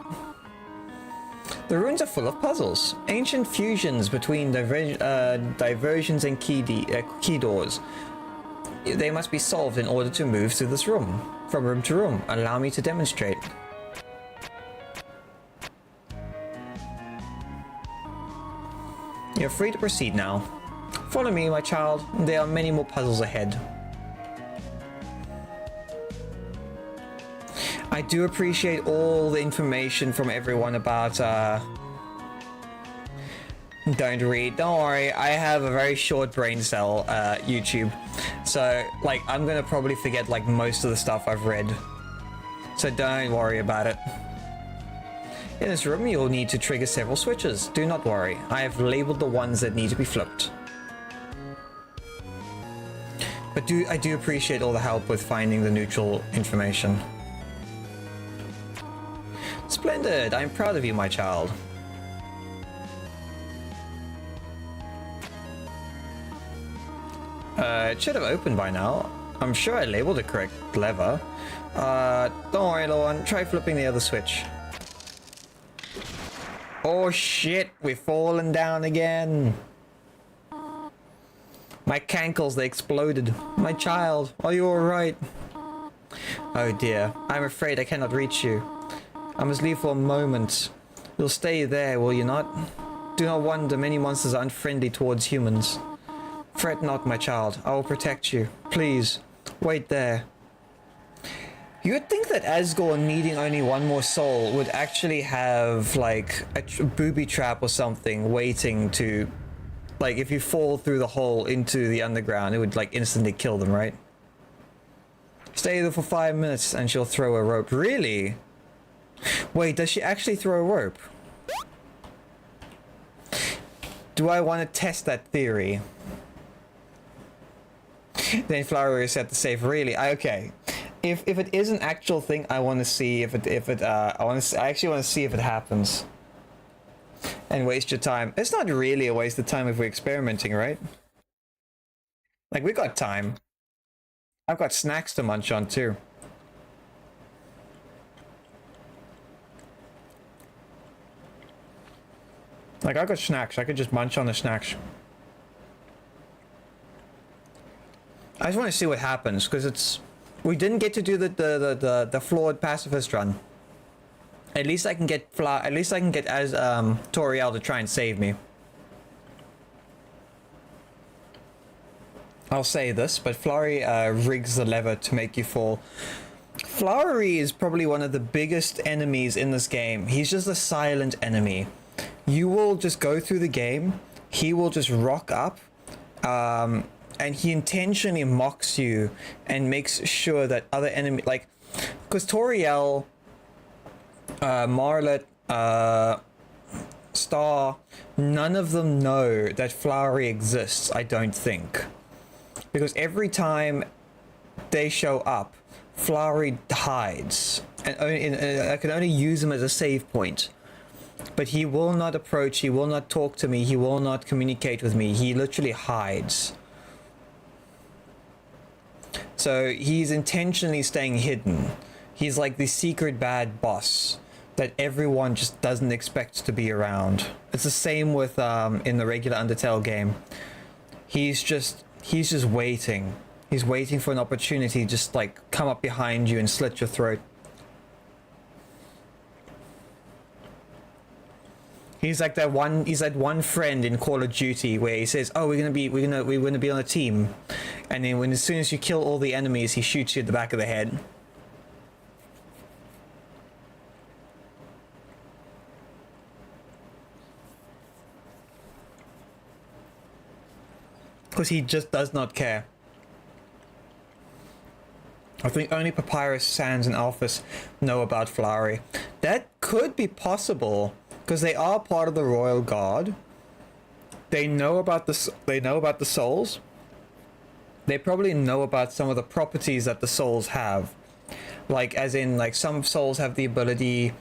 The ruins are full of puzzles, ancient fusions between diversions and key doors. They must be solved in order to move through this room, from room to room. Allow me to demonstrate. You're free to proceed now. Follow me, my child. There are many more puzzles ahead. I do appreciate all the information from everyone about Don't read. Don't worry. I have a very short brain cell, YouTube. So, like, I'm gonna probably forget, like, most of the stuff I've read. So don't worry about it. In this room, you'll need to trigger several switches. Do not worry. I have labeled the ones that need to be flipped. But I do appreciate all the help with finding the neutral information. Splendid. I'm proud of you, my child. It should have opened by now. I'm sure I labeled the correct lever. Don't worry, little one. Try flipping the other switch. Oh shit, we've fallen down again. My cankles, they exploded. My child, are you alright? Oh dear, I'm afraid I cannot reach you. I must leave for a moment. You'll stay there, will you not? Do not wonder, many monsters are unfriendly towards humans. Fret not, my child. I will protect you. Please, wait there. You would think that Asgore needing only one more soul would actually have, like, a booby trap or something waiting to... Like, if you fall through the hole into the underground, it would, like, instantly kill them, right? Stay there for 5 minutes and she'll throw a rope. Really? Wait, does she actually throw a rope? Do I want to test that theory? Then Flower is set to save. Really? Okay. If it is an actual thing, I want to see I actually want to see if it happens. And waste your time. It's not really a waste of time if we're experimenting, right? Like, we got time. I've got snacks to munch on too. Like, I've got snacks. I could just munch on the snacks. I just want to see what happens, because it's... We didn't get to do the flawed pacifist run. At least I can get as Toriel to try and save me. I'll say this, but Flurry rigs the lever to make you fall. Flurry is probably one of the biggest enemies in this game. He's just a silent enemy. You will just go through the game, he will just rock up, and he intentionally mocks you and makes sure that other enemy, like, because Toriel, Marlet, Star, none of them know that Flowery exists, I don't think. Because every time they show up, Flowery hides. And I can only use him as a save point. But he will not approach, he will not talk to me, he will not communicate with me. He literally hides. So he's intentionally staying hidden. He's like the secret bad boss that everyone just doesn't expect to be around. It's the same with in the regular Undertale game. He's just waiting. He's waiting for an opportunity to just like come up behind you and slit your throat. He's like that one friend in Call of Duty where he says, "Oh, we're gonna be on a team," and then as soon as you kill all the enemies, he shoots you at the back of the head. Because he just does not care. I think only Papyrus, Sans, and Alphys know about Flowery. That could be possible. Because they are part of the Royal Guard. They know about the souls. They probably know about some of the properties that the souls have. Like, as in, like, some souls have the ability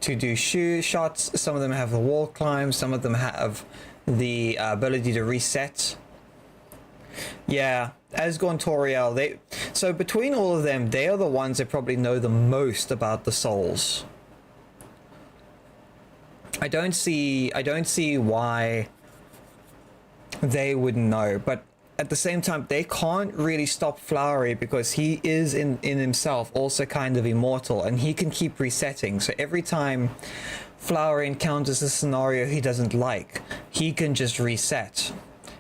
to do shots. Some of them have the wall climb. Some of them have the ability to reset. Yeah, Asgore and Toriel, so between all of them, they are the ones that probably know the most about the souls. I don't see why they wouldn't know, but at the same time, they can't really stop Flowery because he is in himself also kind of immortal, and he can keep resetting. So every time Flowery encounters a scenario he doesn't like, he can just reset.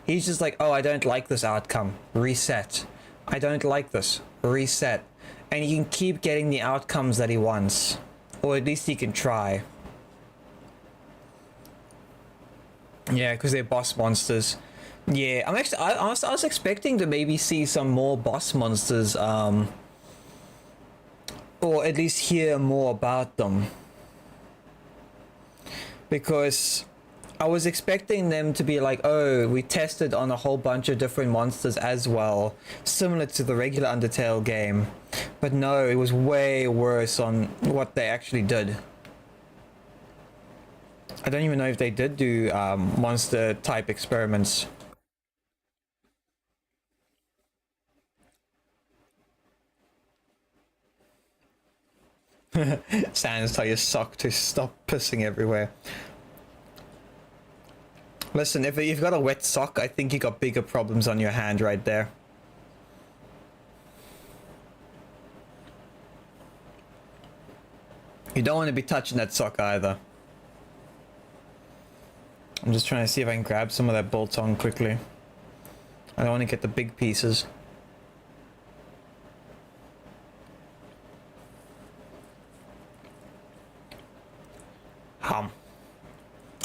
He's just like, "Oh, I don't like this outcome. Reset. I don't like this. Reset." And he can keep getting the outcomes that he wants, or at least he can try. Yeah, because they're boss monsters. Yeah, I'm actually. I was expecting to maybe see some more boss monsters, or at least hear more about them, because I was expecting them to be like, oh, we tested on a whole bunch of different monsters as well, similar to the regular Undertale game, but no, it was way worse on what they actually did. I don't even know if they did do monster type experiments. Sans, tell your sock to stop pissing everywhere. Listen, if you've got a wet sock, I think you got bigger problems on your hand right there. You don't want to be touching that sock either. I'm just trying to see if I can grab some of that biltong quickly. I don't want to get the big pieces.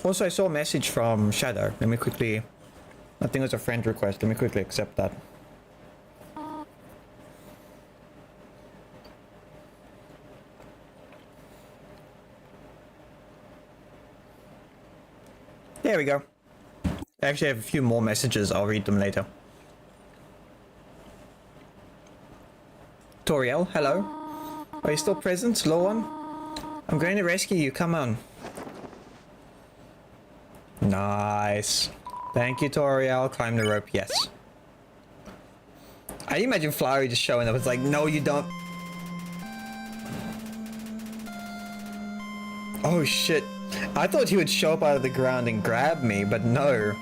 Also, I saw a message from Shadow. Let me quickly... I think it was a friend request. Let me quickly accept that. There we go. I actually have a few more messages. I'll read them later. Toriel, hello. Are you still present, Lawn? I'm going to rescue you. Come on. Nice. Thank you, Toriel. Climb the rope. Yes. I imagine Flowery just showing up. It's like, no, you don't. Oh, shit. I thought he would show up out of the ground and grab me, but no.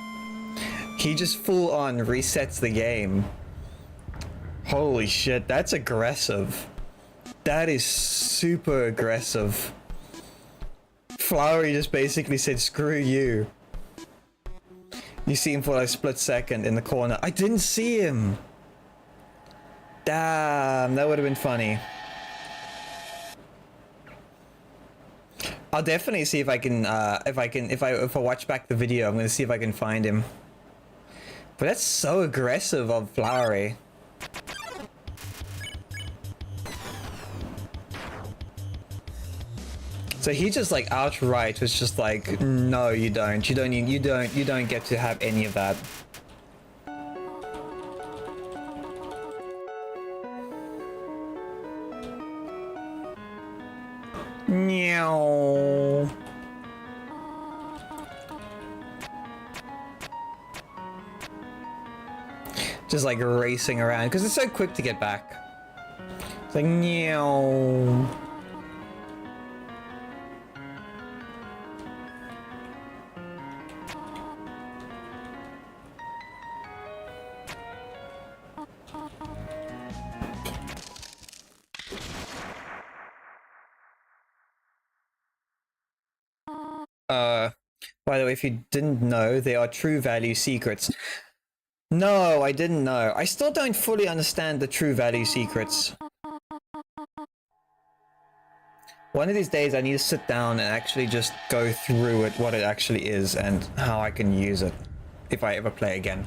He just full on resets the game. Holy shit, that's aggressive. That is super aggressive. Flowery just basically said, screw you. You see him for a split second in the corner. I didn't see him. Damn, that would have been funny. I'll definitely see if I can, if I watch back the video, I'm gonna see if I can find him. But that's so aggressive of Flowery. So he just like outright was just like, no, you don't. You don't get to have any of that. Meow. Just like racing around because it's so quick to get back. It's like meow. By the way, if you didn't know, there are true value secrets. No, I didn't know. I still don't fully understand the true value secrets. One of these days I need to sit down and actually just go through it, what it actually is and how I can use it if I ever play again.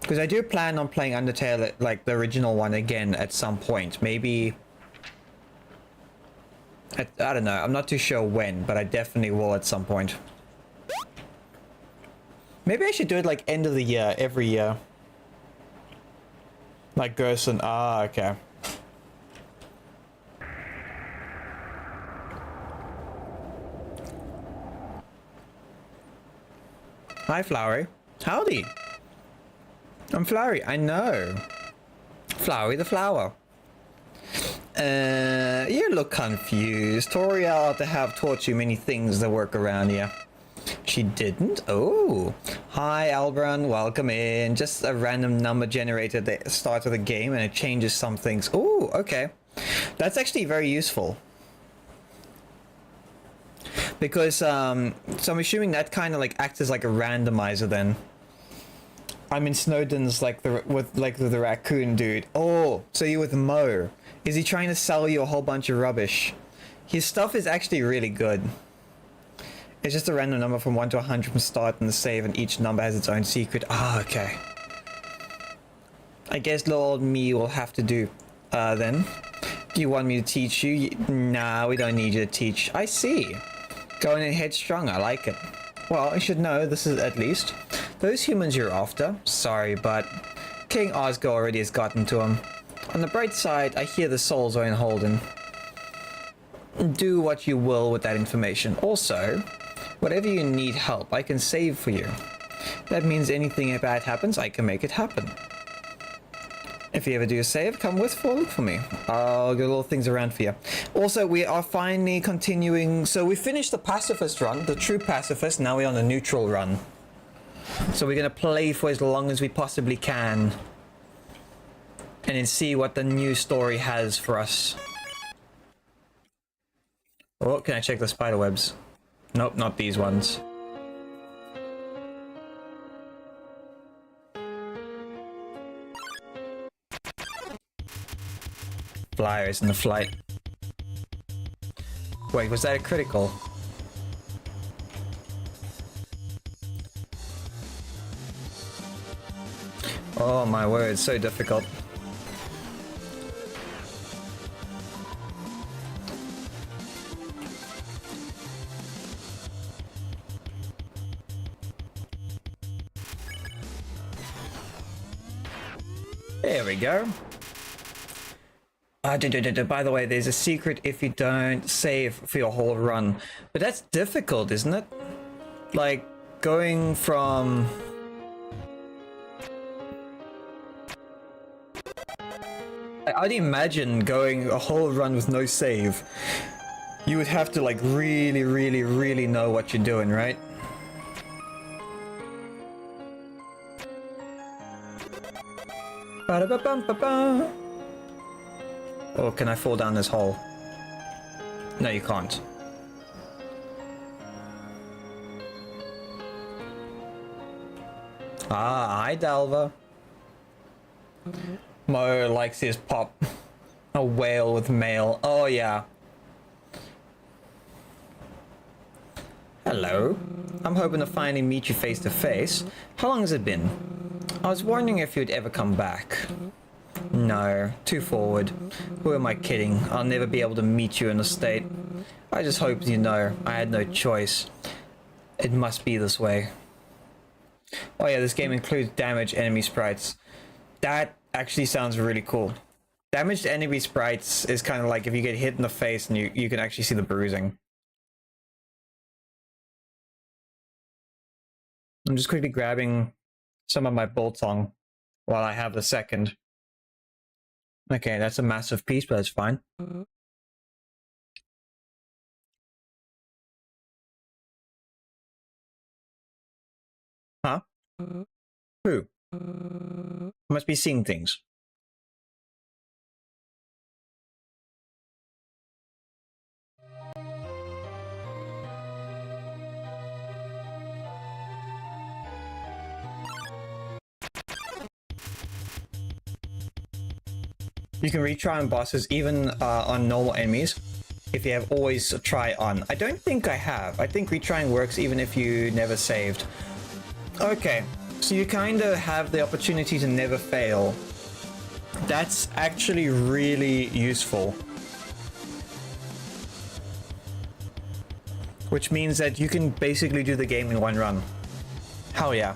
Because I do plan on playing Undertale, like the original one again at some point. Maybe... I don't know, I'm not too sure when, but I definitely will at some point. Maybe I should do it like end of the year, every year. Like Gerson, okay. Hi, Flowery. Howdy. I'm Flowery, I know. Flowery the flower. You look confused. Toriel ought to have taught you many things that work around here. She didn't? Oh. Hi, Albron. Welcome in. Just a random number generated at the start of the game and it changes some things. Oh, okay. That's actually very useful. Because, so I'm assuming that kind of like acts as like a randomizer then. I'm in Snowden's like with the raccoon dude. Oh, so you're with Mo. Is he trying to sell you a whole bunch of rubbish? His stuff is actually really good. It's just a random number from 1 to 100 from start in the save, and each number has its own secret. Ah, okay. I guess little old me will have to do, then. Do you want me to teach you? Nah, we don't need you to teach. I see. Going in headstrong, I like it. Well, you should know, this is at least. Those humans you're after, sorry, but King Oscar already has gotten to them. On the bright side, I hear the souls are in Holden. Do what you will with that information. Also, whatever you need help, I can save for you. That means anything bad happens, I can make it happen. If you ever do a save, come with for a look for me. I'll get little things around for you. Also, we are finally continuing. So we finished the pacifist run, the true pacifist. Now we're on the neutral run. So we're going to play for as long as we possibly can. And then see what the new story has for us. Oh, can I check the spider webs? Nope, not these ones. Flyers in the flight. Wait, was that a critical? Oh my word, so difficult. There we go. By the way, there's a secret if you don't save for your whole run. But that's difficult, isn't it? Like, going from... I'd imagine going a whole run with no save. You would have to, like, really know what you're doing, right? Ba-da-ba-bum-ba-ba. Or can I fall down this hole? No, you can't. Ah, hi, Dalva. Mo likes his pop. A whale with mail. Oh, yeah. Hello. I'm hoping to finally meet you face to face. How long has it been? I was wondering if you'd ever come back. No, too forward. Who am I kidding? I'll never be able to meet you in the state. I just hope you know I had no choice. It must be this way. Oh yeah, this game includes damaged enemy sprites. That actually sounds really cool. Damaged enemy sprites is kind of like if you get hit in the face and you can actually see the bruising. I'm just quickly grabbing some of my biltong while I have the second. Okay, that's a massive piece, but that's fine. Huh? Who? Must be seeing things. You can retry on bosses, even on normal enemies, if you have always try on. I don't think I have. I think retrying works even if you never saved. Okay, so you kind of have the opportunity to never fail. That's actually really useful. Which means that you can basically do the game in one run. Hell yeah.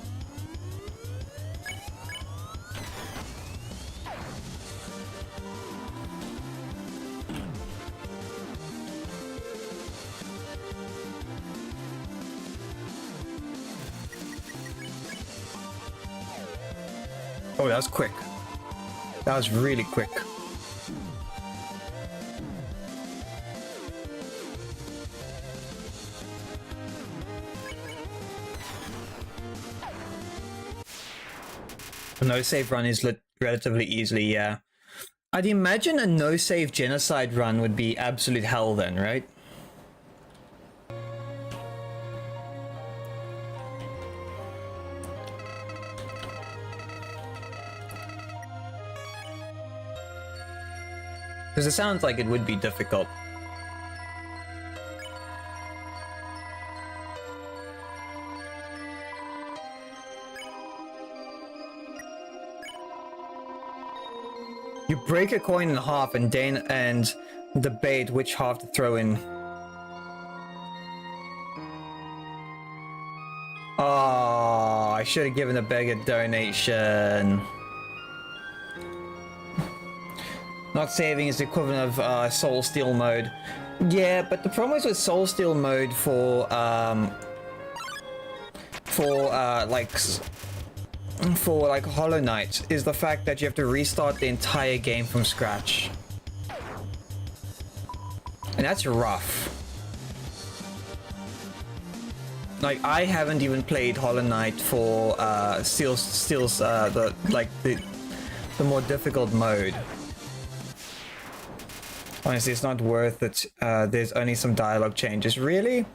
Oh, that was quick. That was really quick. A no-save run is relatively easily, yeah. I'd imagine a no-save genocide run would be absolute hell then, right? Because it sounds like it would be difficult. You break a coin in half and debate which half to throw in. Oh, I should have given the beggar donation. Not saving is the equivalent of Soul Steal mode. Yeah, but the problem is with Soul Steal mode for like Hollow Knight is the fact that you have to restart the entire game from scratch. And that's rough. Like, I haven't even played Hollow Knight for the more difficult mode. Honestly, it's not worth it. There's only some dialogue changes. Really?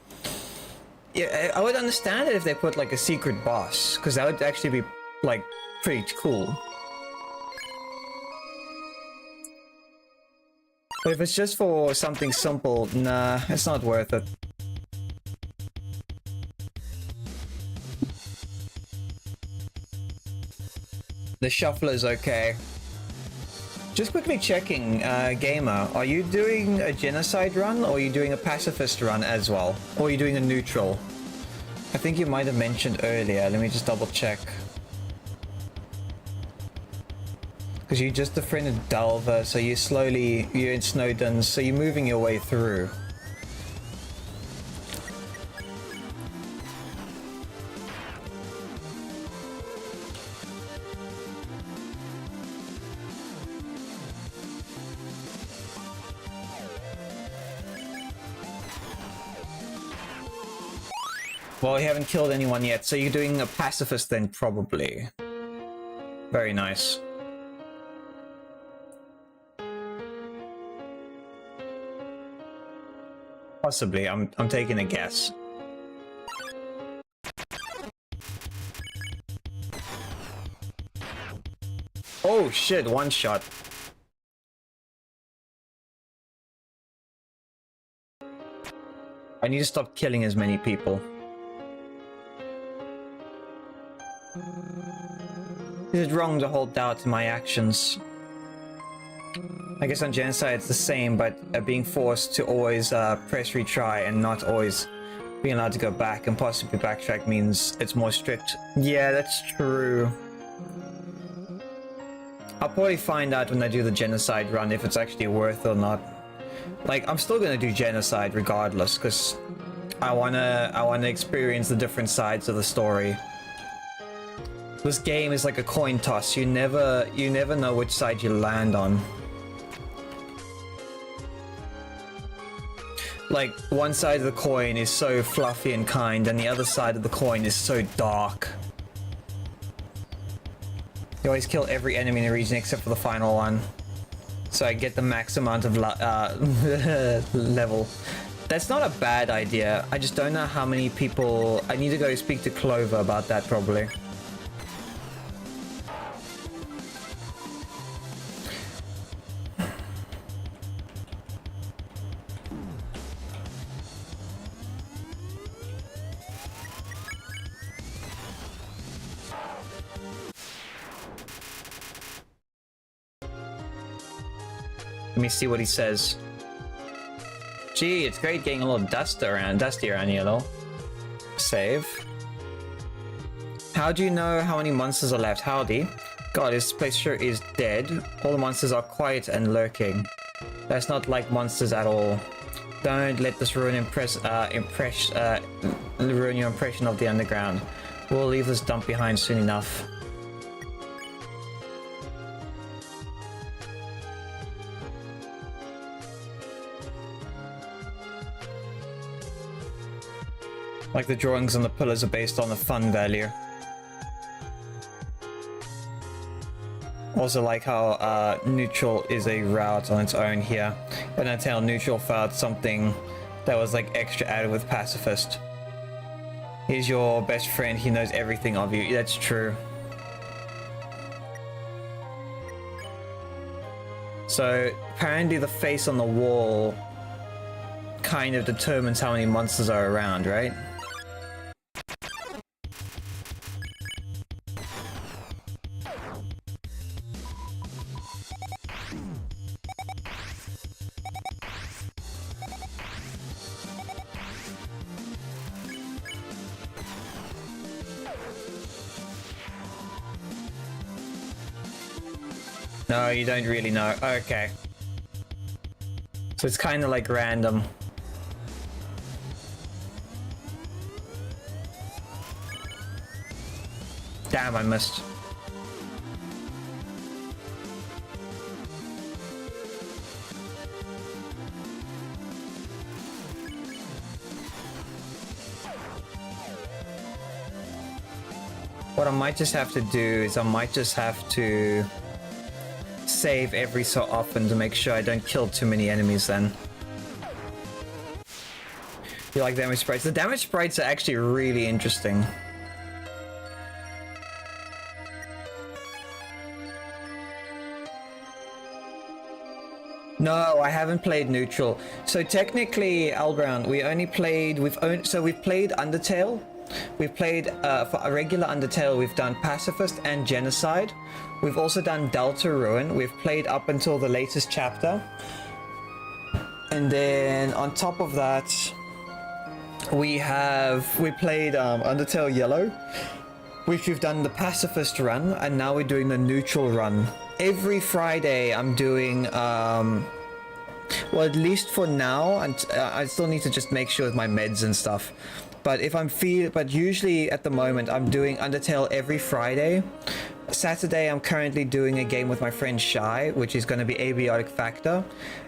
Yeah, I would understand it if they put like a secret boss, because that would actually be like pretty cool. But if it's just for something simple, nah, it's not worth it. The shuffler is okay. Just quickly checking, Gamer, are you doing a genocide run, or are you doing a pacifist run as well? Or are you doing a neutral? I think you might have mentioned earlier, let me just double check. Because you just defriended Delver, so you're in Snowdon, so you're moving your way through. Well, you haven't killed anyone yet, so you're doing a pacifist then, probably. Very nice. Possibly, I'm taking a guess. Oh shit, one shot. I need to stop killing as many people. Is it wrong to hold doubt in my actions? I guess on genocide it's the same, but being forced to always press retry and not always being allowed to go back and possibly backtrack means it's more strict. Yeah, that's true. I'll probably find out when I do the genocide run if it's actually worth it or not. Like, I'm still gonna do genocide regardless, because I wanna experience the different sides of the story. This game is like a coin toss. You never know which side you land on. Like, one side of the coin is so fluffy and kind, and the other side of the coin is so dark. You always kill every enemy in the region except for the final one, so I get the max amount of level. That's not a bad idea. I just don't know how many people. I need to go speak to Clover about that probably. Let me see what he says. Gee, it's great getting a little dusty around here, though. Save. How do you know how many monsters are left? Howdy. God, this place sure is dead. All the monsters are quiet and lurking. That's not like monsters at all. Don't let this ruin ruin your impression of the underground. We'll leave this dump behind soon enough. Like the drawings on the pillars are based on the fun value. Also like how neutral is a route on its own here. Undertale neutral found something that was like extra added with pacifist. He's your best friend, he knows everything of you. That's true. So apparently the face on the wall kind of determines how many monsters are around, right? No, you don't really know. Okay. So it's kind of like random. Damn, I missed. What I might just have to do is I might just have to save every so often to make sure I don't kill too many enemies then. You like damage sprites? The damage sprites are actually really interesting. No, I haven't played neutral. So technically, Albrown, we've played Undertale. We've played, for a regular Undertale, we've done Pacifist and Genocide. We've also done Delta Ruin. We've played up until the latest chapter. And then on top of that, we played Undertale Yellow, which we've done the Pacifist run, and now we're doing the neutral run. Every Friday I'm doing, well, at least for now, and I still need to just make sure with my meds and stuff. But usually at the moment I'm doing Undertale every Friday. Saturday I'm currently doing a game with my friend Shy, which is going to be Abiotic Factor.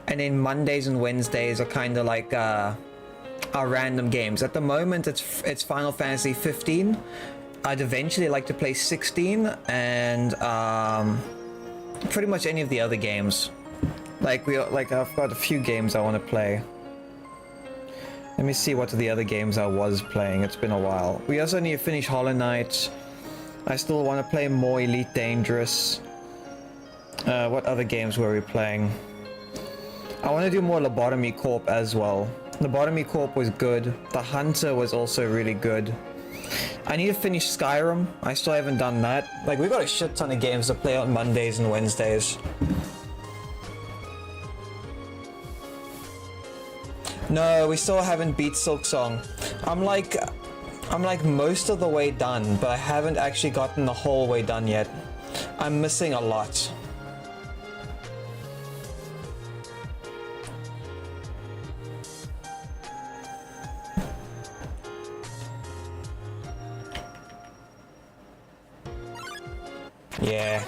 And then Mondays and Wednesdays are kind of like our random games. At the moment it's Final Fantasy 15. I'd eventually like to play 16 and pretty much any of the other games. I've got a few games I want to play. Let me see what the other games I was playing. It's been a while. We also need to finish Hollow Knight. I still want to play more Elite Dangerous. What other games were we playing? I want to do more Lobotomy Corp as well. Lobotomy Corp was good. The Hunter was also really good. I need to finish Skyrim. I still haven't done that. Like, we've got a shit ton of games to play on Mondays and Wednesdays. No, we still haven't beat Silksong. I'm like most of the way done, but I haven't actually gotten the whole way done yet. I'm missing a lot. Yeah.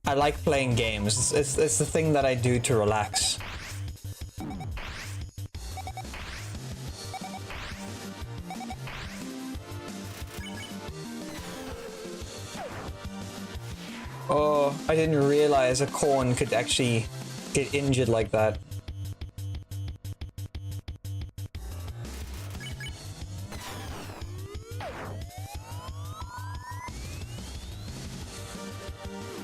I like playing games. It's the thing that I do to relax. Oh, I didn't realize a corn could actually get injured like that.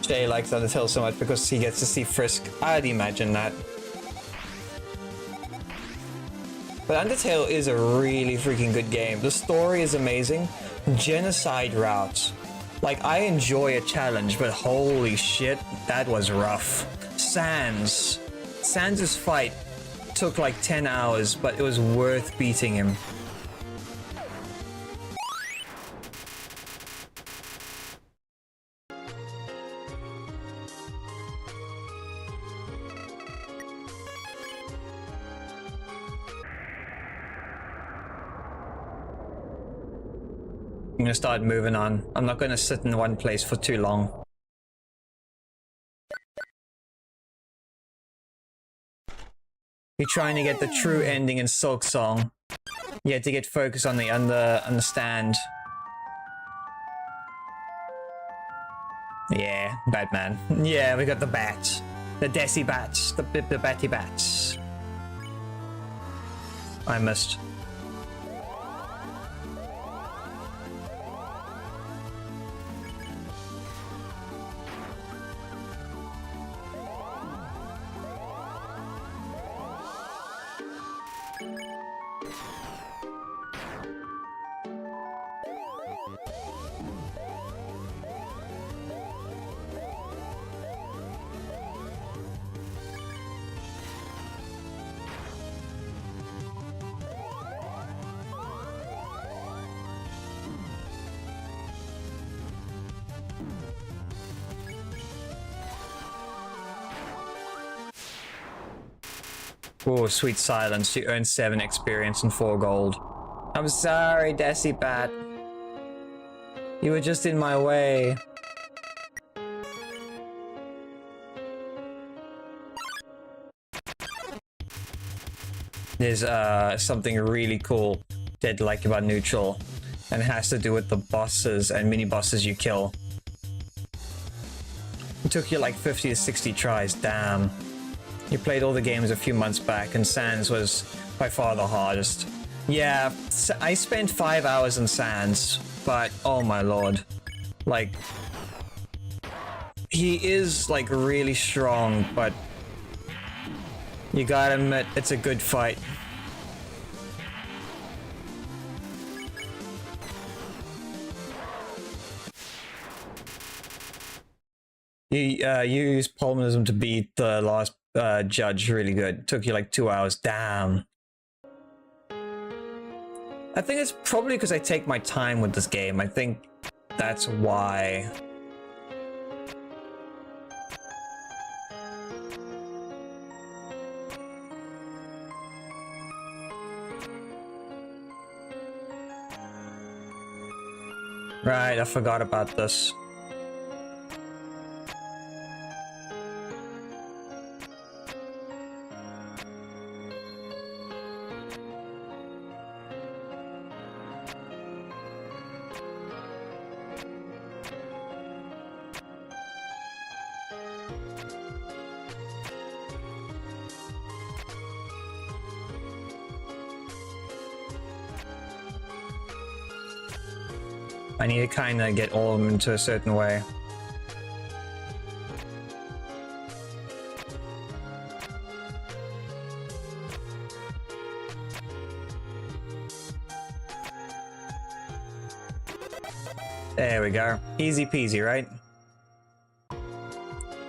Jay likes Undertale so much because he gets to see Frisk. I'd imagine that. But Undertale is a really freaking good game. The story is amazing. Genocide routes. Like, I enjoy a challenge, but holy shit, that was rough. Sans. Sans' fight took like 10 hours, but it was worth beating him. I'm gonna start moving on. I'm not gonna sit in one place for too long. You're trying to get the true ending in Silksong. You had to get focused on the stand. Yeah, Batman. Yeah, we got the bats. The Desi bats. The Batty bats. I missed. Oh, sweet silence. You earned 7 experience and 4 gold. I'm sorry, Desi Bat. You were just in my way. There's something really cool that I like about Neutral, and it has to do with the bosses and mini bosses you kill. It took you like 50 to 60 tries, damn. You played all the games a few months back, and Sans was by far the hardest. Yeah, I spent 5 hours in Sans, but oh my lord. Like, he is like really strong, but you gotta admit, it's a good fight. You used Pulmonism to beat the last judge really good. Took you like 2 hours. Damn. I think it's probably because I take my time with this game. I think that's why. Right, I forgot about this. I need to kind of get all of them into a certain way. There we go. Easy peasy, right?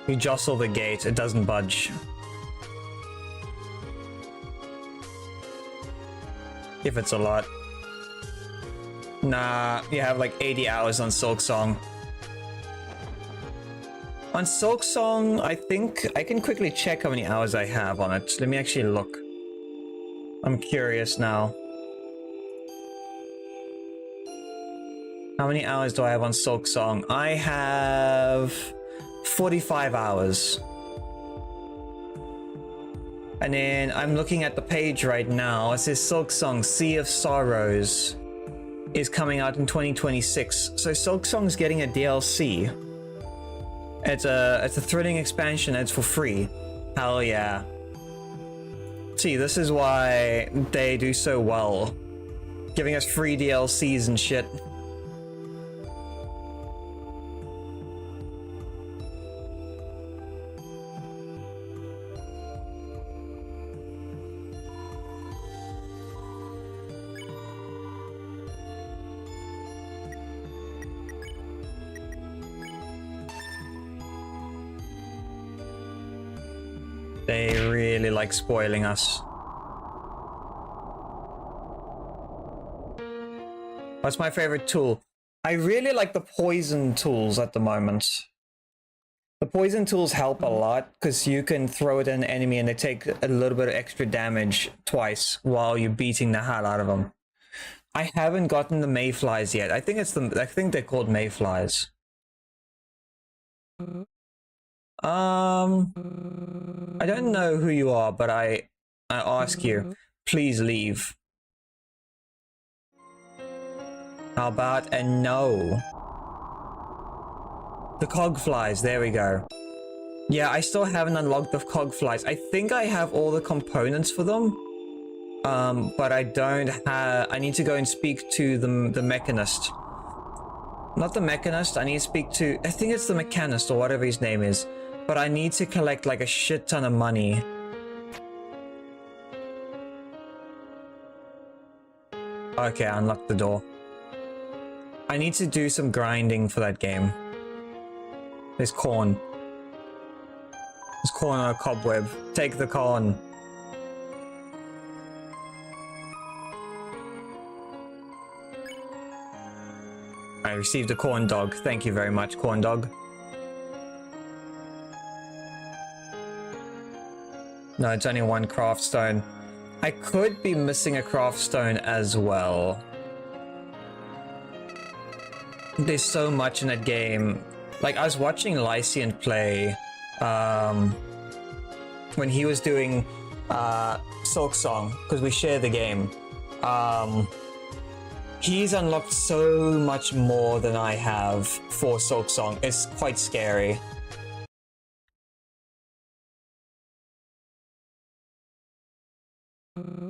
You jostle the gate, it doesn't budge. If it's a lot. Nah, you have like 80 hours on Silk Song. On Silk Song, I think I can quickly check how many hours I have on it. Let me actually look. I'm curious now. How many hours do I have on Silk Song? I have 45 hours. And then I'm looking at the page right now. It says Silk Song Sea of Sorrows is coming out in 2026. So Silk Song's getting a DLC. It's a thrilling expansion. It's for free. Hell yeah. See, this is why they do so well, giving us free DLCs and shit. They really like spoiling us. What's my favorite tool? I really like the poison tools at the moment. The poison tools help a lot because you can throw it at an enemy and they take a little bit of extra damage twice while you're beating the hell out of them. I haven't gotten the mayflies yet. I think they're called mayflies. I don't know who you are, but I ask you, please leave. How about a no? The cogflies, there we go. Yeah, I still haven't unlocked the cogflies. I think I have all the components for them. But I don't have, I need to go and speak to the mechanist. Not the mechanist, I need to speak to, I think it's the mechanist or whatever his name is. But I need to collect like a shit ton of money. Okay, I unlocked the door. I need to do some grinding for that game. There's corn. There's corn on a cobweb. Take the corn. I received a corn dog. Thank you very much, corn dog. No, it's only one craft stone. I could be missing a craft stone as well. There's so much in that game. Like, I was watching Lycian play when he was doing Silk Song, because we share the game. He's unlocked so much more than I have for Silk Song. It's quite scary.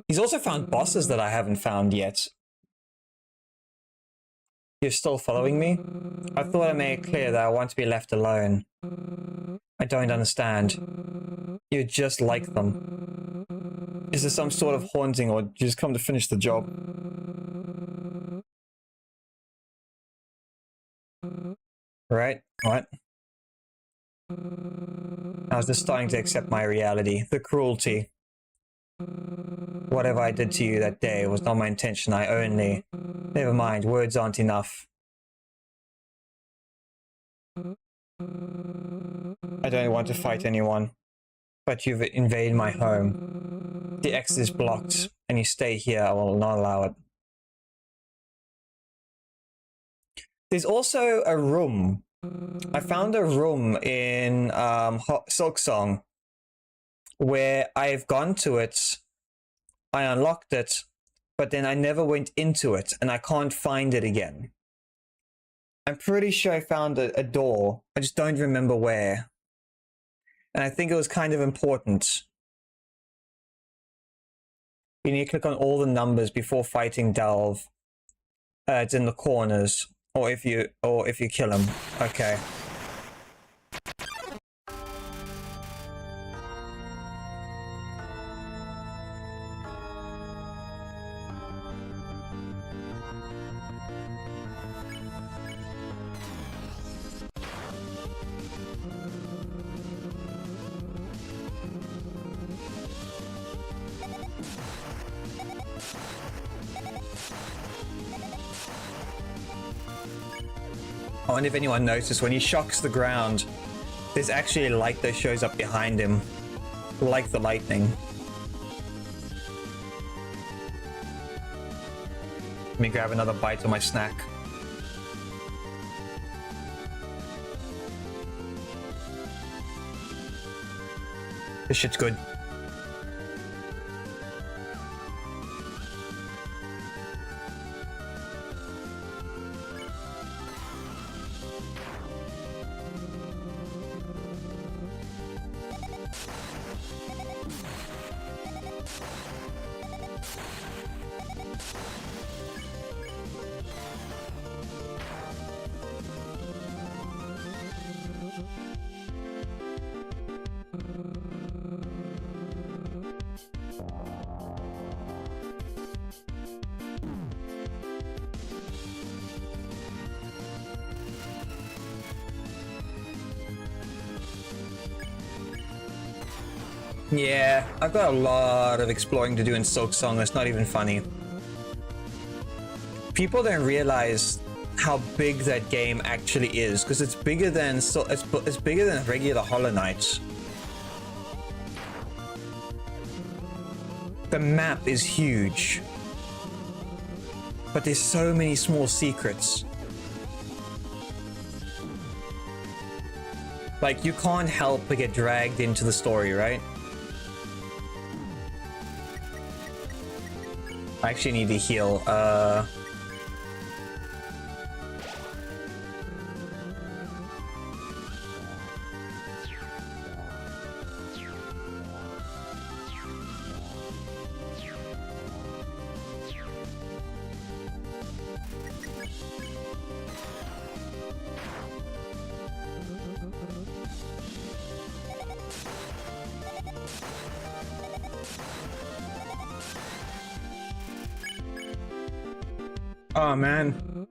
He's also found bosses that I haven't found yet. You're still following me? I thought I made it clear that I want to be left alone. I don't understand. You're just like them. Is there some sort of haunting, or you just come to finish the job? Right? What? I was just starting to accept my reality. The cruelty. Whatever I did to you that day was not my intention. I only... Never mind, words aren't enough. I don't want to fight anyone, but you've invaded my home. The exit is blocked, and you stay here. I will not allow it. There's also a room. I found a room in Silk Song where I've gone to it, I unlocked it, but then I never went into it, and I can't find it again. I'm pretty sure I found a door. I just don't remember where. And I think it was kind of important. You need to click on all the numbers before fighting Delve. It's in the corners, or if you kill him. Okay. I wonder if anyone noticed when he shocks the ground, there's actually a light that shows up behind him, like the lightning. Let me grab another bite of my snack. This shit's good. Yeah, I've got a lot of exploring to do in Silk Song. It's not even funny. People don't realize how big that game actually is, because it's bigger than it's bigger than regular Hollow Knight. The map is huge, but there's so many small secrets. Like, you can't help but get dragged into the story, right? I actually need to heal. Oh man,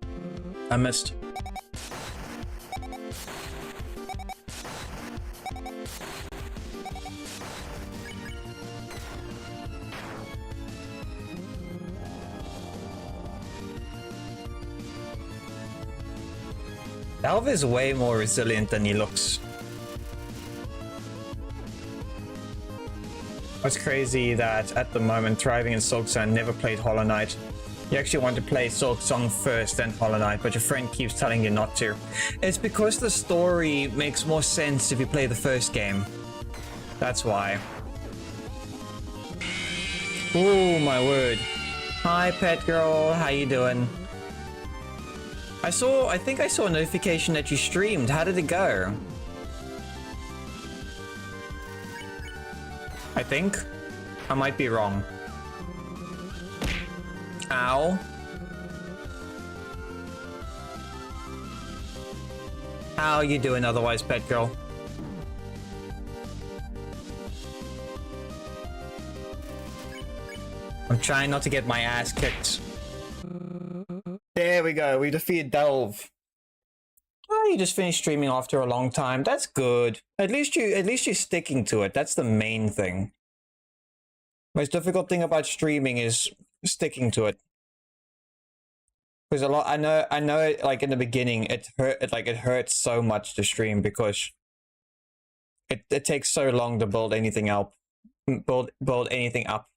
I missed. Delve is way more resilient than he looks. It's crazy that at the moment, Thriving and Silksong never played Hollow Knight. You actually want to play Silksong first, then Hollow Knight, but your friend keeps telling you not to. It's because the story makes more sense if you play the first game. That's why. Oh my word. Hi, pet girl. How you doing? I think I saw a notification that you streamed. How did it go? I think. I might be wrong. Ow. How you doing otherwise, pet girl? I'm trying not to get my ass kicked. There we go. We defeated Delve. Oh, you just finished streaming after a long time. That's good. At least you're sticking to it. That's the main thing. Most difficult thing about streaming is sticking to it. Because I know like in the beginning it hurts so much to stream because it takes so long to build anything up. Build anything up.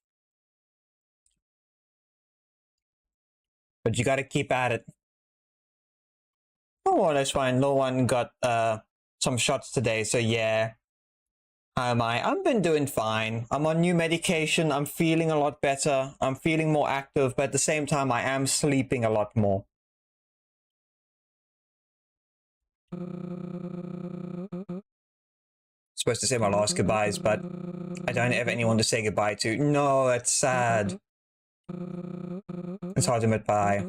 But you gotta keep at it. Oh, that's fine. No one got some shots today, so yeah. I've been doing fine. I'm on new medication. I'm feeling a lot better. I'm feeling more active, but at the same time, I am sleeping a lot more. Supposed to say my last goodbyes, but I don't have anyone to say goodbye to. No, that's sad. It's hard to admit bye.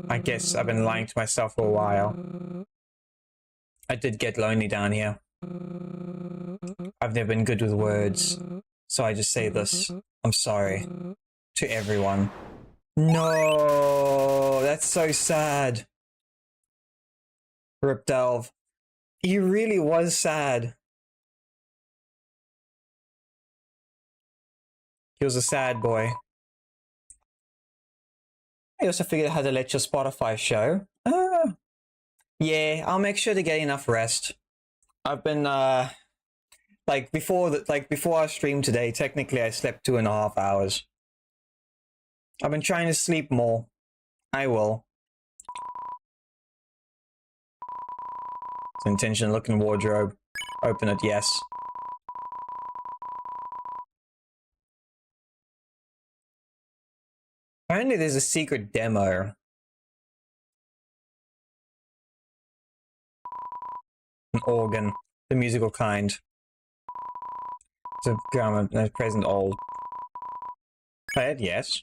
I guess I've been lying to myself for a while. I did get lonely down here. I've never been good with words, so I just say this. I'm sorry. To everyone. No, that's so sad. Rip Delve. He really was sad. He was a sad boy. I also figured out how to let your Spotify show. Yeah, I'll make sure to get enough rest. I've been before I streamed today, technically I slept 2.5 hours. I've been trying to sleep more. I will. It's intention looking wardrobe. Open it, yes. Apparently there's a secret demo. An organ. The musical kind. It's a grammar, no, present old. Play it, yes.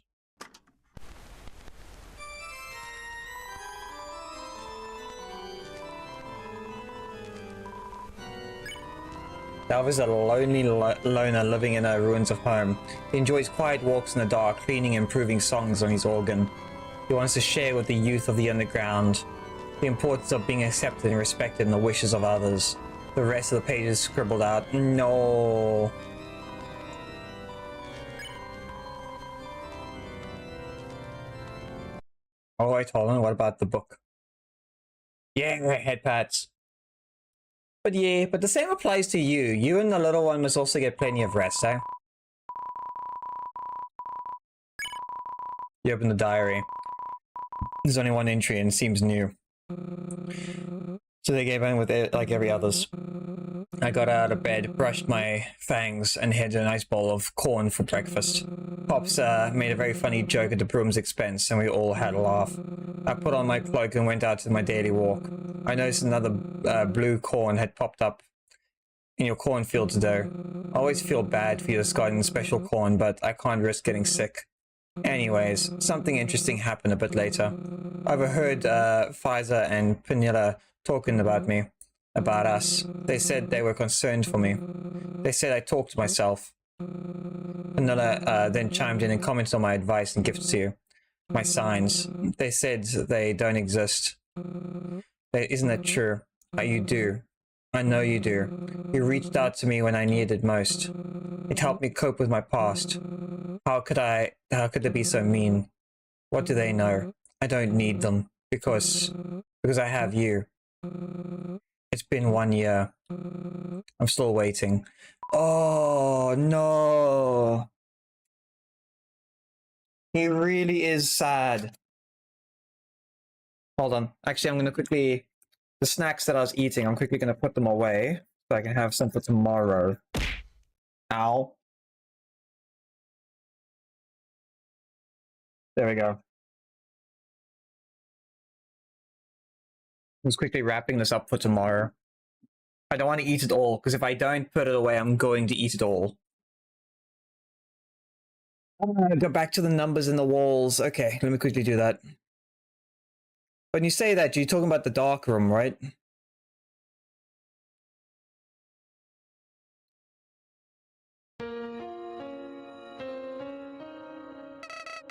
Delve is a lonely loner living in the ruins of home. He enjoys quiet walks in the dark, cleaning and improving songs on his organ. He wants to share with the youth of the underground the importance of being accepted and respected and the wishes of others. The rest of the page is scribbled out. No. Oh wait, hold on. What about the book? Yeah, headpats. But yeah, but the same applies to you. You and the little one must also get plenty of rest, eh? You open the diary. There's only one entry and it seems new. So they gave in with it like every others. I got out of bed, brushed my fangs, and had a nice bowl of corn for breakfast. Pops made a very funny joke at the broom's expense, and we all had a laugh. I put on my cloak and went out to my daily walk. I noticed another blue corn had popped up in your cornfield today. I always feel bad for you discarding special corn, but I can't risk getting sick. Anyways, something interesting happened a bit later. I overheard Pfizer and Panilla talking about me, about us. They said they were concerned for me. They said I talked to myself. Panilla then chimed in and commented on my advice and gifts to you. My signs. They said they don't exist. Isn't that true? You do. I know you do. You reached out to me when I needed it most. It helped me cope with my past. How could they be so mean? What do they know? I don't need them because I have you. It's been 1 year. I'm still waiting. Oh, no. He really is sad. Hold on. Actually, I'm going to quickly... The snacks that I was eating, I'm quickly going to put them away so I can have some for tomorrow. Ow. There we go. I'm just quickly wrapping this up for tomorrow. I don't want to eat it all, because if I don't put it away, I'm going to eat it all. Go back to the numbers in the walls. Okay, let me quickly do that. When you say that, you're talking about the dark room, right?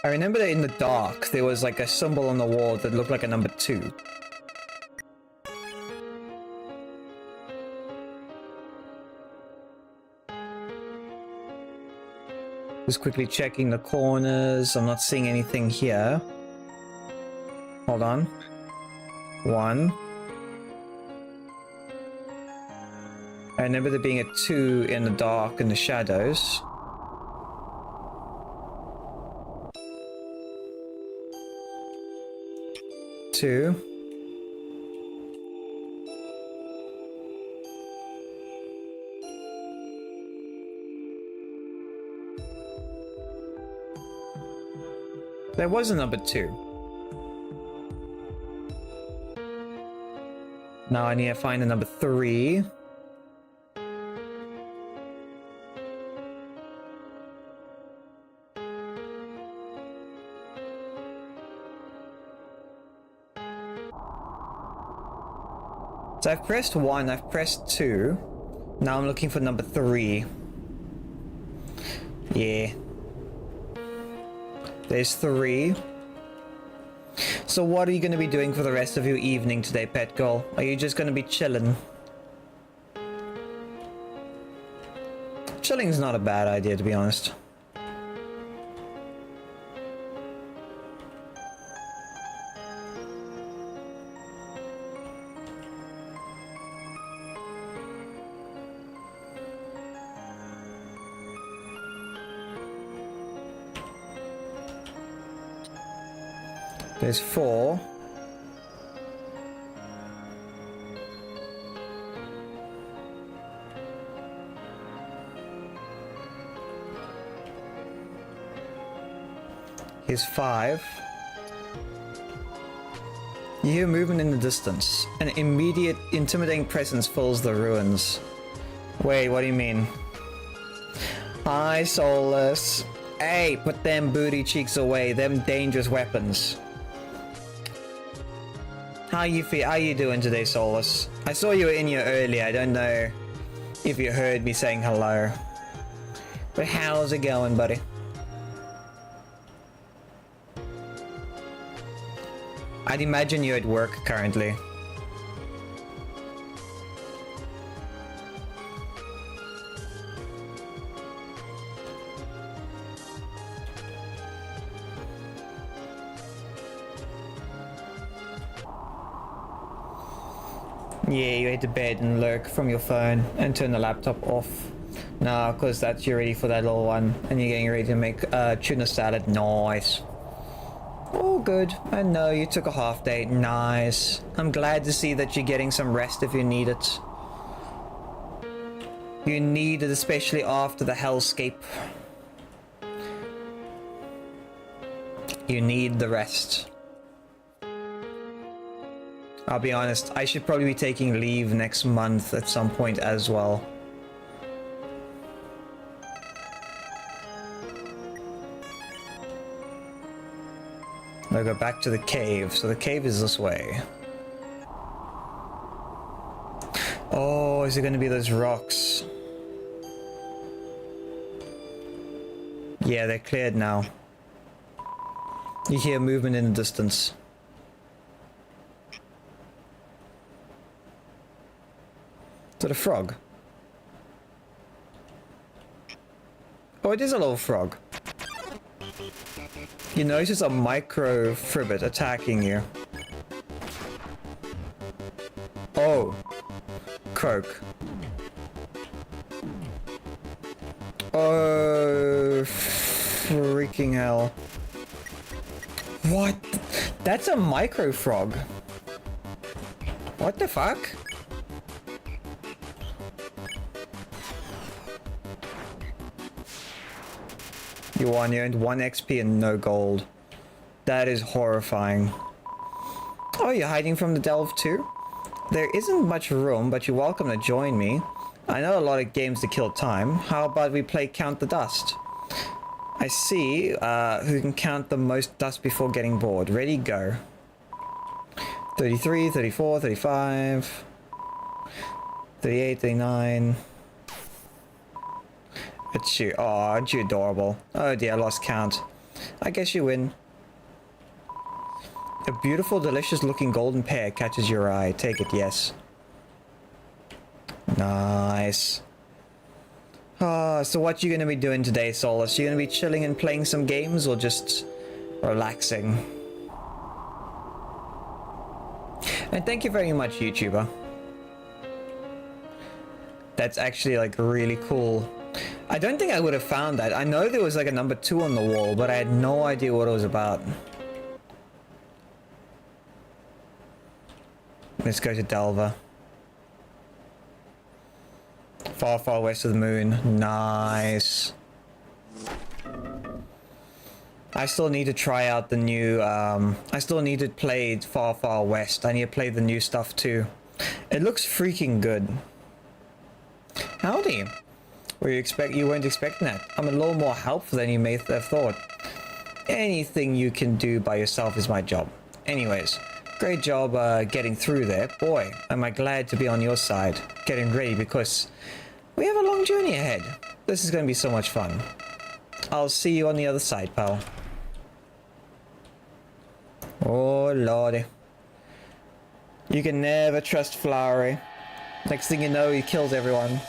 I remember that in the dark, there was like a symbol on the wall that looked like a number 2. Just quickly checking the corners. I'm not seeing anything here. Hold on. 1. I remember there being a 2 in the dark in the shadows. Two. There was a number 2. Now I need to find a number 3. So I've pressed 1, I've pressed 2. Now I'm looking for number 3. Yeah. There's 3. So what are you going to be doing for the rest of your evening today, pet girl? Are you just going to be chilling? Chilling's not a bad idea, to be honest. There's 4. Here's 5. You hear movement in the distance. An immediate, intimidating presence fills the ruins. Wait, what do you mean? Hi, Soulless. Hey, put them booty cheeks away, them dangerous weapons. How you doing today, Soulless? I saw you were in here earlier. I don't know if you heard me saying hello. But how's it going, buddy? I'd imagine you're at work currently. Yeah, you hit the bed and lurk from your phone and turn the laptop off. No, because that's you're ready for that little one and you're getting ready to make tuna salad. Nice. Oh, good. I know you took a half day. Nice. I'm glad to see that you're getting some rest if you need it. You need it, especially after the hellscape. You need the rest. I'll be honest, I should probably be taking leave next month at some point as well. I'll go back to the cave. So the cave is this way. Oh, is it going to be those rocks? Yeah, they're cleared now. You hear movement in the distance. Is that a frog? Oh, it is a little frog. You notice a micro fribbit attacking you. Oh. Croak. Oh, freaking hell. What? That's a micro frog. What the fuck? You won, you earned 1 XP and no gold. That is horrifying. Oh, you're hiding from the delve too? There isn't much room, but you're welcome to join me. I know a lot of games to kill time. How about we play Count the Dust? I see who can count the most dust before getting bored. Ready, go. 33, 34, 35, 38, 39. It's you. Oh, aren't you adorable? Oh dear, I lost count. I guess you win. A beautiful, delicious looking golden pear catches your eye. Take it, yes. Nice. Ah, so what you gonna be doing today, Solus? You gonna be chilling and playing some games or just relaxing? And thank you very much, YouTuber. That's actually like really cool. I don't think I would have found that. I know there was like a number 2 on the wall, but I had no idea what it was about. Let's go to Delver. Far, far west of the moon. Nice. I still need to try out the new, I still need to play Far, Far West. I need to play the new stuff too. It looks freaking good. Howdy. You weren't expecting that. I'm a little more helpful than you may have thought. Anything you can do by yourself is my job. Anyways, great job getting through there. Boy, am I glad to be on your side. Getting ready because we have a long journey ahead. This is going to be so much fun. I'll see you on the other side, pal. Oh, lordy. You can never trust Flowery. Next thing you know, he kills everyone.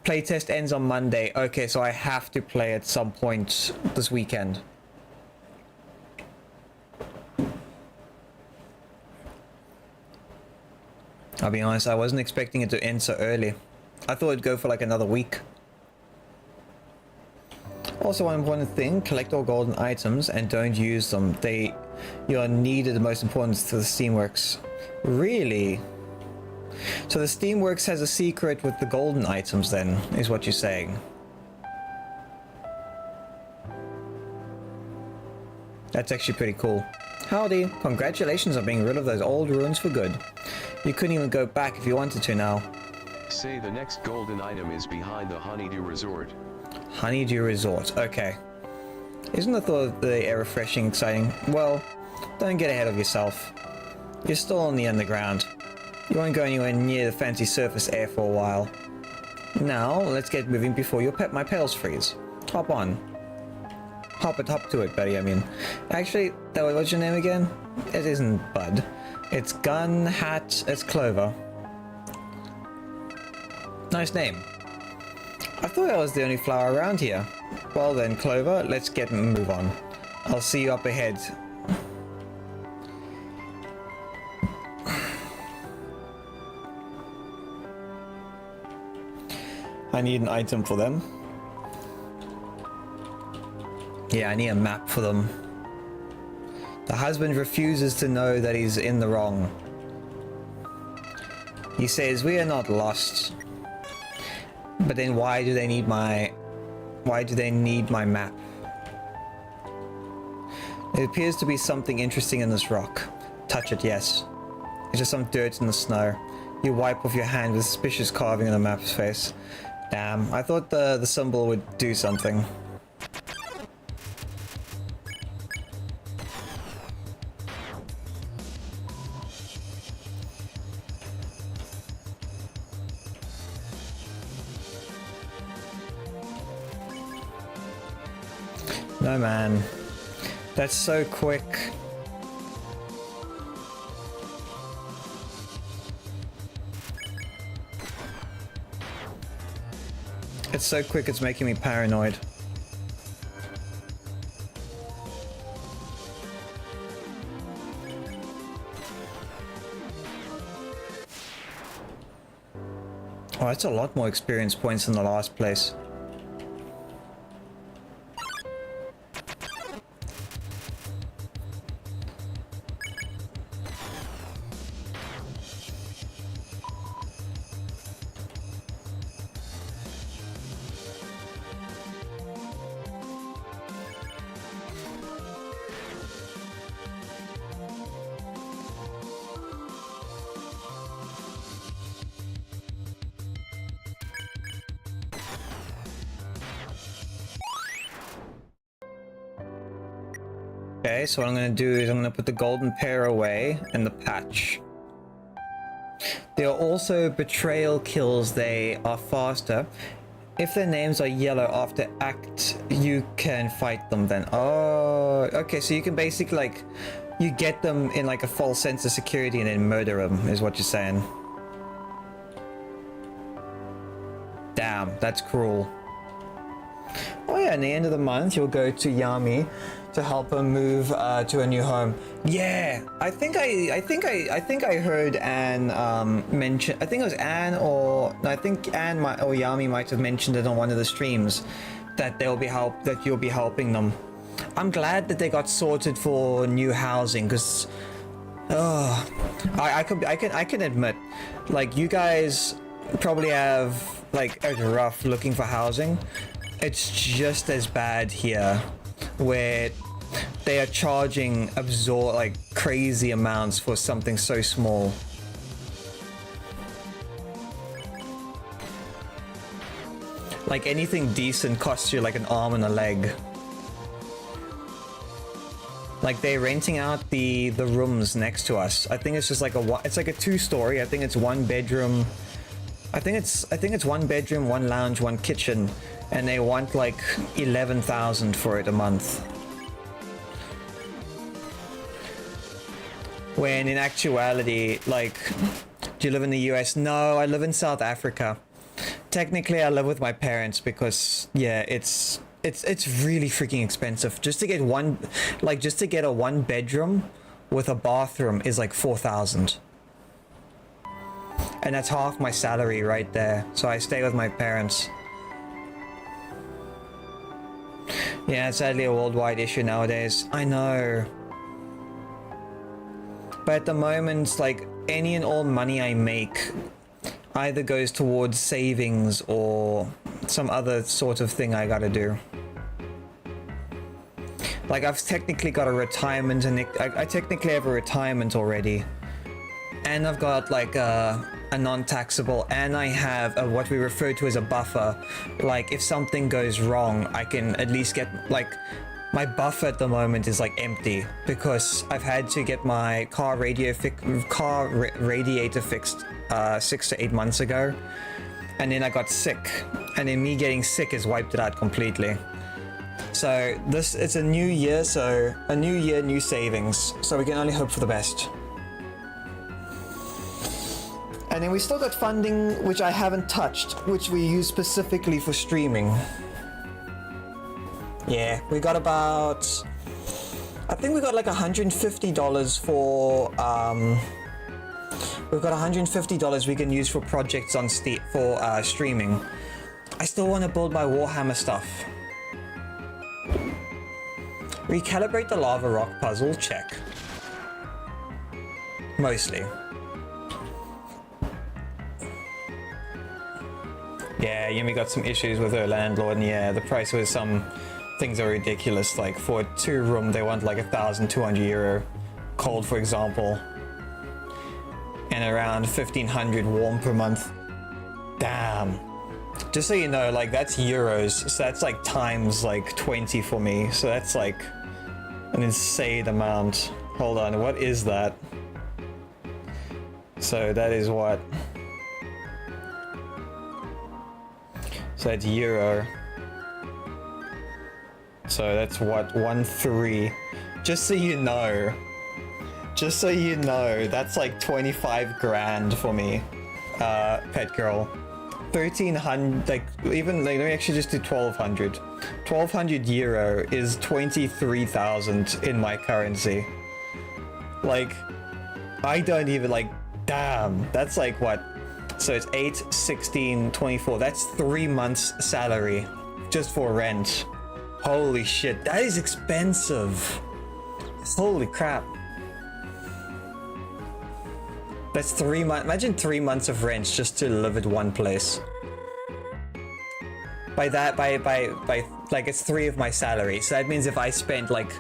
Playtest ends on Monday. Okay, so I have to play at some point this weekend. I'll be honest, I wasn't expecting it to end so early. I thought it'd go for like another week. Also, one important thing, collect all golden items and don't use them. You're needed the most important to the Steamworks. Really? So the Steamworks has a secret with the golden items then, is what you're saying. That's actually pretty cool. Howdy, congratulations on being rid of those old ruins for good. You couldn't even go back if you wanted to now. Say the next golden item is behind the Honeydew Resort. Honeydew Resort, okay. Isn't the thought of the air refreshing exciting? Well, don't get ahead of yourself. You're still in the underground. You won't go anywhere near the fancy surface air for a while. Now, let's get moving before my pails freeze. Hop on. Hop to it, buddy, I mean. Actually, what's your name again? It isn't Bud. It's Gun, Hat, it's Clover. Nice name. I thought I was the only flower around here. Well then, Clover, let's get and move on. I'll see you up ahead. I need an item for them. Yeah, I need a map for them. The husband refuses to know that he's in the wrong. He says, we are not lost. But then why do they need my map? There appears to be something interesting in this rock. Touch it, yes. It's just some dirt in the snow. You wipe off your hand with suspicious carving on the map's face. Damn, I thought the symbol would do something. No, man. That's so quick. It's so quick, it's making me paranoid. Oh, that's a lot more experience points than the last place. Okay, so what I'm going to do is I'm going to put the golden pair away and the patch. There are also betrayal kills. They are faster. If their names are yellow after act, you can fight them then. Oh, okay, so you can basically, like, you get them in, like, a false sense of security and then murder them, is what you're saying. Damn, that's cruel. Oh yeah, in the end of the month, you'll go to Yami to help her move to a new home. Yeah, I think I heard Anne mention. I think it was Anne or no, I think Anne or Yami might have mentioned it on one of the streams that you'll be helping them. I'm glad that they got sorted for new housing because, I can admit, like you guys probably have like it's rough looking for housing. It's just as bad here, where they are charging like crazy amounts for something so small. Like anything decent costs you like an arm and a leg. Like they're renting out the rooms next to us. I think it's just like it's like a 2-story. I think it's 1 bedroom. I think it's 1 bedroom, 1 lounge, 1 kitchen, and they want like 11,000 for it a month. When in actuality, like, do you live in the US? No, I live in South Africa. Technically, I live with my parents because yeah, it's really freaking expensive. Just to get a 1 bedroom with a bathroom is like 4,000. And that's half my salary right there. So I stay with my parents. Yeah, it's sadly a worldwide issue nowadays. I know. But at the moment, like, any and all money I make either goes towards savings or some other sort of thing I gotta do. Like, I've technically got a retirement, and I technically have a retirement already. And I've got, like, a non-taxable, and I have what we refer to as a buffer. Like, if something goes wrong, I can at least get, like, my buffer at the moment is, like, empty, because I've had to get my car radiator fixed 6 to 8 months ago, and then I got sick, and then me getting sick has wiped it out completely. So it's a new year, so a new year, new savings, so we can only hope for the best. And then we still got funding, which I haven't touched, which we use specifically for streaming. Yeah, we got about, I think we got like $150 for, we've got $150 we can use for projects on streaming. I still want to build my Warhammer stuff. Recalibrate the lava rock puzzle, check. Mostly. Yeah, Yumi got some issues with her landlord, and yeah, the price was some things are ridiculous. Like for a 2-room, they want like €1,200 cold, for example, and around 1,500 warm per month. Damn. Just so you know, like that's euros, so that's like times like 20 for me. So that's like an insane amount. Hold on, what is that? So that is what? So that's euro. So that's what, 1.3. Just so you know. Just so you know, that's like 25 grand for me. Pet girl. 1,300, like, even, like, let me actually just do 1,200. 1,200 euro is 23,000 in my currency. Like, I don't even, like, damn, that's like what? So it's 8, 16, 24. That's 3 months salary just for rent. Holy shit, that is expensive. Holy crap. That's 3 months. Imagine 3 months of rent just to live at one place. By like it's 3 of my salary. So that means if I spent like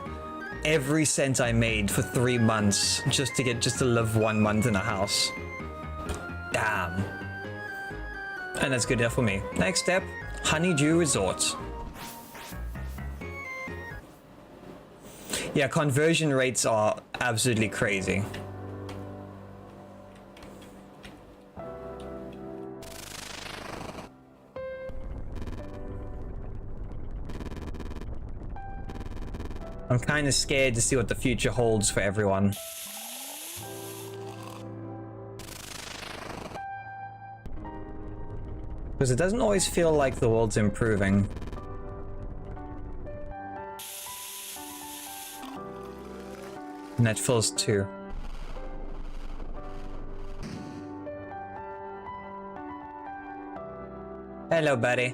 every cent I made for 3 months just to live 1 month in a house. Damn. And that's good enough for me. Next step, Honeydew Resort. Yeah, conversion rates are absolutely crazy. I'm kind of scared to see what the future holds for everyone. Because it doesn't always feel like the world's improving. And that feels too. Hello, buddy.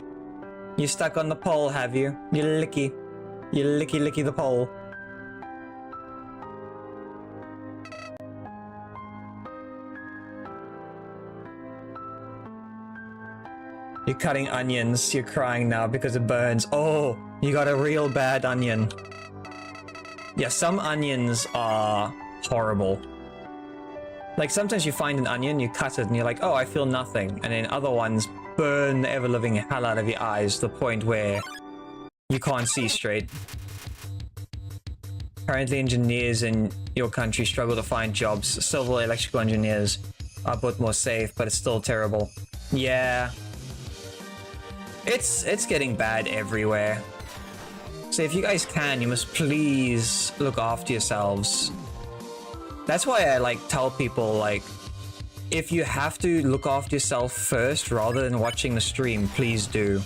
You stuck on the pole, have you? You licky. You licky the pole. You're cutting onions. You're crying now because it burns. Oh, you got a real bad onion. Yeah, some onions are horrible. Like, sometimes you find an onion, you cut it, and you're like, oh, I feel nothing. And then other ones burn the ever-living hell out of your eyes to the point where you can't see straight. Currently, engineers in your country struggle to find jobs. Civil electrical engineers are a bit more safe, but it's still terrible. Yeah. It's getting bad everywhere. So if you guys can, you must please look after yourselves. That's why I like tell people, like, if you have to look after yourself first rather than watching the stream, please do.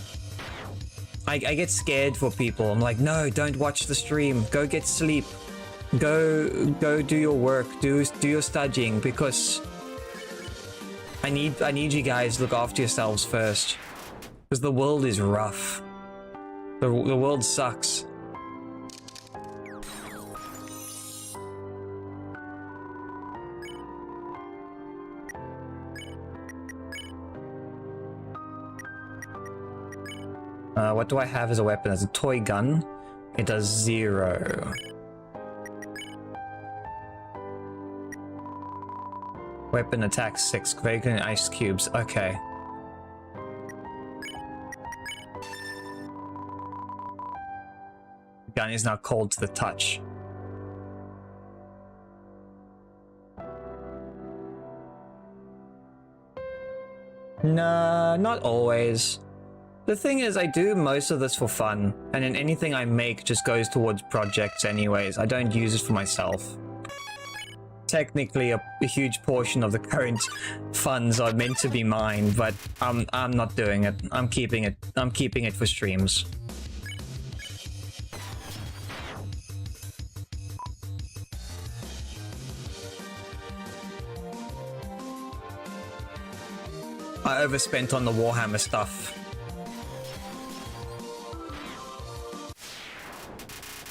I get scared for people. I'm like, no, don't watch the stream. Go get sleep. Go do your work. Do your studying, because I need you guys to look after yourselves first. Because the world is rough. The world sucks. What do I have as a weapon? As a toy gun, it does 0. Weapon attack 6. Vacant ice cubes. Okay. The gun is now cold to the touch. Nah, not always. The thing is, I do most of this for fun, and then anything I make just goes towards projects anyways. I don't use it for myself. Technically, a huge portion of the current funds are meant to be mine, but I'm not doing it. I'm keeping it for streams. I overspent on the Warhammer stuff.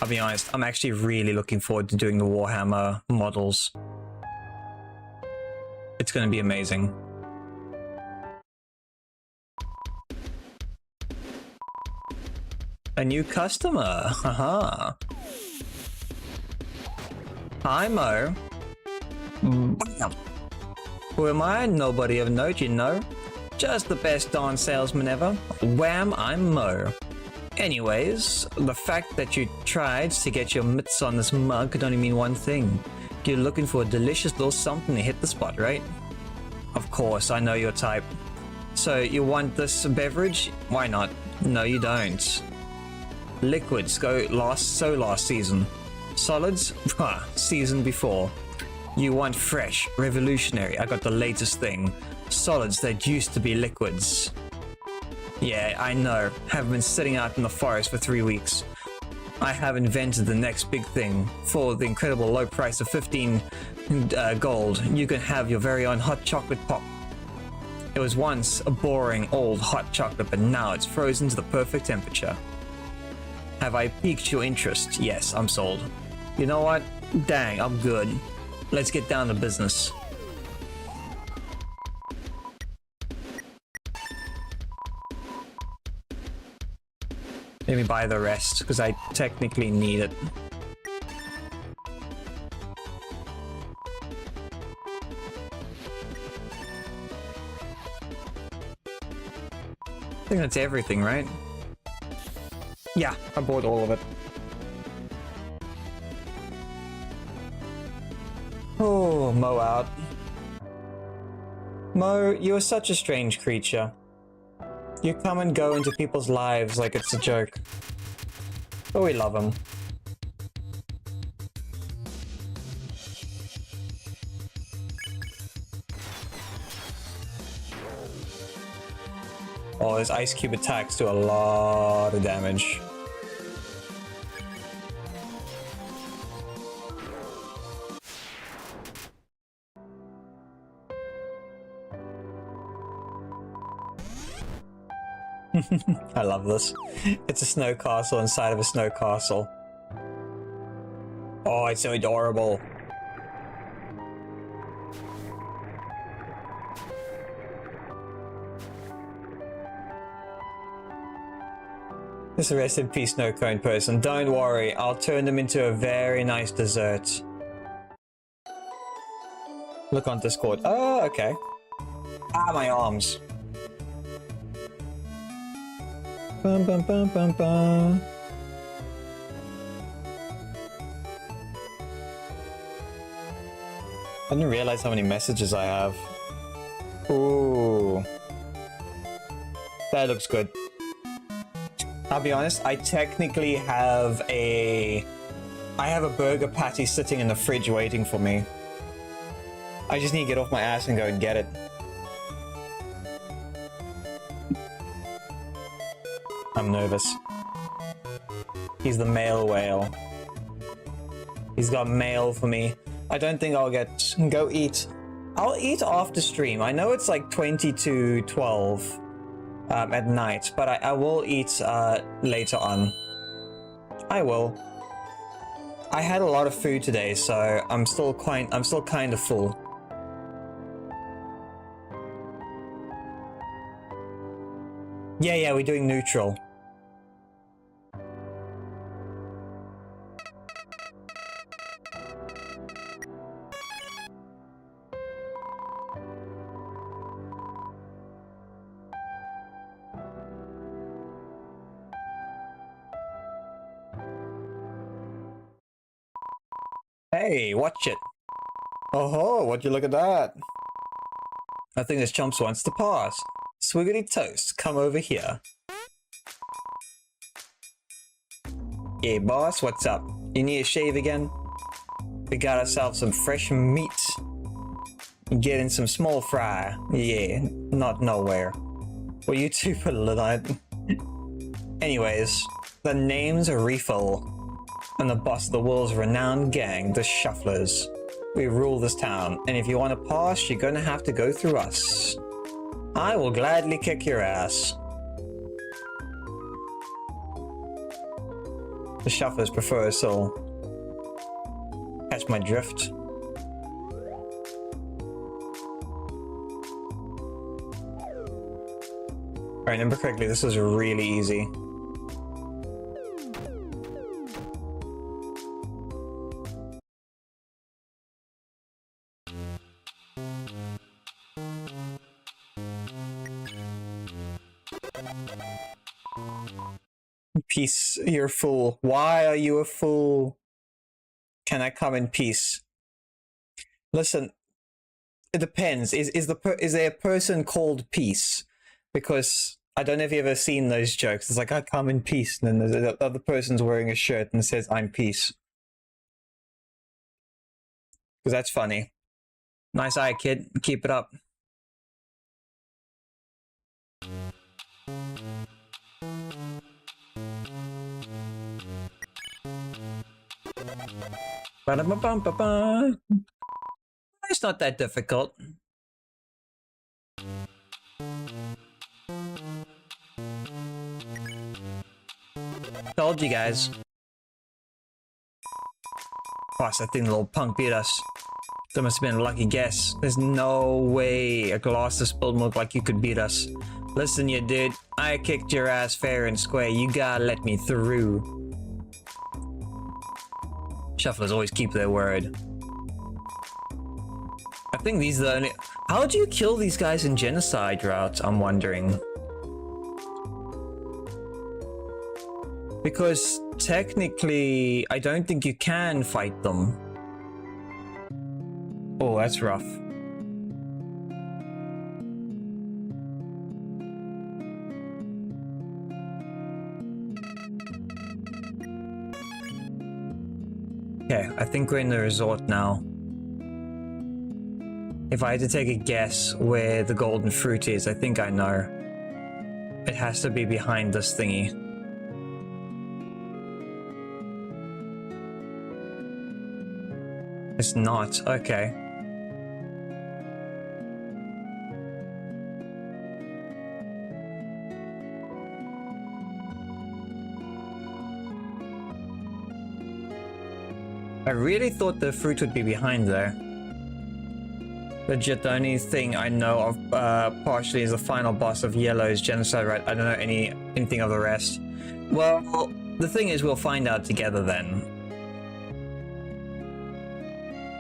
I'll be honest, I'm actually really looking forward to doing the Warhammer models. It's going to be amazing. A new customer, haha. Hi, Mo. Who am I? Nobody of note, you know. Just the best darn salesman ever. Wham, I'm Mo. Anyways, the fact that you tried to get your mitts on this mug could only mean one thing. You're looking for a delicious little something to hit the spot, right? Of course, I know your type. So, you want this beverage? Why not? No, you don't. Liquids go last season. Solids? Season before. You want fresh, revolutionary. I got the latest thing. Solids that used to be liquids. Yeah, I know. Have been sitting out in the forest for 3 weeks. I have invented the next big thing. For the incredible low price of 15 gold, you can have your very own hot chocolate pop. It was once a boring, old hot chocolate, but now it's frozen to the perfect temperature. Have I piqued your interest? Yes, I'm sold. You know what? Dang, I'm good. Let's get down to business. Let me buy the rest, because I technically need it. I think that's everything, right? Yeah, I bought all of it. Oh, Mo out. Mo, you are such a strange creature. You come and go into people's lives like it's a joke. But we love him. Oh, his ice cube attacks do a lot of damage. I love this. It's a snow castle inside of a snow castle. Oh, it's so adorable. This rest in peace snow cone person. Don't worry, I'll turn them into a very nice dessert. Look on Discord. Oh, okay. Ah, my arms. Bum, bum, bum, bum, bum. I didn't realize how many messages I have. Ooh. That looks good. I'll be honest, I technically have a burger patty sitting in the fridge waiting for me. I just need to get off my ass and go and get it. I'm nervous. He's the male whale. He's got mail for me. I don't think I'll go eat. I'll eat after stream. I know it's like 20 to 12 at night, but I will eat later on. I will. I had a lot of food today, so I'm still kind of full. Yeah, we're doing neutral. Hey, watch it. Oh, would you look at that? I think this chumps wants to pass. Swiggity toast, come over here. Yeah, boss, what's up? You need a shave again? We got ourselves some fresh meat. Getting some small fry. Yeah, not nowhere. Well, you two put a lid on it. Anyways, the name's Refill. And the boss of the world's renowned gang, the Shufflers. We rule this town, and if you want to pass, you're gonna have to go through us. I will gladly kick your ass. The Shufflers prefer a soul. Catch my drift. If I remember correctly, this is really easy. Peace, you're a fool. Why are you a fool? Can I come in peace? Listen, it depends. Is there a person called Peace? Because I don't know if you've ever seen those jokes. It's like, I come in peace, and then the other person's wearing a shirt and says, I'm peace. Because that's funny. Nice eye, kid. Keep it up. Ba-da-ba-bum-ba-bum. It's not that difficult. Told you guys. Gosh, I think the little punk beat us. That must have been a lucky guess. There's no way a glass of spilled milk like you could beat us. Listen, you dude. I kicked your ass fair and square. You gotta let me through. Shufflers always keep their word. I think these are the only... How do you kill these guys in genocide route? I'm wondering. Because technically, I don't think you can fight them. Oh, that's rough. Okay, I think we're in the resort now. If I had to take a guess where the golden fruit is, I think I know. It has to be behind this thingy. It's not. Okay. I really thought the fruit would be behind there. Legit, the only thing I know of partially is the final boss of Yellow's genocide, right? I don't know anything of the rest. Well, the thing is, we'll find out together then.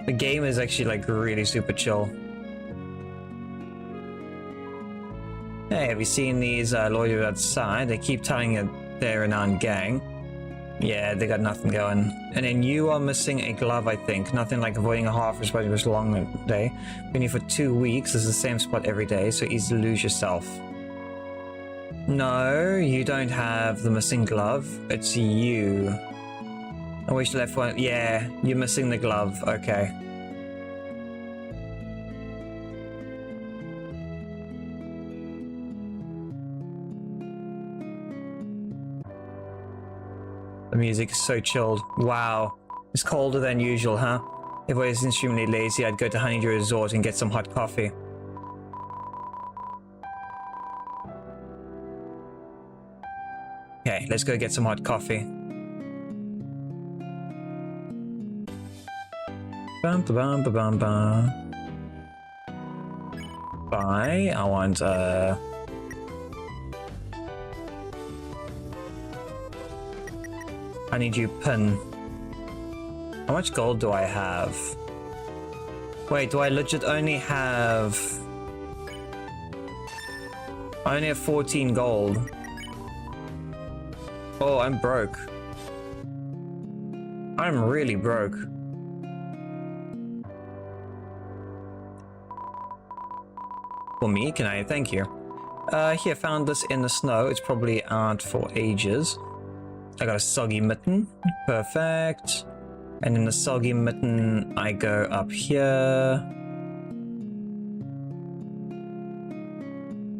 The game is actually like really super chill. Hey, have you seen these lawyers outside? They keep telling it they're an armed gang. Yeah, they got nothing going. And then you are missing a glove, I think. Nothing like avoiding a half or it was a long day. Been here for 2 weeks. It's the same spot every day, so easy to lose yourself. No, you don't have the missing glove. It's you. I wish you left one. Yeah, you're missing the glove. Okay. The music is so chilled. Wow. It's colder than usual, huh? If I was extremely lazy, I'd go to Honeydew Resort and get some hot coffee. Okay, let's go get some hot coffee. Bum ba bum ba bum bum. Bye. I want Honeydew pin. How much gold do I have? Wait, do I legit only have... I only have 14 gold. Oh, I'm broke. I'm really broke. For me, can I? Thank you. Here, found this in the snow. It's probably out for ages. I got a soggy mitten. Perfect. And in the soggy mitten, I go up here.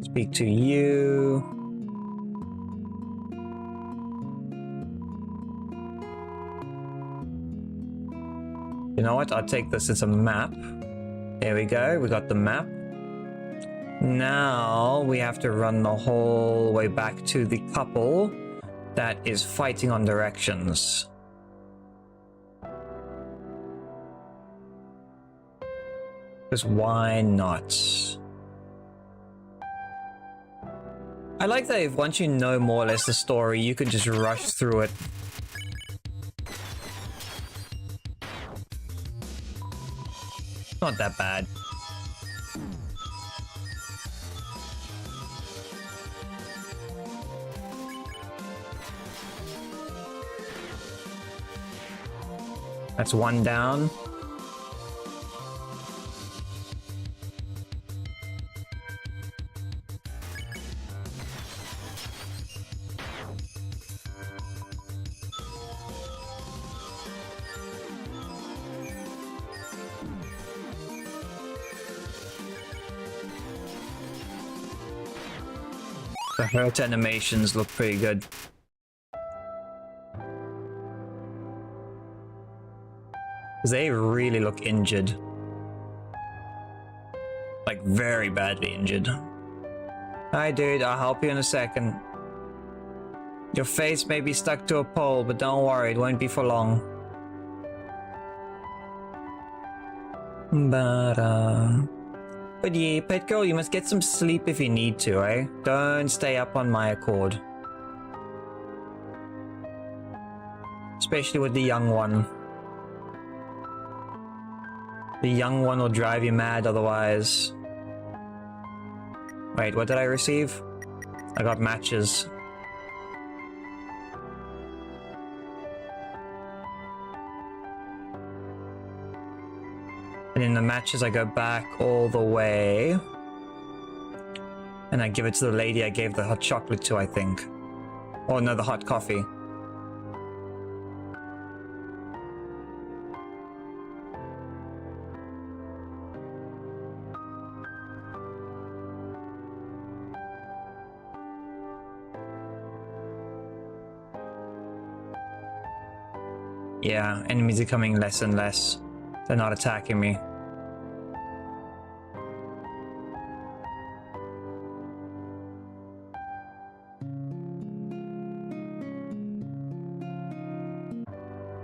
Speak to you. You know what? I'll take this as a map. There we go. We got the map. Now we have to run the whole way back to the couple that is fighting on directions. Because why not? I like that if once you know more or less the story, you can just rush through it. Not that bad. That's one down. The hurt animations look pretty good. They really look injured. Like, very badly injured. Hi, dude. I'll help you in a second. Your face may be stuck to a pole, but don't worry. It won't be for long. But yeah, pet girl, you must get some sleep if you need to, eh? Don't stay up on my accord. Especially with the young one. The young one will drive you mad otherwise. Wait, what did I receive? I got matches. And in the matches, I go back all the way. And I give it to the lady I gave the hot chocolate to, I think. Or no, the hot coffee. Yeah, enemies are coming less and less. They're not attacking me.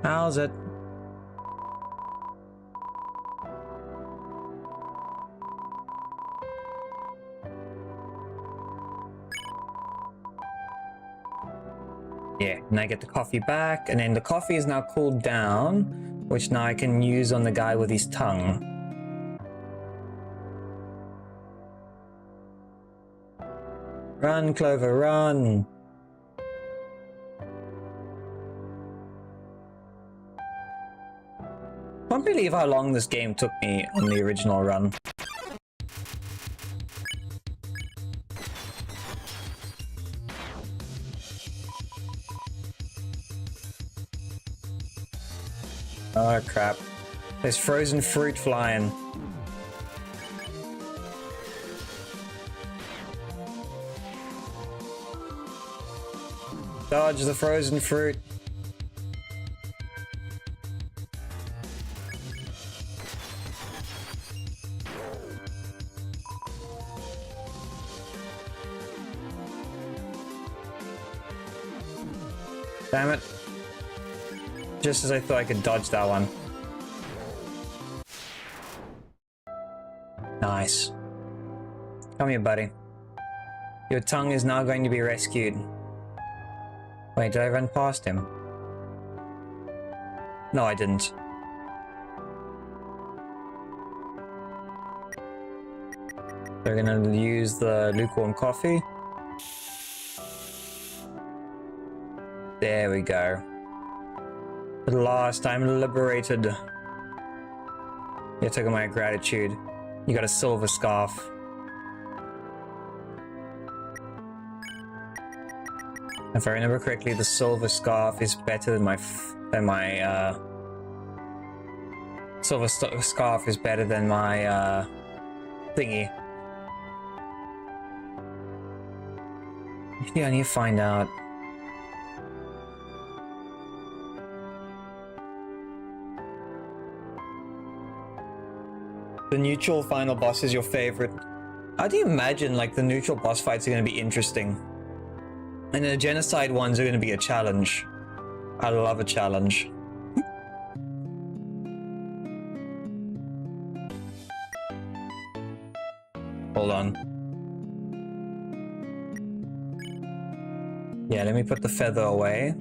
How's it? Yeah, and I get the coffee back, and then the coffee is now cooled down, which now I can use on the guy with his tongue. Run, Clover, run! Can't believe how long this game took me on the original run. Oh crap. There's frozen fruit flying. Dodge the frozen fruit. Damn it. Just as I thought I could dodge that one. Nice. Come here, buddy. Your tongue is now going to be rescued. Wait, did I run past him? No, I didn't. We're gonna use the lukewarm coffee. There we go. At last, I'm liberated. You're taking my gratitude. You got a silver scarf. If I remember correctly, the silver scarf is better than my scarf is better than my thingy. Yeah, I need to find out. The neutral final boss is your favorite. How do you imagine like the neutral boss fights are going to be interesting? And the genocide ones are going to be a challenge. I love a challenge. Hold on. Yeah, let me put the feather away.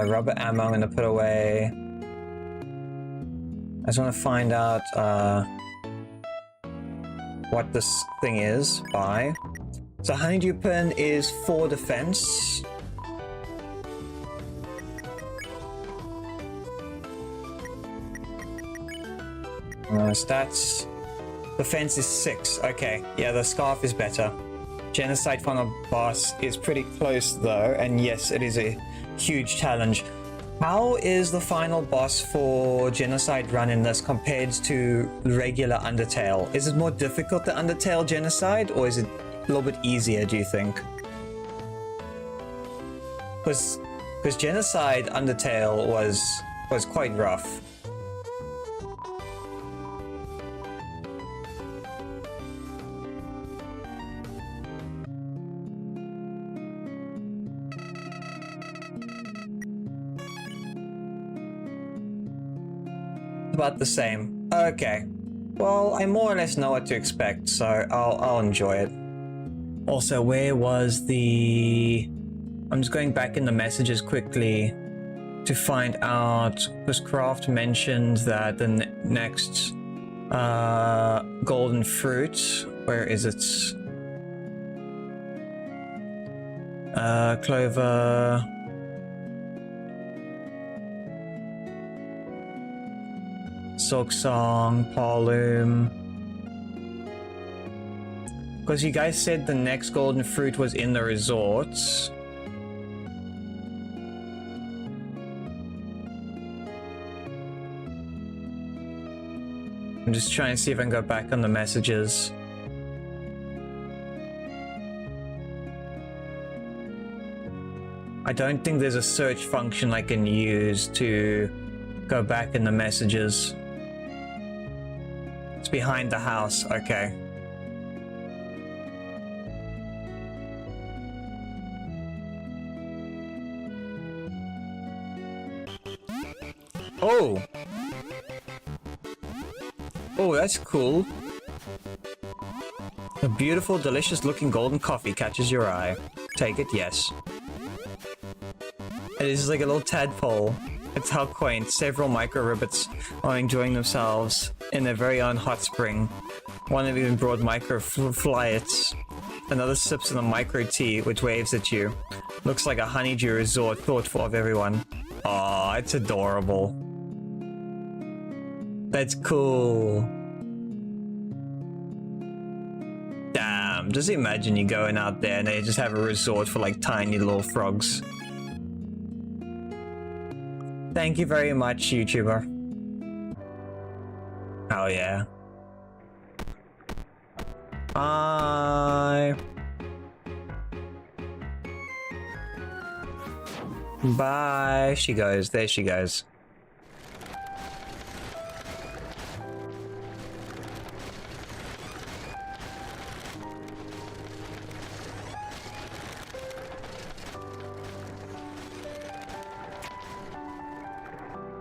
Rubber ammo I'm gonna put away. I just want to find out what this thing is by. So honeydew pin is 4 defense. Stats. Defense is 6. Okay, yeah, the scarf is better. Genocide final boss is pretty close though, and yes, it is a huge challenge. How is the final boss for Genocide run in this compared to regular Undertale? Is it more difficult than Undertale Genocide, or is it a little bit easier, do you think? Because Genocide Undertale was quite rough. About the same. Okay. Well, I more or less know what to expect, so I'll enjoy it. Also, where was the... I'm just going back in the messages quickly to find out, because Craft mentioned that the next golden fruit, where is it? Clover... Silk Song, Parloom. Because you guys said the next golden fruit was in the resorts. I'm just trying to see if I can go back on the messages. I don't think there's a search function I can use to go back in the messages. It's behind the house, okay. Oh! Oh, that's cool. A beautiful, delicious looking golden coffee catches your eye. Take it, yes. It is like a little tadpole. It's how quaint. Several micro ribbits are enjoying themselves in their very own hot spring. One of even brought micro flyets. Another sips on the micro tea, which waves at you. Looks like a honeydew resort, thoughtful of everyone. Aw, it's adorable. That's cool. Damn, just imagine you going out there and they just have a resort for like tiny little frogs. Thank you very much, YouTuber. Oh yeah. Bye. Bye. She goes. There she goes.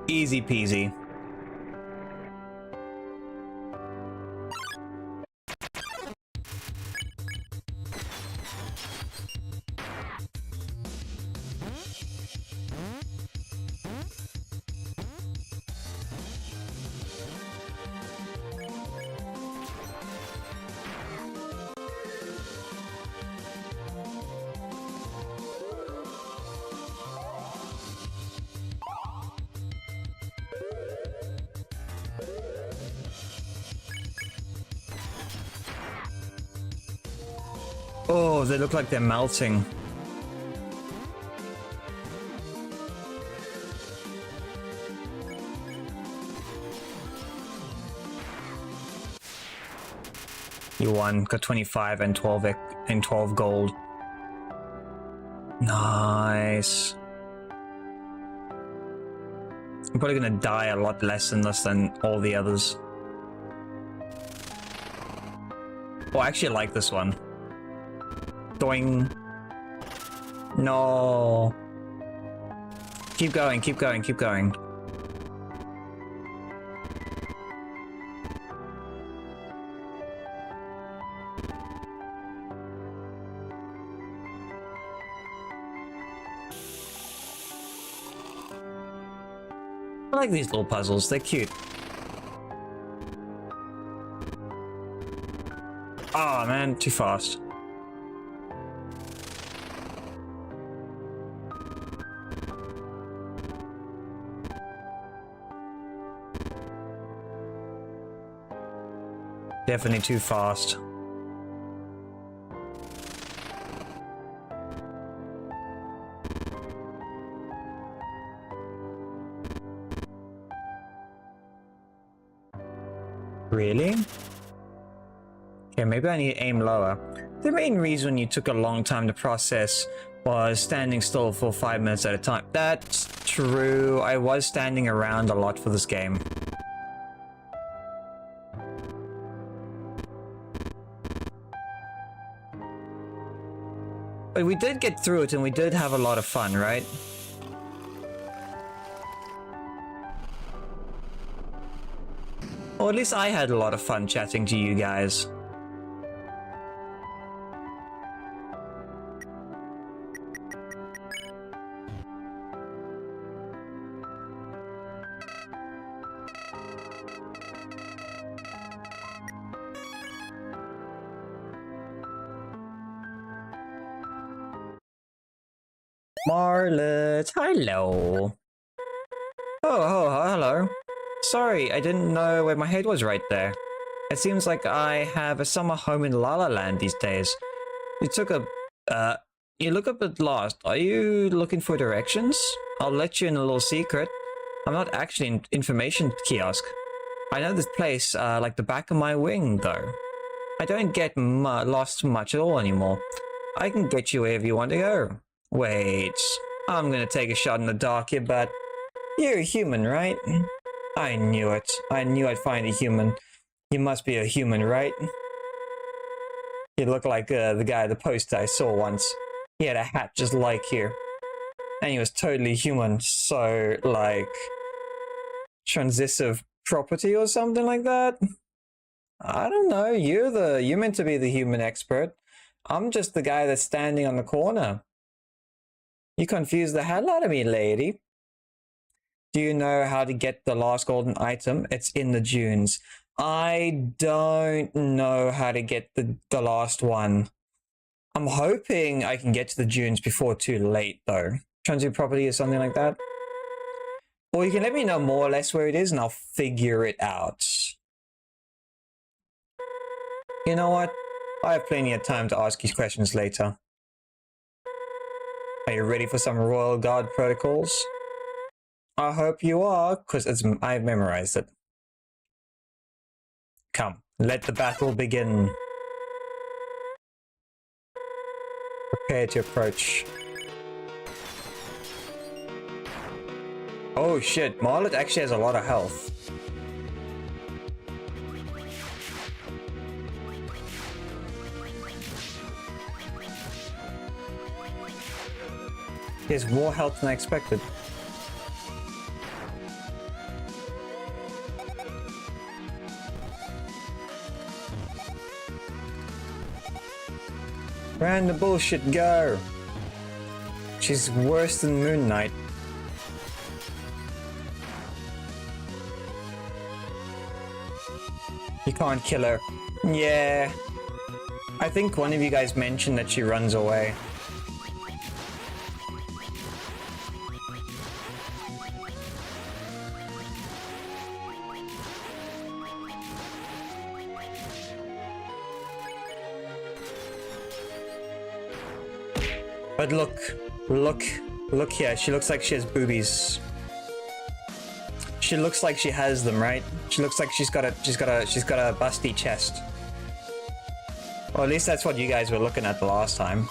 Easy peasy. Oh, they look like they're melting. You won. Got 25 and 12 gold. Nice. I'm probably gonna die a lot less in this than all the others. Oh, I actually like this one. Doing. No. Keep going, keep going, keep going. I like these little puzzles, they're cute. Oh man, too fast. Definitely too fast. Really? Okay, maybe I need to aim lower. The main reason you took a long time to process was standing still for 5 minutes at a time. That's true. I was standing around a lot for this game. But we did get through it and we did have a lot of fun, right? Or at least I had a lot of fun chatting to you guys. Marlet, hello. Oh, hello. Sorry, I didn't know where my head was right there. It seems like I have a summer home in La La Land these days. You look a bit lost. Are you looking for directions? I'll let you in a little secret. I'm not actually an information kiosk. I know this place like the back of my wing, though. I don't get lost much at all anymore. I can get you wherever you want to go. Wait, I'm gonna take a shot in the dark here, but you're a human, right? I knew it. I knew I'd find a human. You must be a human, right? You look like the guy at the poster I saw once. He had a hat just like you. And he was totally human, so, like, transitive property or something like that? I don't know, you're meant to be the human expert. I'm just the guy that's standing on the corner. You confuse the hell out of me, lady. Do you know how to get the last golden item? It's in the dunes. I don't know how to get the last one. I'm hoping I can get to the dunes before too late, though. Transit property or something like that. Or you can let me know more or less where it is and I'll figure it out. You know what? I have plenty of time to ask you questions later. Are you ready for some Royal Guard protocols? I hope you are, because I've memorized it. Come, let the battle begin. Prepare to approach. Oh shit, Marlet actually has a lot of health. He has more health than I expected. Random bullshit, go! She's worse than Moon Knight. You can't kill her. Yeah. I think one of you guys mentioned that she runs away. But look here. She looks like she has boobies. She looks like she has them, right? She looks like she's got a busty chest. Or at least that's what you guys were looking at the last time.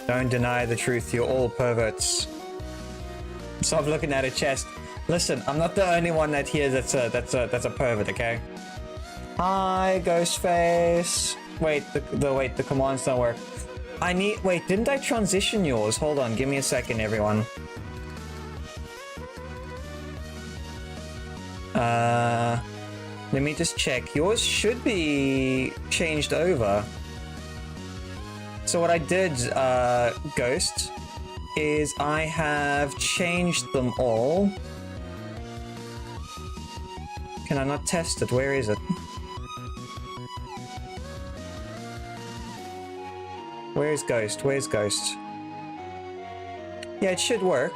Don't deny the truth. You're all perverts. Stop looking at her chest. Listen, I'm not the only one that hears that's a pervert, okay? Hi, Ghostface. Wait, the commands don't work. Wait, didn't I transition yours? Hold on, give me a second, everyone. Let me just check. Yours should be changed over. So what I did, Ghost, is I have changed them all. Can I not test it? Where is it? Where's Ghost? Where's Ghost? Yeah, it should work.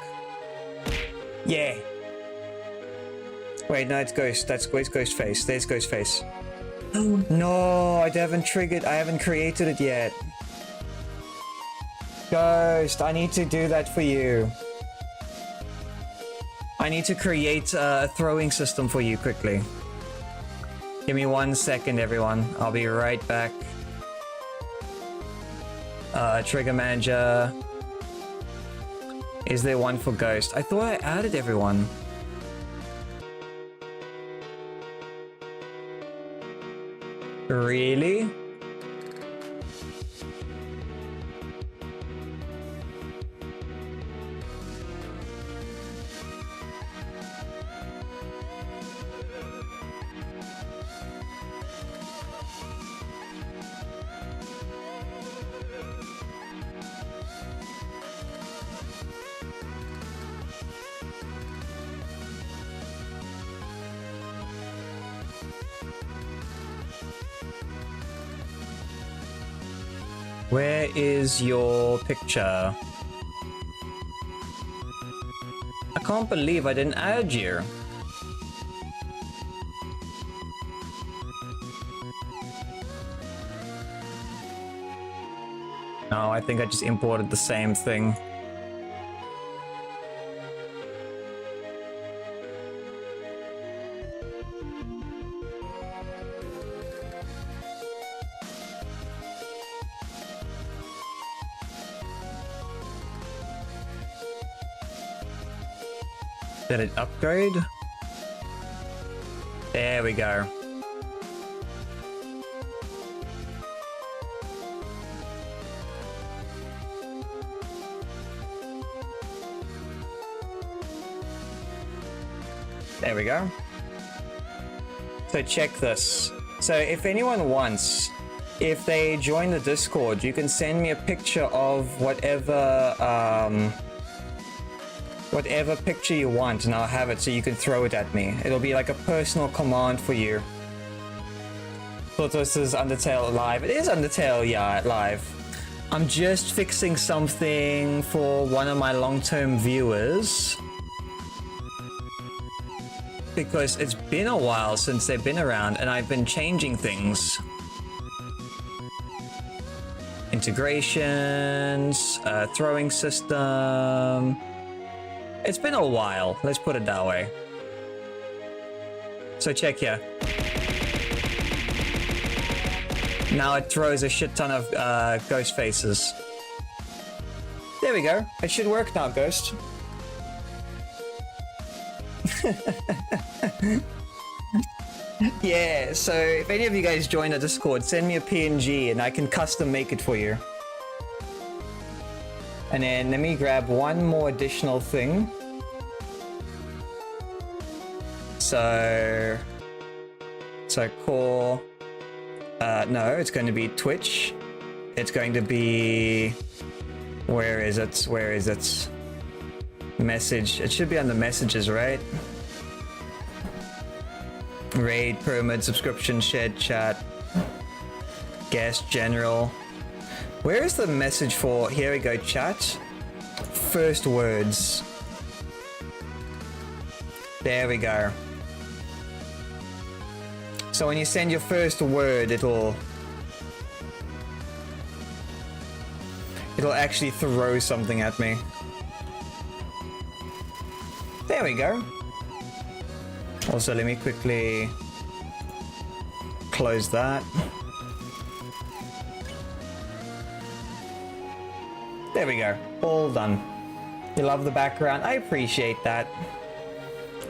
Yeah. Wait, no, it's Ghost. Where's Ghost Face? There's Ghost Face. No, I haven't created it yet. Ghost, I need to do that for you. I need to create a throwing system for you quickly. Give me 1 second, everyone. I'll be right back. Trigger manager. Is there one for Ghost? I thought I added everyone. Really? Where is your picture? I can't believe I didn't add you. No, I think I just imported the same thing. Did it upgrade? There we go. There we go. So check this. So if anyone wants, if they join the Discord, you can send me a picture of whatever whatever picture you want, and I'll have it so you can throw it at me. It'll be like a personal command for you. Thought this is Undertale Live. It is Undertale, yeah, live. I'm just fixing something for one of my long-term viewers, because it's been a while since they've been around and I've been changing things. Integrations, throwing system. It's been a while, let's put it that way. So check here. Now it throws a shit ton of ghost faces. There we go. It should work now, Ghost. Yeah, so if any of you guys join the Discord, send me a PNG and I can custom make it for you. And then let me grab one more additional thing. So core, no, it's going to be Twitch. It's going to be, where is it? Where is it? Message. It should be on the messages, right? Raid, pyramid, subscription, shed, chat, guest, general. Where is the message for? Here we go, chat. First words. There we go. So when you send your first word, it'll actually throw something at me. There we go. Also, let me quickly close that. There we go. All done. You love the background? I appreciate that.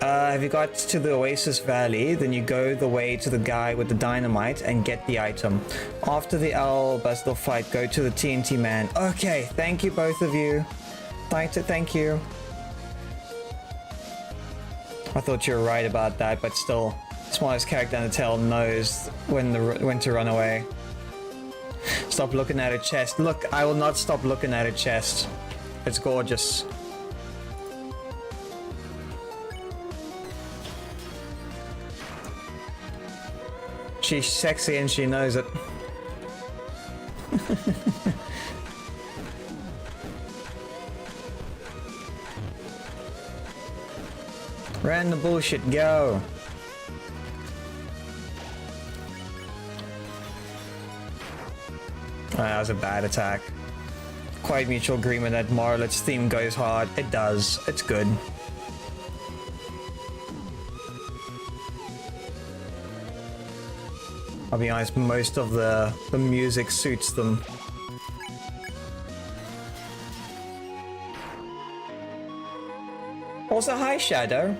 Have you got to the Oasis Valley? Then you go the way to the guy with the dynamite and get the item. After the Owl Bastel fight, go to the TNT man. Okay, thank you both of you. Thank you. I thought you were right about that, but still, smartest character in Undertale knows when to run away. Stop looking at her chest. Look, I will not stop looking at her chest. It's gorgeous. She's sexy and she knows it. Random bullshit, go. That was a bad attack. Quite mutual agreement that Marlet's theme goes hard. It does. It's good. I'll be honest, most of the music suits them. Also, hi Shadow.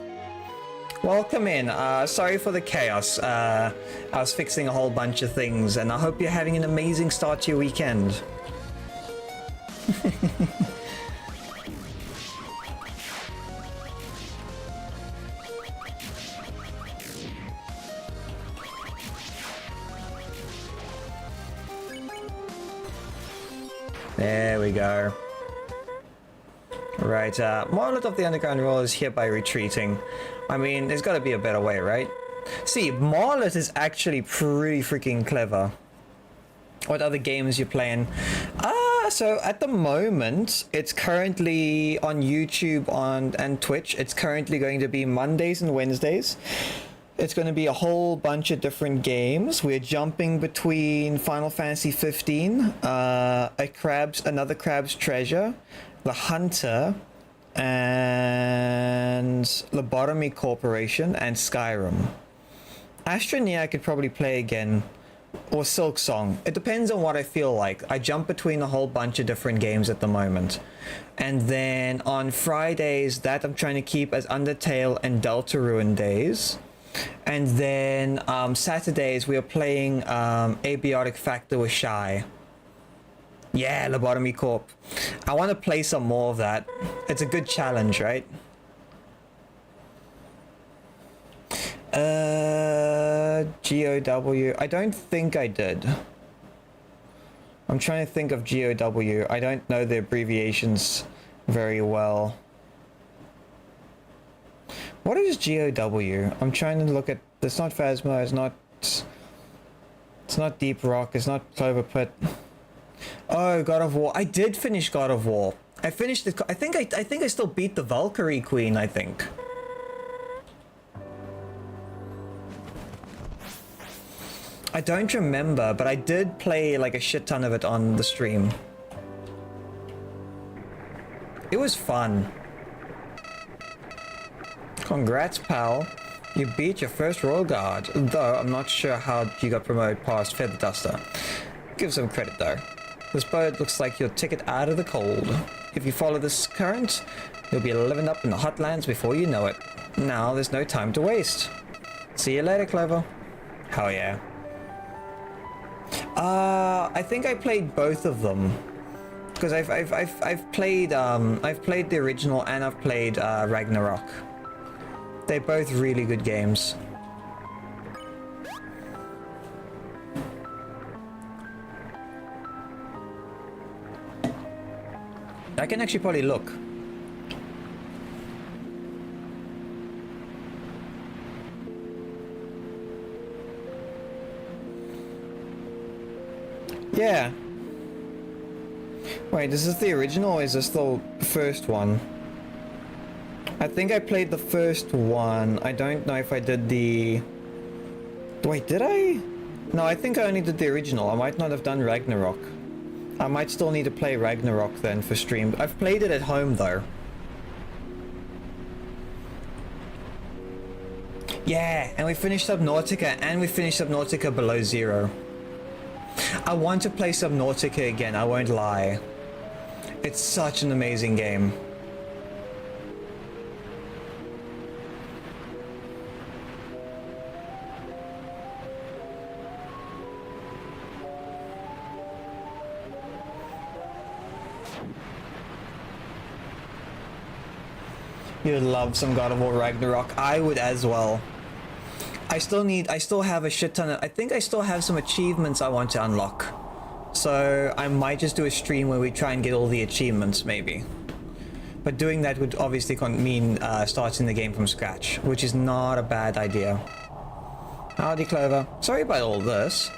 Welcome in. Sorry for the chaos. I was fixing a whole bunch of things, and I hope you're having an amazing start to your weekend. There we go. Right, Marlet of the Underground Roll is hereby retreating. I mean, there's gotta be a better way, right? See, Marlet is actually pretty freaking clever. What other games you're playing? So at the moment, it's currently on YouTube and Twitch. It's currently going to be Mondays and Wednesdays. It's going to be a whole bunch of different games. We're jumping between Final Fantasy 15, Another Crab's Treasure, The Hunter, and Lobotomy Corporation, and Skyrim. Astroneer I could probably play again, or Silk Song. It depends on what I feel like. I jump between a whole bunch of different games at the moment. And then on Fridays, that I'm trying to keep as Undertale and Deltarune days. And then Saturdays, we are playing Abiotic Factor with Shy. Yeah, Lobotomy Corp. I want to play some more of that. It's a good challenge, right? GOW. I don't think I did. I'm trying to think of GOW. I don't know the abbreviations very well. What is GOW? I'm trying to look at. It's not Phasma. It's not Deep Rock. It's not Clover Pit. Oh, God of War. I did finish God of War. I finished it. I think I still beat the Valkyrie Queen. I think. I don't remember, but I did play like a shit ton of it on the stream. It was fun. Congrats, pal. You beat your first Royal Guard, though I'm not sure how you got promoted past Feather Duster. Give some credit though. This boat looks like your ticket out of the cold. If you follow this current, you'll be living up in the hot lands before you know it. Now there's no time to waste. See you later, Clover. Hell yeah. I think I played both of them. Because I've played the original and I've played Ragnarok. They're both really good games. I can actually probably look. Yeah. Wait, is this the original or is this the first one? I think I played the first one. I don't know if I did the... Wait, did I? No, I think I only did the original. I might not have done Ragnarok. I might still need to play Ragnarok then for stream. I've played it at home though. Yeah, and we finished Subnautica and we finished Subnautica Below Zero. I want to play Subnautica again, I won't lie. It's such an amazing game. You'd love some God of War Ragnarok. I would as well. I still have a shit ton of, I think I still have some achievements I want to unlock. So I might just do a stream where we try and get all the achievements maybe. But doing that would obviously mean starting the game from scratch, which is not a bad idea. Howdy, Clover. Sorry about all this.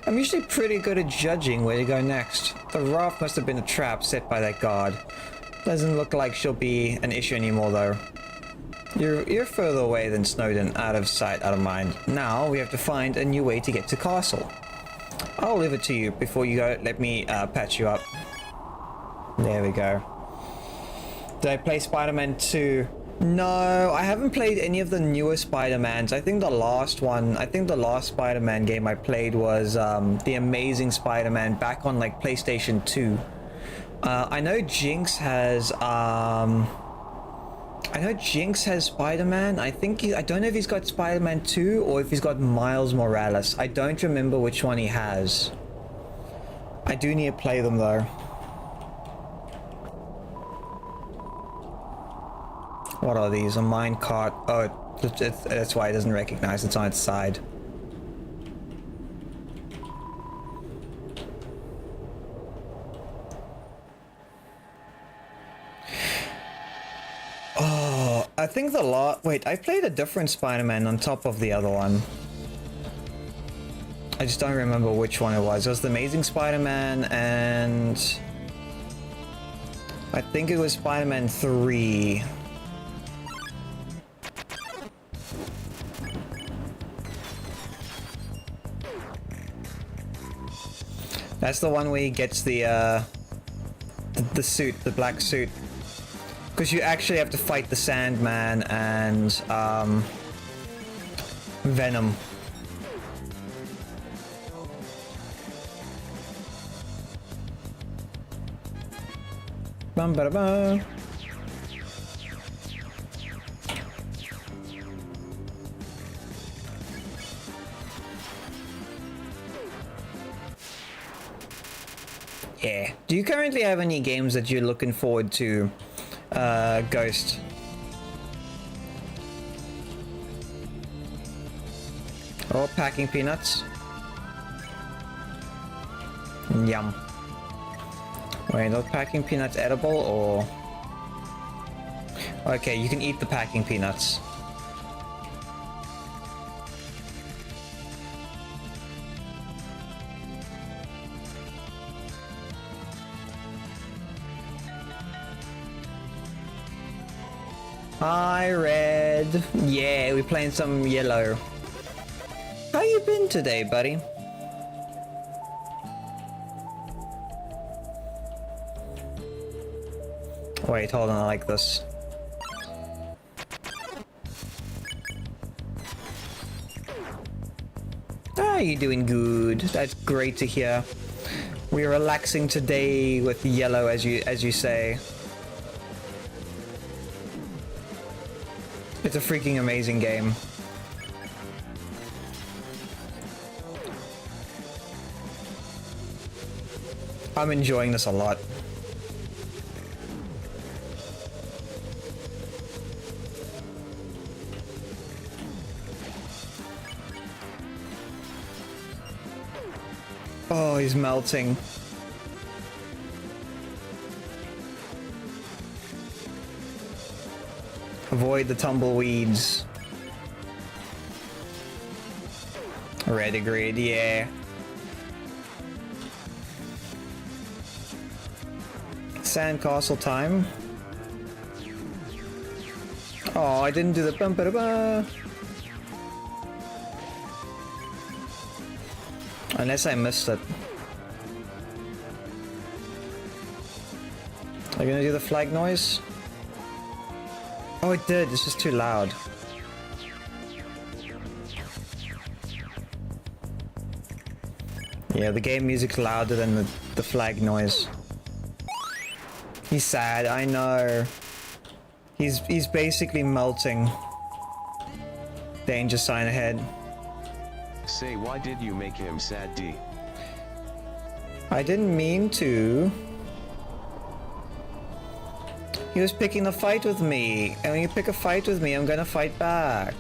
I'm usually pretty good at judging where to go next. The raft must have been a trap set by that guard. Doesn't look like she'll be an issue anymore though. You're further away than Snowden, out of sight, out of mind. Now we have to find a new way to get to Castle. I'll leave it to you. Before you go, let me patch you up. There we go. Did I play Spider-Man 2? No, I haven't played any of the newer Spider-Mans. I think the last Spider-Man game I played was The Amazing Spider-Man back on like PlayStation 2. I know Jinx has Spider-Man. I don't know if he's got Spider-Man 2 or if he's got Miles Morales. I don't remember which one he has. I do need to play them though. What are these? A minecart. Oh, that's why it doesn't recognize it's on its side. Oh, I think wait, I played a different Spider-Man on top of the other one. I just don't remember which one it was. It was the Amazing Spider-Man and I think it was Spider-Man 3. That's the one where he gets the suit, the black suit. Because you actually have to fight the Sandman and Venom. Bum ba da ba. Yeah. Do you currently have any games that you're looking forward to, Ghost? Oh, packing peanuts. Yum. Wait, are packing peanuts edible or... Okay, you can eat the packing peanuts. Hi, Red. Yeah, we're playing some Yellow. How you been today, buddy? Wait, hold on, I like this. Ah, you're doing good. That's great to hear. We're relaxing today with Yellow, as you say. It's a freaking amazing game. I'm enjoying this a lot. Oh, he's melting. Avoid the tumbleweeds. Red agreed, yeah. Sandcastle time. Oh, I didn't do the bum ba da ba. Unless I missed it. Are you gonna do the flag noise? Oh, it did. It's just too loud. Yeah, the game music's louder than the flag noise. He's sad, I know. He's basically melting. Danger sign ahead. Say, why did you make him sad, D? I didn't mean to. He was picking a fight with me, and when you pick a fight with me, I'm gonna fight back.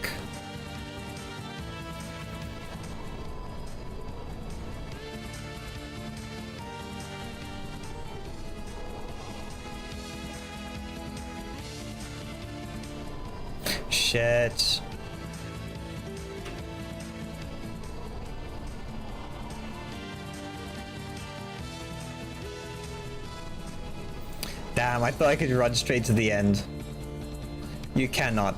Shit. Damn, I thought I could run straight to the end. You cannot.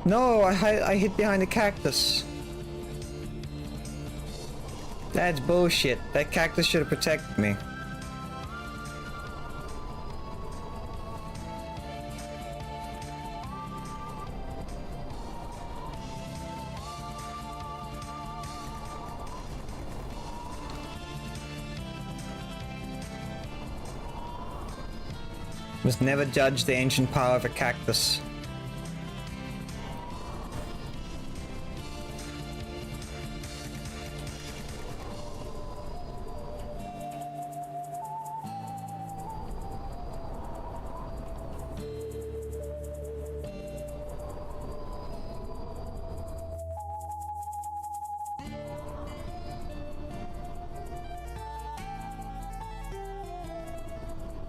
No, I hid behind a cactus. That's bullshit. That cactus should have protected me. Must never judge the ancient power of a cactus.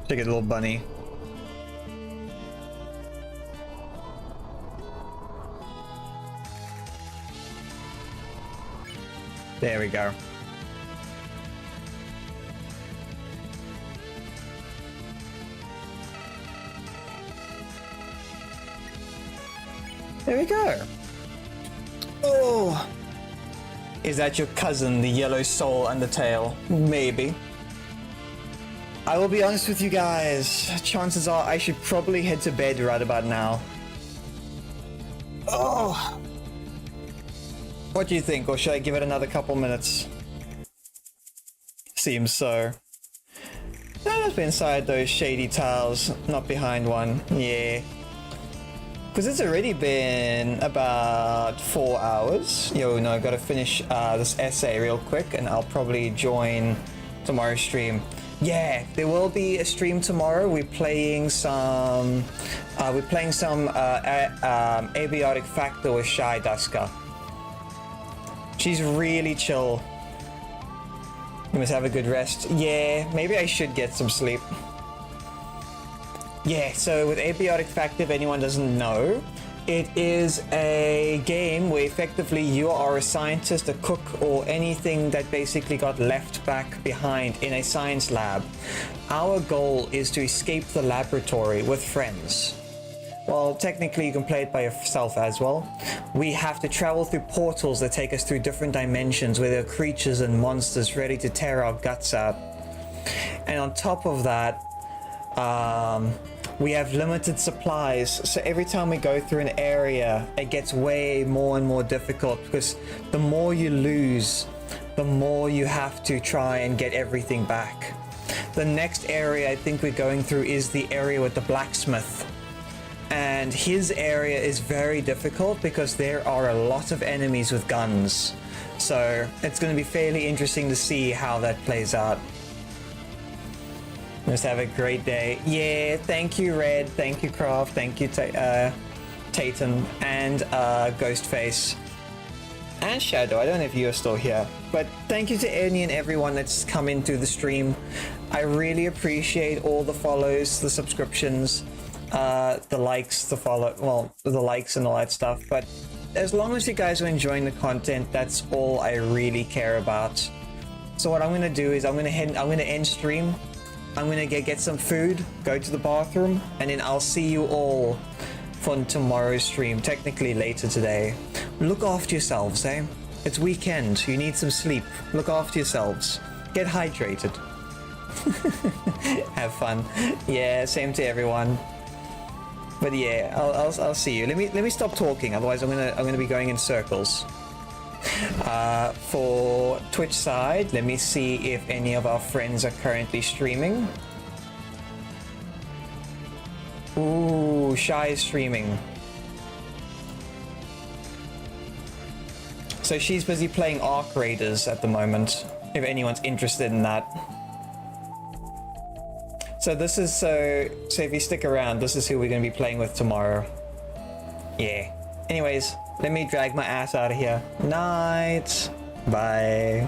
Take a little bunny. There we go. There we go. Oh, is that your cousin, the yellow soul Undertale? Maybe. I will be honest with you guys. Chances are I should probably head to bed right about now. Oh. What do you think? Or should I give it another couple minutes? Seems so. No, let's be inside those shady tiles, not behind one. Yeah. Because it's already been about 4 hours. Yo, no, I gotta finish this essay real quick and I'll probably join tomorrow's stream. Yeah, there will be a stream tomorrow. We're playing some abiotic factor with Shy Dusker. She's really chill. You must have a good rest. Yeah, maybe I should get some sleep. Yeah, so with abiotic factor, if anyone doesn't know, it is a game where effectively you are a scientist, a cook, or anything that basically got left back behind in a science lab. Our goal is to escape the laboratory with friends. Well, technically you can play it by yourself as well. We have to travel through portals that take us through different dimensions where there are creatures and monsters ready to tear our guts out. And on top of that, we have limited supplies, so every time we go through an area it gets way more and more difficult, because the more you lose, the more you have to try and get everything back. The next area I think we're going through is the area with the blacksmith, and his area is very difficult because there are a lot of enemies with guns, so it's going to be fairly interesting to see how that plays out. Just have a great day. Yeah, thank you, Red. Thank you, Craft. Thank you, Tatum and Ghostface and Shadow. I don't know if you're still here, but thank you to any and everyone that's come into the stream. I really appreciate all the follows, the subscriptions, the likes, the likes and all that stuff. But as long as you guys are enjoying the content, that's all I really care about. So what I'm gonna do is I'm gonna end stream. I'm gonna get some food, go to the bathroom, and then I'll see you all for tomorrow's stream, technically later today. Look after yourselves, eh? It's weekend, you need some sleep. Look after yourselves. Get hydrated. Have fun. Yeah, same to everyone. But yeah, I'll see you. Let me stop talking, otherwise I'm gonna be going in circles. For Twitch side, let me see if any of our friends are currently streaming. Ooh, Shy is streaming. So she's busy playing Arc Raiders at the moment, if anyone's interested in that. So this is so if you stick around, this is who we're going to be playing with tomorrow. Yeah. Anyways, let me drag my ass out of here. Night. Bye.